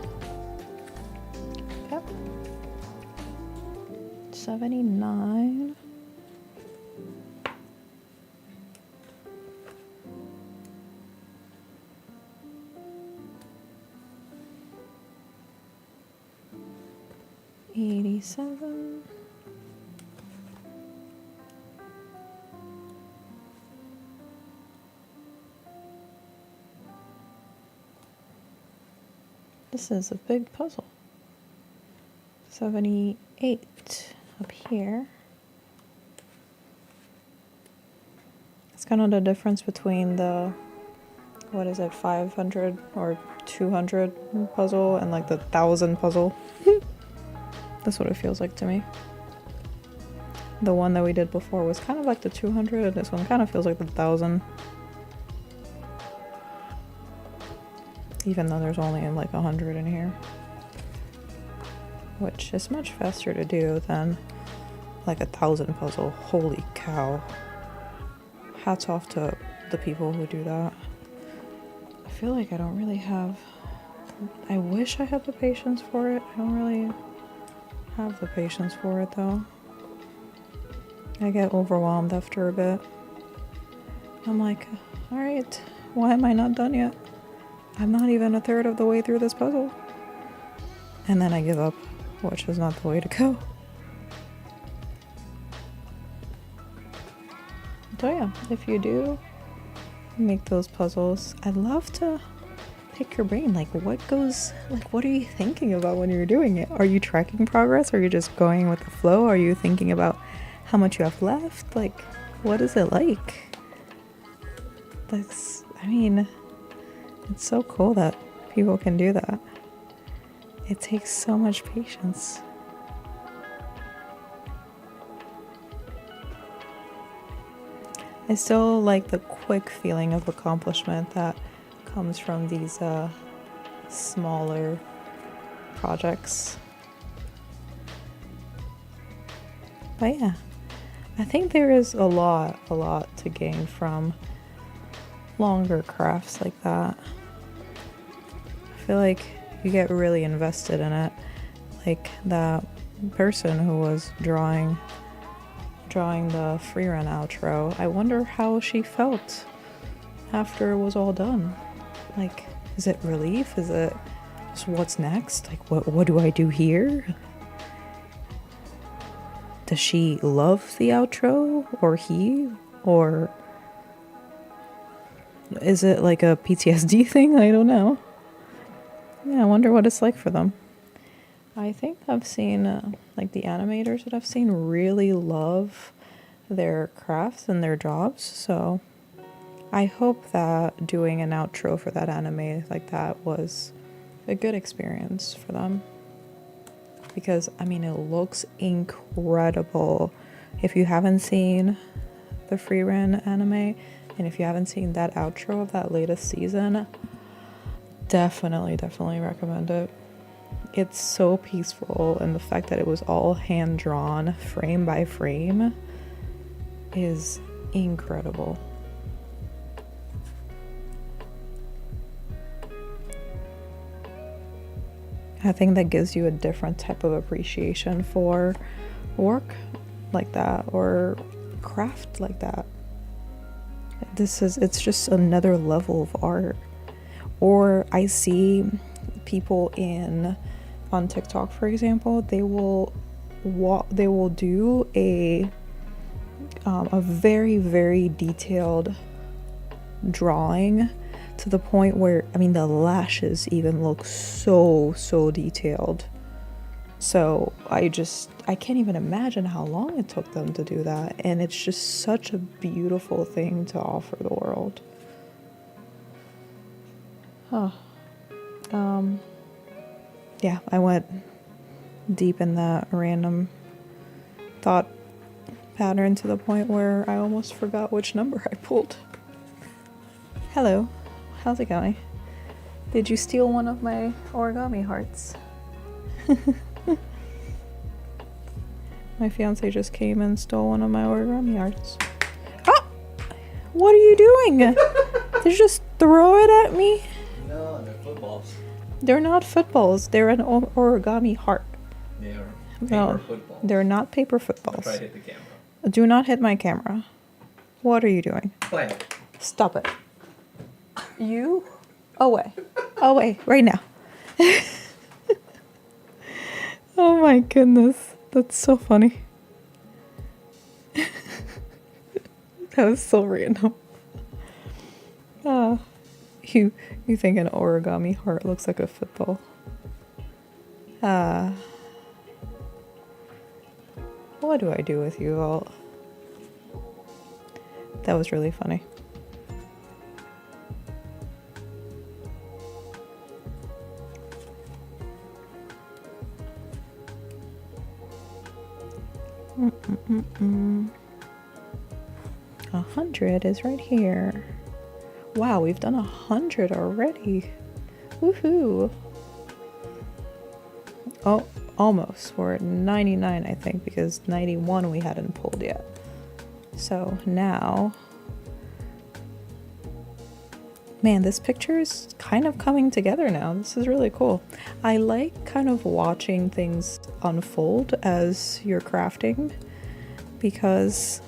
Yep. 79. $87. This is a big puzzle. 78 up here. It's kind of the difference between the, what is it, 500 or 200 puzzle and like the 1,000 puzzle. That's what it feels like to me. The one that we did before was kind of like the 200, and this one kind of feels like the 1,000. Even though there's only like 100 in here. Which is much faster to do than like 1,000 puzzle. Holy cow. Hats off to the people who do that. I feel like I don't really have... I wish I had the patience for it. I don't really have the patience for it though. I get overwhelmed after a bit. I'm like, alright, why am I not done yet? I'm not even a third of the way through this puzzle. And then I give up, which is not the way to go. So yeah, if you do make those puzzles, I'd love to pick your brain. Like what are you thinking about when you're doing it? Are you tracking progress? Are you just going with the flow? Are you thinking about how much you have left? Like, what is it like? It's so cool that people can do that. It takes so much patience. I still like the quick feeling of accomplishment that comes from these smaller projects. But yeah, I think there is a lot to gain from longer crafts like that. I feel like you get really invested in it. Like that person who was drawing the free run outro. I wonder how she felt after it was all done. Like, is it relief? Is it just what's next? Like, what do I do here? Does she love the outro? Or he? Or is it like a PTSD thing? I don't know. Yeah, I wonder what it's like for them. I think I've seen, like the animators that I've seen really love their crafts and their jobs, so I hope that doing an outro for that anime like that was a good experience for them. Because, I mean, it looks incredible. If you haven't seen the free run anime, and if you haven't seen that outro of that latest season, definitely recommend it. It's so peaceful, and the fact that it was all hand drawn frame by frame is incredible. I think that gives you a different type of appreciation for work like that or craft like that. It's just another level of art. Or I see people on TikTok, for example, they will do a very, very detailed drawing to the point where, I mean, the lashes even look so detailed. So I can't even imagine how long it took them to do that, and it's just such a beautiful thing to offer the world. Yeah, I went deep in that random thought pattern to the point where I almost forgot which number I pulled. Hello, how's it going? Did you steal one of my origami hearts? My fiance just came and stole one of my origami hearts. Ah! What are you doing? Did you just throw it at me? No, they're footballs. They're not footballs. They're an origami heart. They are No, paper footballs. they're not paper footballs. Try to hit the camera. Do not hit my camera. What are you doing? Play. Stop it. You? Away. Away. Right now. Oh my goodness. That's so funny. That was so random. You think an origami heart looks like a football? What do I do with you all? That was really funny. Mm-mm-mm-mm. 100 is right here. Wow, we've done 100 already. Woohoo! Oh, almost. We're at 99, I think, because 91 we hadn't pulled yet. So now, man, this picture is kind of coming together now. This is really cool. I like kind of watching things unfold as you're crafting, because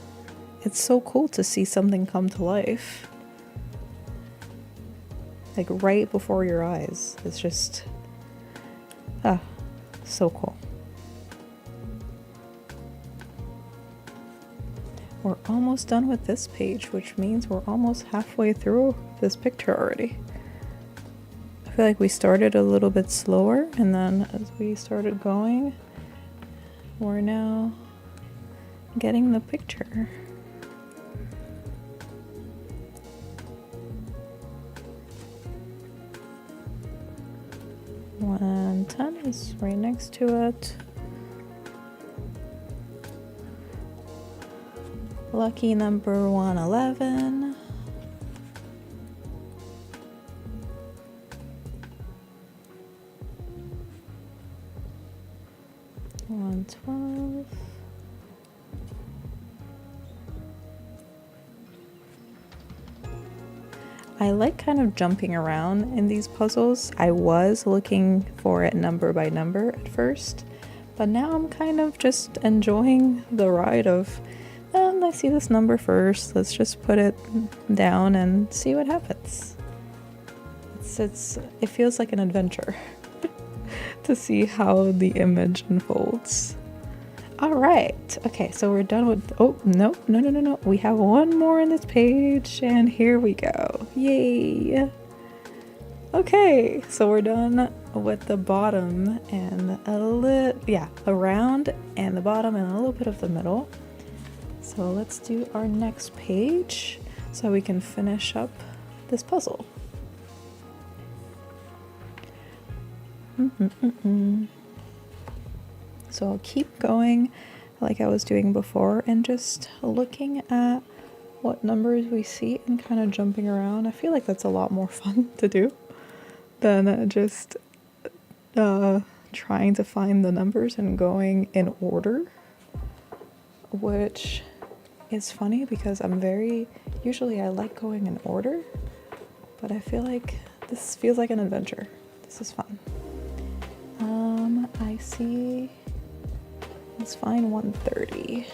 it's so cool to see something come to life. Like right before your eyes. It's just, so cool. We're almost done with this page, which means we're almost halfway through this picture already. I feel like we started a little bit slower, and then as we started going, we're now getting the picture. And 10 is right next to it. Lucky number 111. $112. I like kind of jumping around in these puzzles. I was looking for it number by number at first, but now I'm kind of just enjoying the ride of, I see this number first, let's just put it down and see what happens. It feels like an adventure to see how the image unfolds. All right, okay, so we're done with, oh, no. We have one more in this page, and here we go. Yay. Okay, so we're done with the bottom and around and the bottom and a little bit of the middle. So let's do our next page so we can finish up this puzzle. So I'll keep going like I was doing before and just looking at what numbers we see and kind of jumping around. I feel like that's a lot more fun to do than just trying to find the numbers and going in order, which is funny because usually I like going in order, but I feel like this feels like an adventure. This is fun. I see, let's find 130.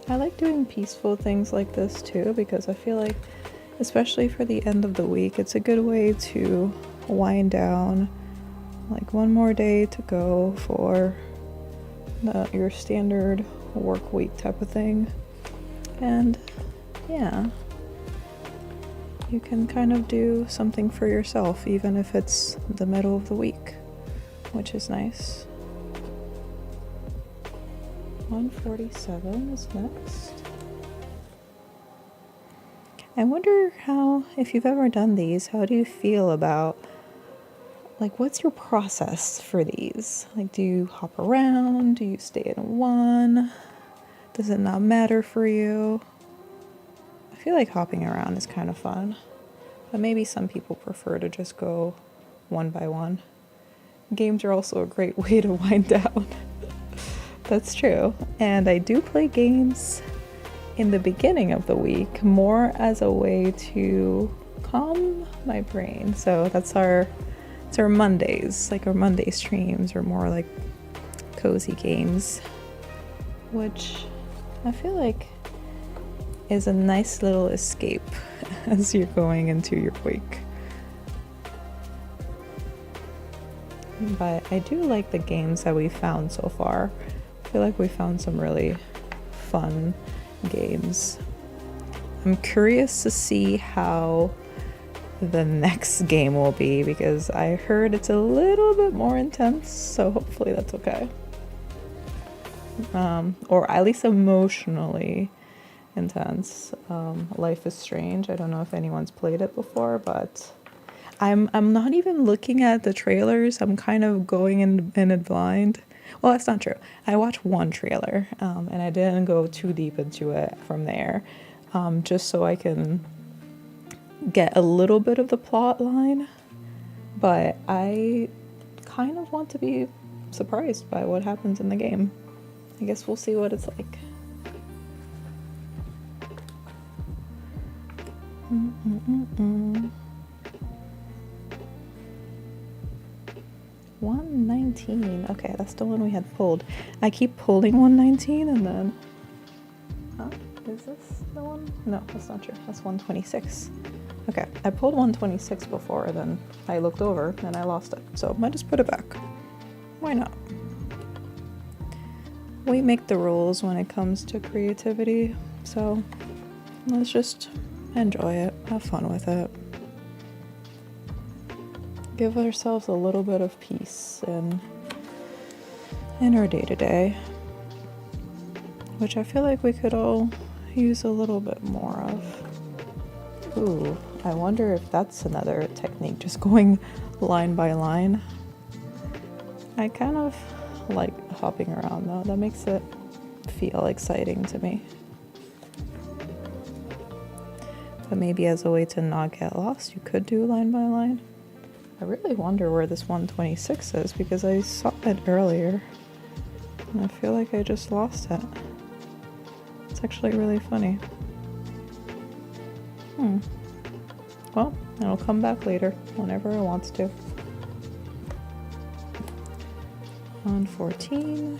I like doing peaceful things like this too, because I feel like, especially for the end of the week, it's a good way to wind down. Like one more day to go for your standard work week type of thing. And yeah, you can kind of do something for yourself, even if it's the middle of the week, which is nice. 147 is next. I wonder how, if you've ever done these, how do you feel about, like, what's your process for these? Like, do you hop around? Do you stay in one? Does it not matter for you? I feel like hopping around is kind of fun, but maybe some people prefer to just go one by one. Games are also a great way to wind down. That's true. And I do play games in the beginning of the week more as a way to calm my brain. So it's our Mondays, like our Monday streams are more like cozy games, which I feel like is a nice little escape as you're going into your week. But I do like the games that we found so far. I feel like we found some really fun games. I'm curious to see how the next game will be because I heard it's a little bit more intense, so hopefully that's okay. Or at least emotionally intense. Life is Strange. I don't know if anyone's played it before, but I'm not even looking at the trailers. I'm kind of going in it blind. Well, that's not true. I watched one trailer, and I didn't go too deep into it from there, just so I can get a little bit of the plot line. But I kind of want to be surprised by what happens in the game. I guess we'll see what it's like. Mm-mm-mm-mm. 119. Okay, that's the one we had pulled. I keep pulling 119 and then... Huh? Is this the one? No, that's not true. That's 126. Okay, I pulled 126 before, then I looked over and I lost it. So I just put it back. Why not? We make the rules when it comes to creativity, so let's just enjoy it, have fun with it. Give ourselves a little bit of peace in our day-to-day, which I feel like we could all use a little bit more of. Ooh, I wonder if that's another technique, just going line by line. I kind of like hopping around though, that makes it feel exciting to me. But maybe as a way to not get lost, you could do line by line. I really wonder where this 126 is because I saw it earlier and I feel like I just lost it. It's actually really funny. Well, it'll come back later whenever it wants to. 114.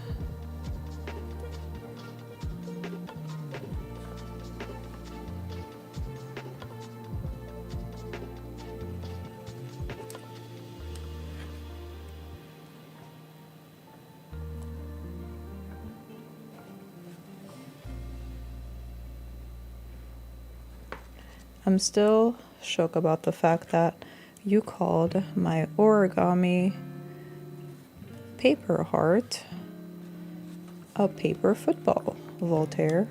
I'm still shook about the fact that you called my origami paper heart a paper football, Voltaire.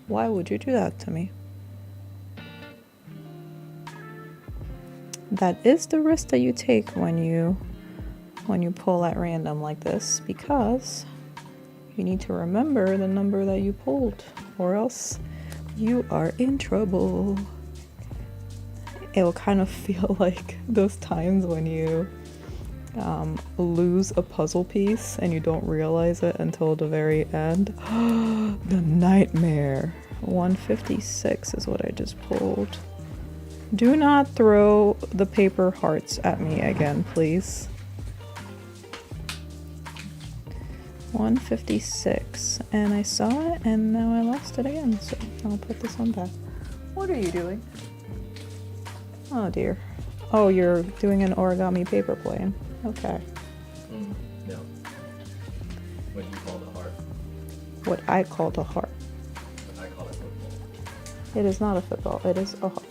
Why would you do that to me? That is the risk that you take when you pull at random like this, because you need to remember the number that you pulled, or else you are in trouble. It will kind of feel like those times when you lose a puzzle piece and you don't realize it until the very end. The nightmare. 156 is what I just pulled. Do not throw the paper hearts at me again, please. 156, and I saw it and now I lost it again, so I'll put this one back. What are you doing? Oh dear. Oh, you're doing an origami paper plane. Okay. No. What you call the heart. What I call a heart. What I call a football. It is not a football, it is a heart.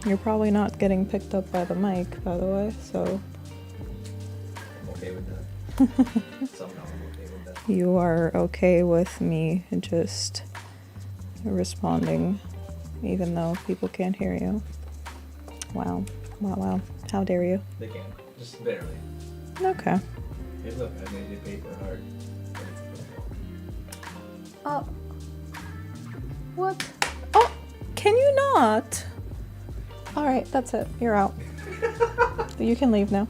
You're probably not getting picked up by the mic, by the way, so... I'm okay with that. Somehow I'm okay with that. you are okay with me just responding even though people can't hear you. Wow. Wow, wow. How dare you? They can, just barely. Okay. Hey, look, I made the paper hard. Oh. What? Oh, can you not? All right, that's it. You're out. You can leave now.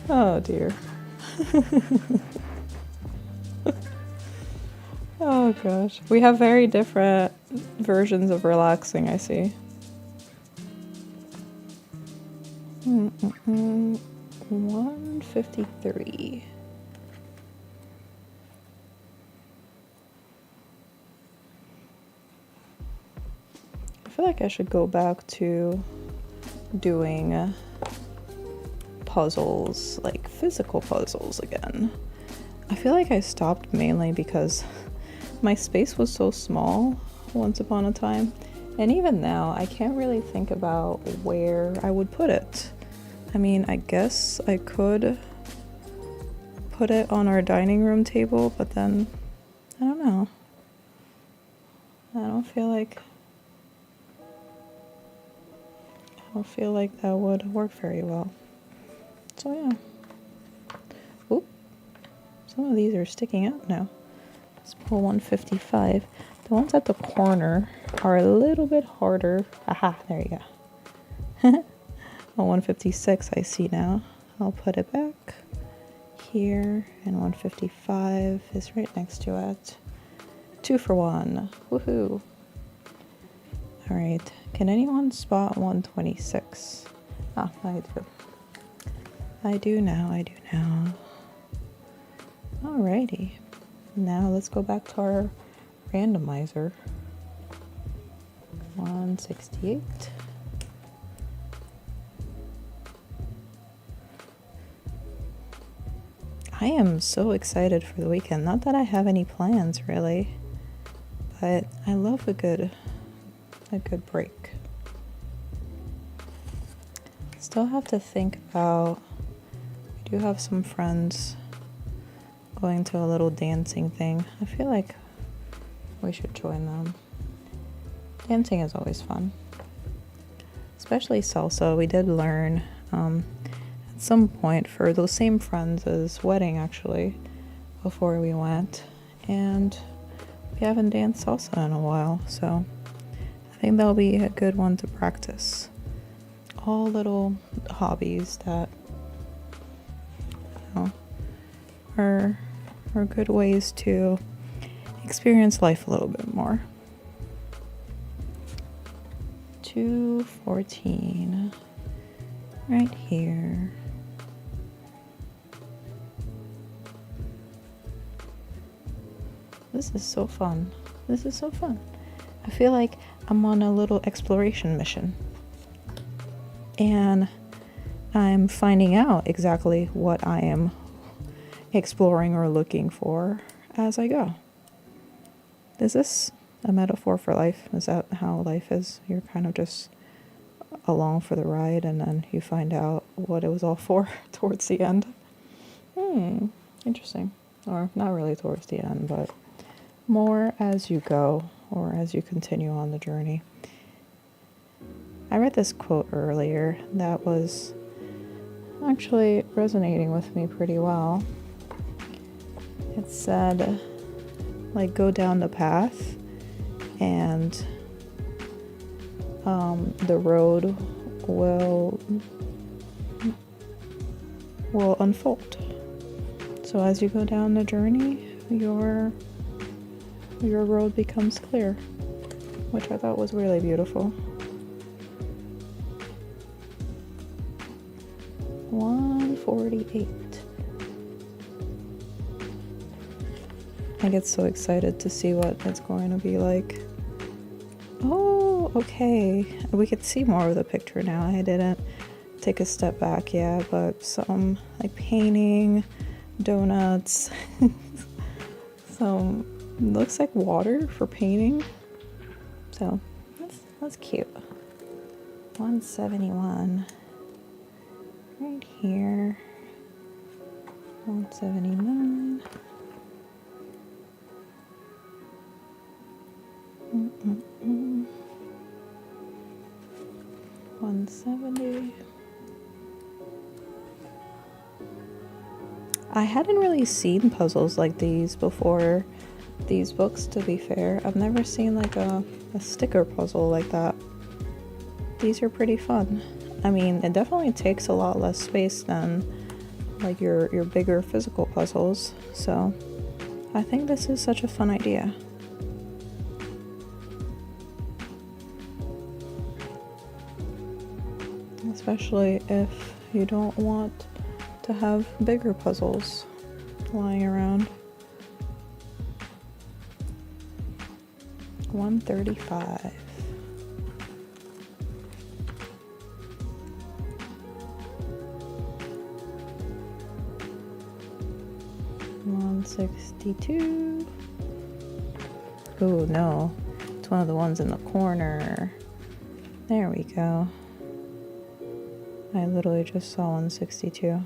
Oh, dear. Oh, gosh. We have very different versions of relaxing, I see. 153. I feel like I should go back to doing puzzles, like physical puzzles again. I feel like I stopped mainly because my space was so small once upon a time. And even now, I can't really think about where I would put it. I mean, I guess I could put it on our dining room table, but then, I don't know. I don't feel like that would work very well. So yeah. Oop. Some of these are sticking out now. Let's pull 155. The ones at the corner are a little bit harder. Aha, there you go. 156 I see now. I'll put it back here, and 155 is right next to it. 2 for 1. Woohoo. All right. Can anyone spot 126? Ah, I do. I do now. Alrighty. Now let's go back to our randomizer. 168. I am so excited for the weekend. Not that I have any plans really, but I love a good break. Still have to think about, we do have some friends going to a little dancing thing. I feel like we should join them. Dancing is always fun, especially salsa. We did learn at some point for those same friends' wedding actually before we went, and we haven't danced salsa in a while, so I think that'll be a good one to practice. All little hobbies that, you know, are good ways to experience life a little bit more. 214 right here. This is so fun. I feel like I'm on a little exploration mission, and I'm finding out exactly what I am exploring or looking for as I go. Is this a metaphor for life? Is that how life is? You're kind of just along for the ride, and then you find out what it was all for towards the end. Interesting. Or not really towards the end, but more as you go or as you continue on the journey. I read this quote earlier that was actually resonating with me pretty well. It said, like, go down the path and the road will unfold. So as you go down the journey, your road becomes clear, which I thought was really beautiful. 148. I get so excited to see what it's going to be like. Oh, okay. We could see more of the picture now. I didn't take a step back yet, but some like painting, donuts, some looks like water for painting. So that's cute. 171 right here. 179. 170. I hadn't really seen puzzles like these before these books, to be fair. I've never seen like a sticker puzzle like that. These are pretty fun. I mean, it definitely takes a lot less space than like your bigger physical puzzles, so I think this is such a fun idea. Especially if you don't want to have bigger puzzles lying around. 135. $162. Oh no, it's one of the ones in the corner. There we go. I literally just saw 162.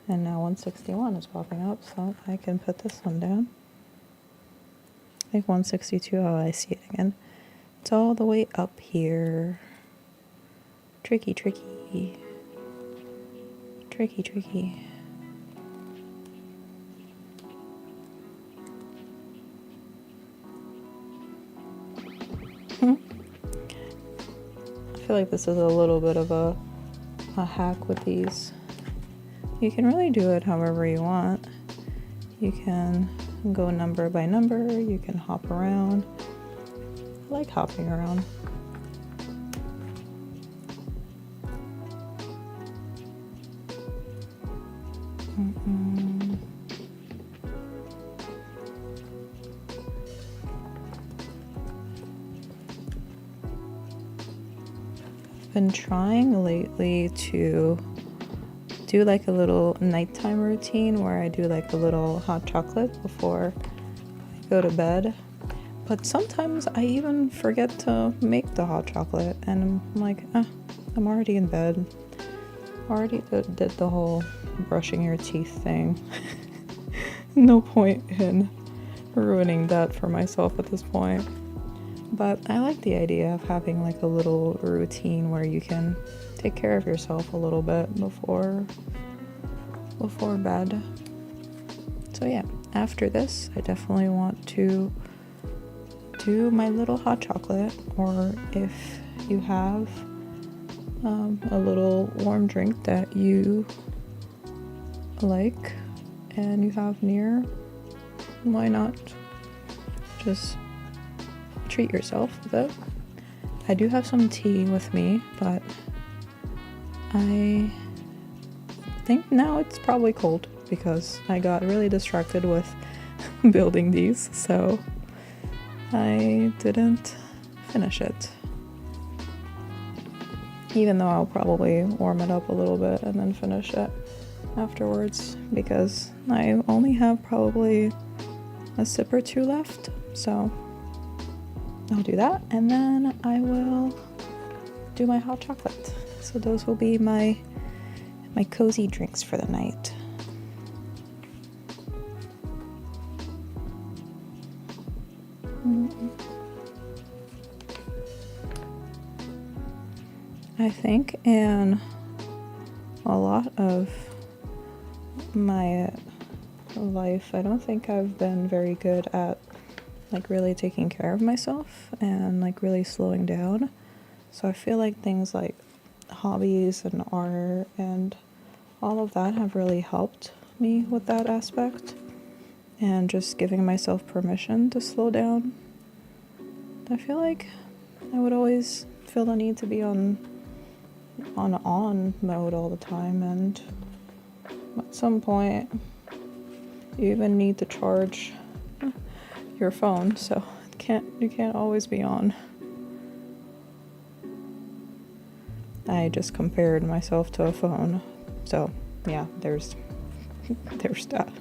And now 161 is popping up, so I can put this one down. I think 162, oh, I see it again. It's all the way up here. Tricky, tricky. Tricky, tricky. I feel like this is a little bit of a hack with these. You can really do it however you want. You can go number by number, you can hop around. I like hopping around. I've been trying lately to do like a little nighttime routine where I do like a little hot chocolate before I go to bed. But sometimes I even forget to make the hot chocolate and I'm like, I'm already in bed. Already did the whole brushing your teeth thing. No point in ruining that for myself at this point. But I like the idea of having like a little routine where you can take care of yourself a little bit before bed. So yeah, after this, I definitely want to do my little hot chocolate, or if you have a little warm drink that you like and you have near, why not just treat yourself with it. I do have some tea with me, but I think now it's probably cold because I got really distracted with building these, so I didn't finish it. Even though I'll probably warm it up a little bit and then finish it afterwards, because I only have probably a sip or two left, so I'll do that and then I will do my hot chocolate. So those will be my cozy drinks for the night. I think in a lot of my life, I don't think I've been very good at like really taking care of myself and like really slowing down. So I feel like things like hobbies and art and all of that have really helped me with that aspect, and just giving myself permission to slow down. I feel like I would always feel the need to be on mode all the time, and at some point you even need to charge your phone, so you can't always be on. I just compared myself to a phone, so yeah, there's that.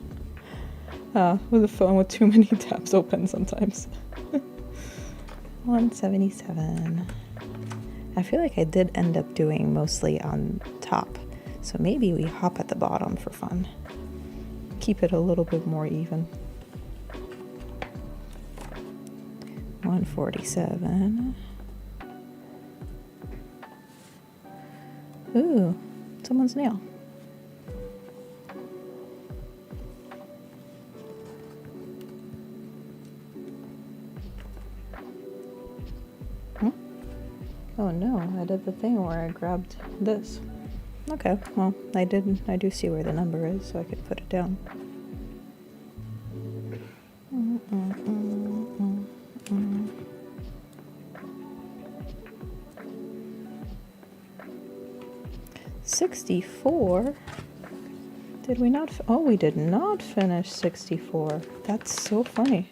With a phone with too many tabs open sometimes. 177. I feel like I did end up doing mostly on top, so maybe we hop at the bottom for fun. keep it a little bit more even. 147. Ooh, someone's nail. Oh no, I did the thing where I grabbed this. Okay, well, I do see where the number is, so I could put it down. 64? Did we not? Oh, we did not finish 64. That's so funny.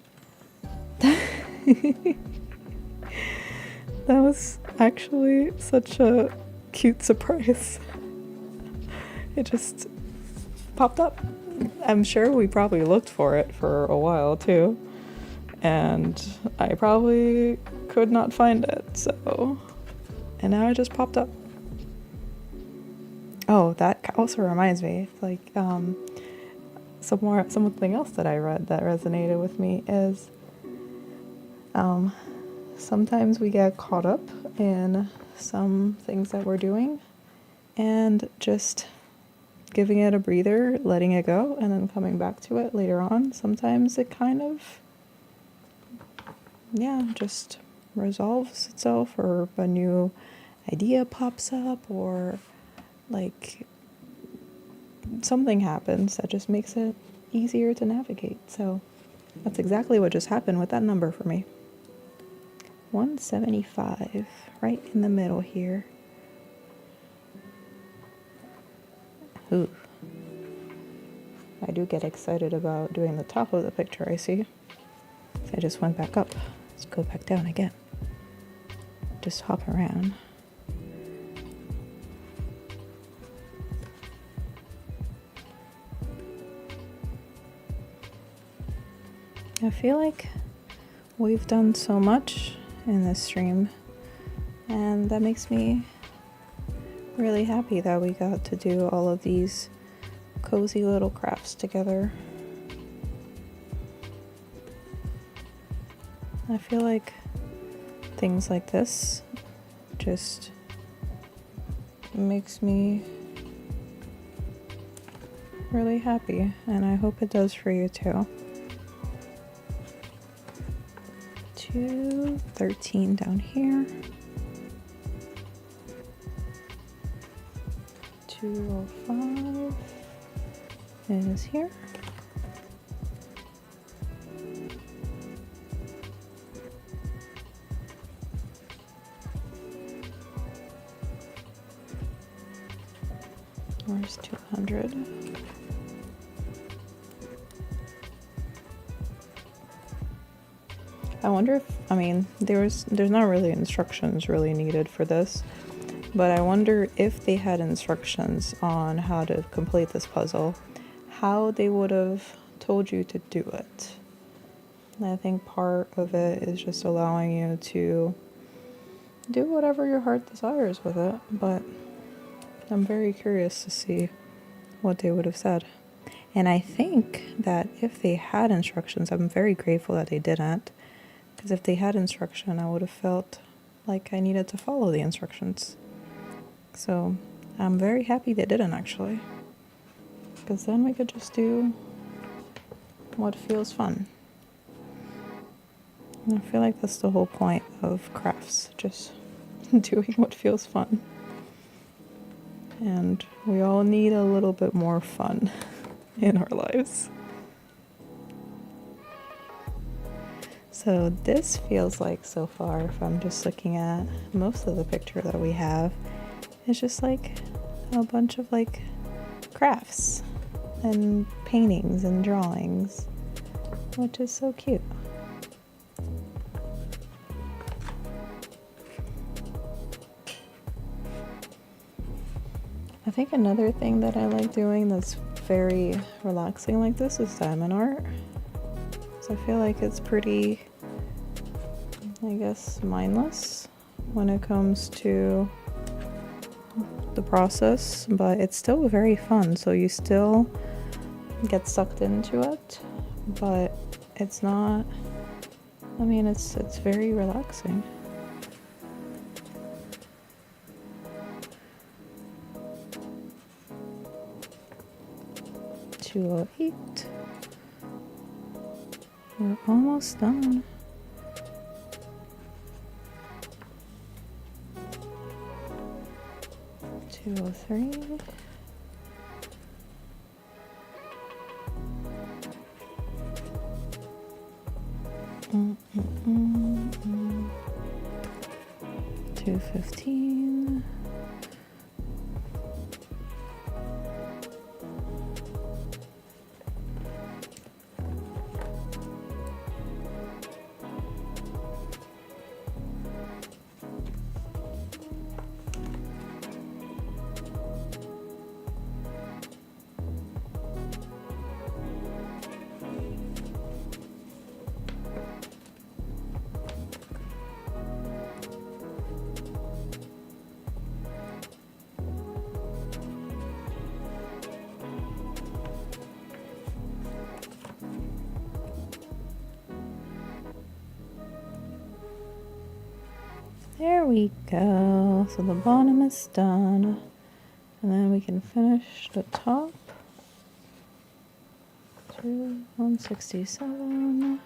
That was actually such a cute surprise. It just popped up. I'm sure we probably looked for it for a while too, and I probably could not find it, so, and now it just popped up. Oh, that also reminds me, like, something else that I read that resonated with me is, sometimes we get caught up in some things that we're doing and just giving it a breather, letting it go, and then coming back to it later on. Sometimes it kind of, just resolves itself, or a new idea pops up, or like something happens that just makes it easier to navigate. So that's exactly what just happened with that number for me. 175, right in the middle here. Ooh. I do get excited about doing the top of the picture, I see. I just went back up. Let's go back down again. Just hop around. I feel like we've done so much in this stream, and that makes me really happy that we got to do all of these cozy little crafts together. I feel like things like this just makes me really happy, and I hope it does for you too. 213 down here. 205 is here. Where's 200? I wonder if, there's not really instructions really needed for this, but I wonder if they had instructions on how to complete this puzzle, how they would have told you to do it. And I think part of it is just allowing you to do whatever your heart desires with it, but I'm very curious to see what they would have said. And I think that if they had instructions, I'm very grateful that they didn't, because if they had instruction, I would have felt like I needed to follow the instructions. So I'm very happy they didn't, actually, because then we could just do what feels fun. And I feel like that's the whole point of crafts, just doing what feels fun. And we all need a little bit more fun in our lives. So this feels like, so far, if I'm just looking at most of the picture that we have, it's just like a bunch of like crafts and paintings and drawings, which is so cute. I think another thing that I like doing that's very relaxing like this is diamond art. So I feel like it's pretty, I guess, mindless when it comes to the process, but it's still very fun. So you still get sucked into it, but it's not, I mean, it's very relaxing. $208. We're almost done. $203. $215. There we go. So the bottom is done. And then we can finish the top. 167.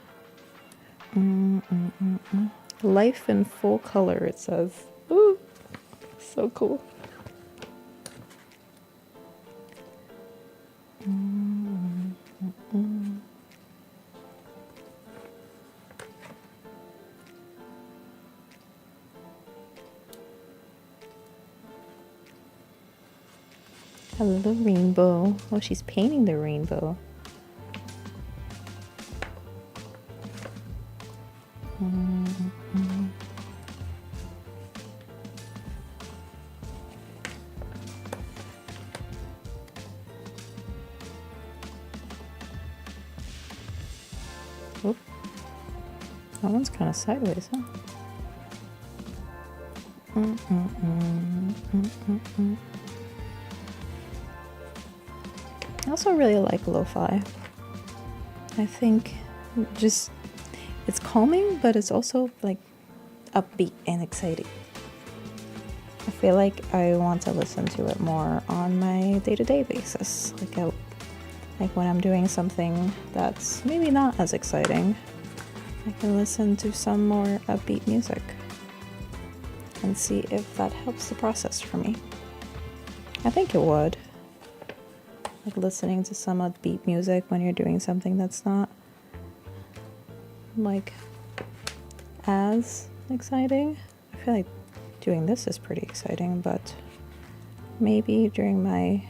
Life in full color, it says. Ooh, so cool. Hello, rainbow. Oh, she's painting the rainbow. Oop. That one's kind of sideways, huh? I also really like lo-fi. I think just it's calming, but it's also like upbeat and exciting. I feel like I want to listen to it more on my day-to-day basis. Like when I'm doing something that's maybe not as exciting, I can listen to some more upbeat music and see if that helps the process for me. I think it would. Like listening to some upbeat music when you're doing something that's not like as exciting. I feel like doing this is pretty exciting, but maybe during my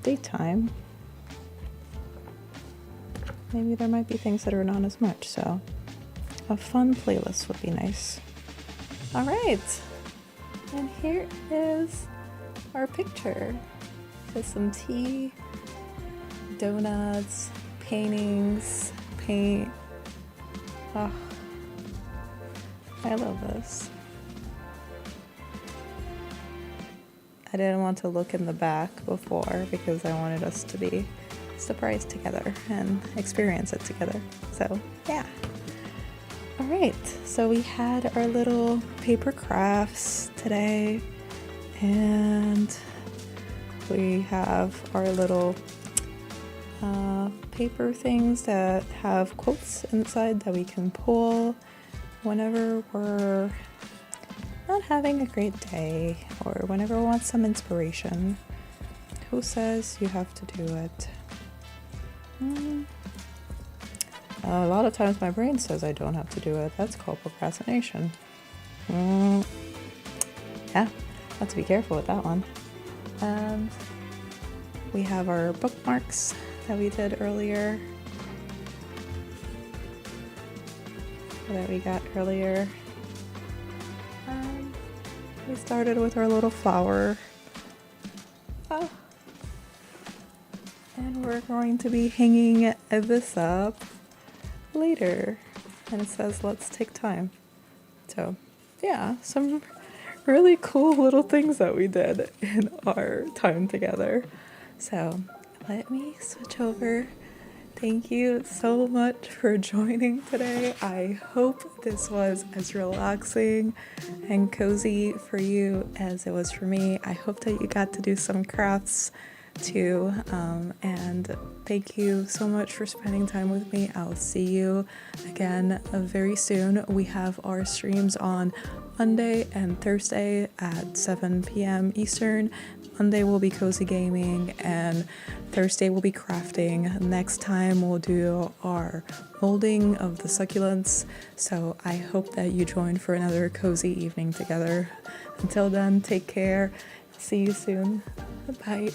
daytime, maybe there might be things that are not as much. So a fun playlist would be nice. All right, and here is our picture. Just some tea, donuts, paintings, paint. Oh, I love this. I didn't want to look in the back before because I wanted us to be surprised together and experience it together. So yeah. All right, so we had our little paper crafts today, and we have our little paper things that have quotes inside that we can pull whenever we're not having a great day or whenever we want some inspiration. Who says you have to do it? A lot of times my brain says I don't have to do it. That's called procrastination. Yeah, have to be careful with that one. And we have our bookmarks that we did earlier. That we got earlier. We started with our little flower. And we're going to be hanging this up later. And it says, let's take time. So, yeah, some really cool little things that we did in our time together. So, let me switch over. Thank you so much for joining today. I hope this was as relaxing and cozy for you as it was for me. I hope that you got to do some crafts too. And thank you so much for spending time with me. I'll see you again very soon. We have our streams on Monday and Thursday at 7 p.m. Eastern. Monday will be cozy gaming and Thursday will be crafting. Next time we'll do our molding of the succulents. So I hope that you join for another cozy evening together. Until then, take care. See you soon. Bye.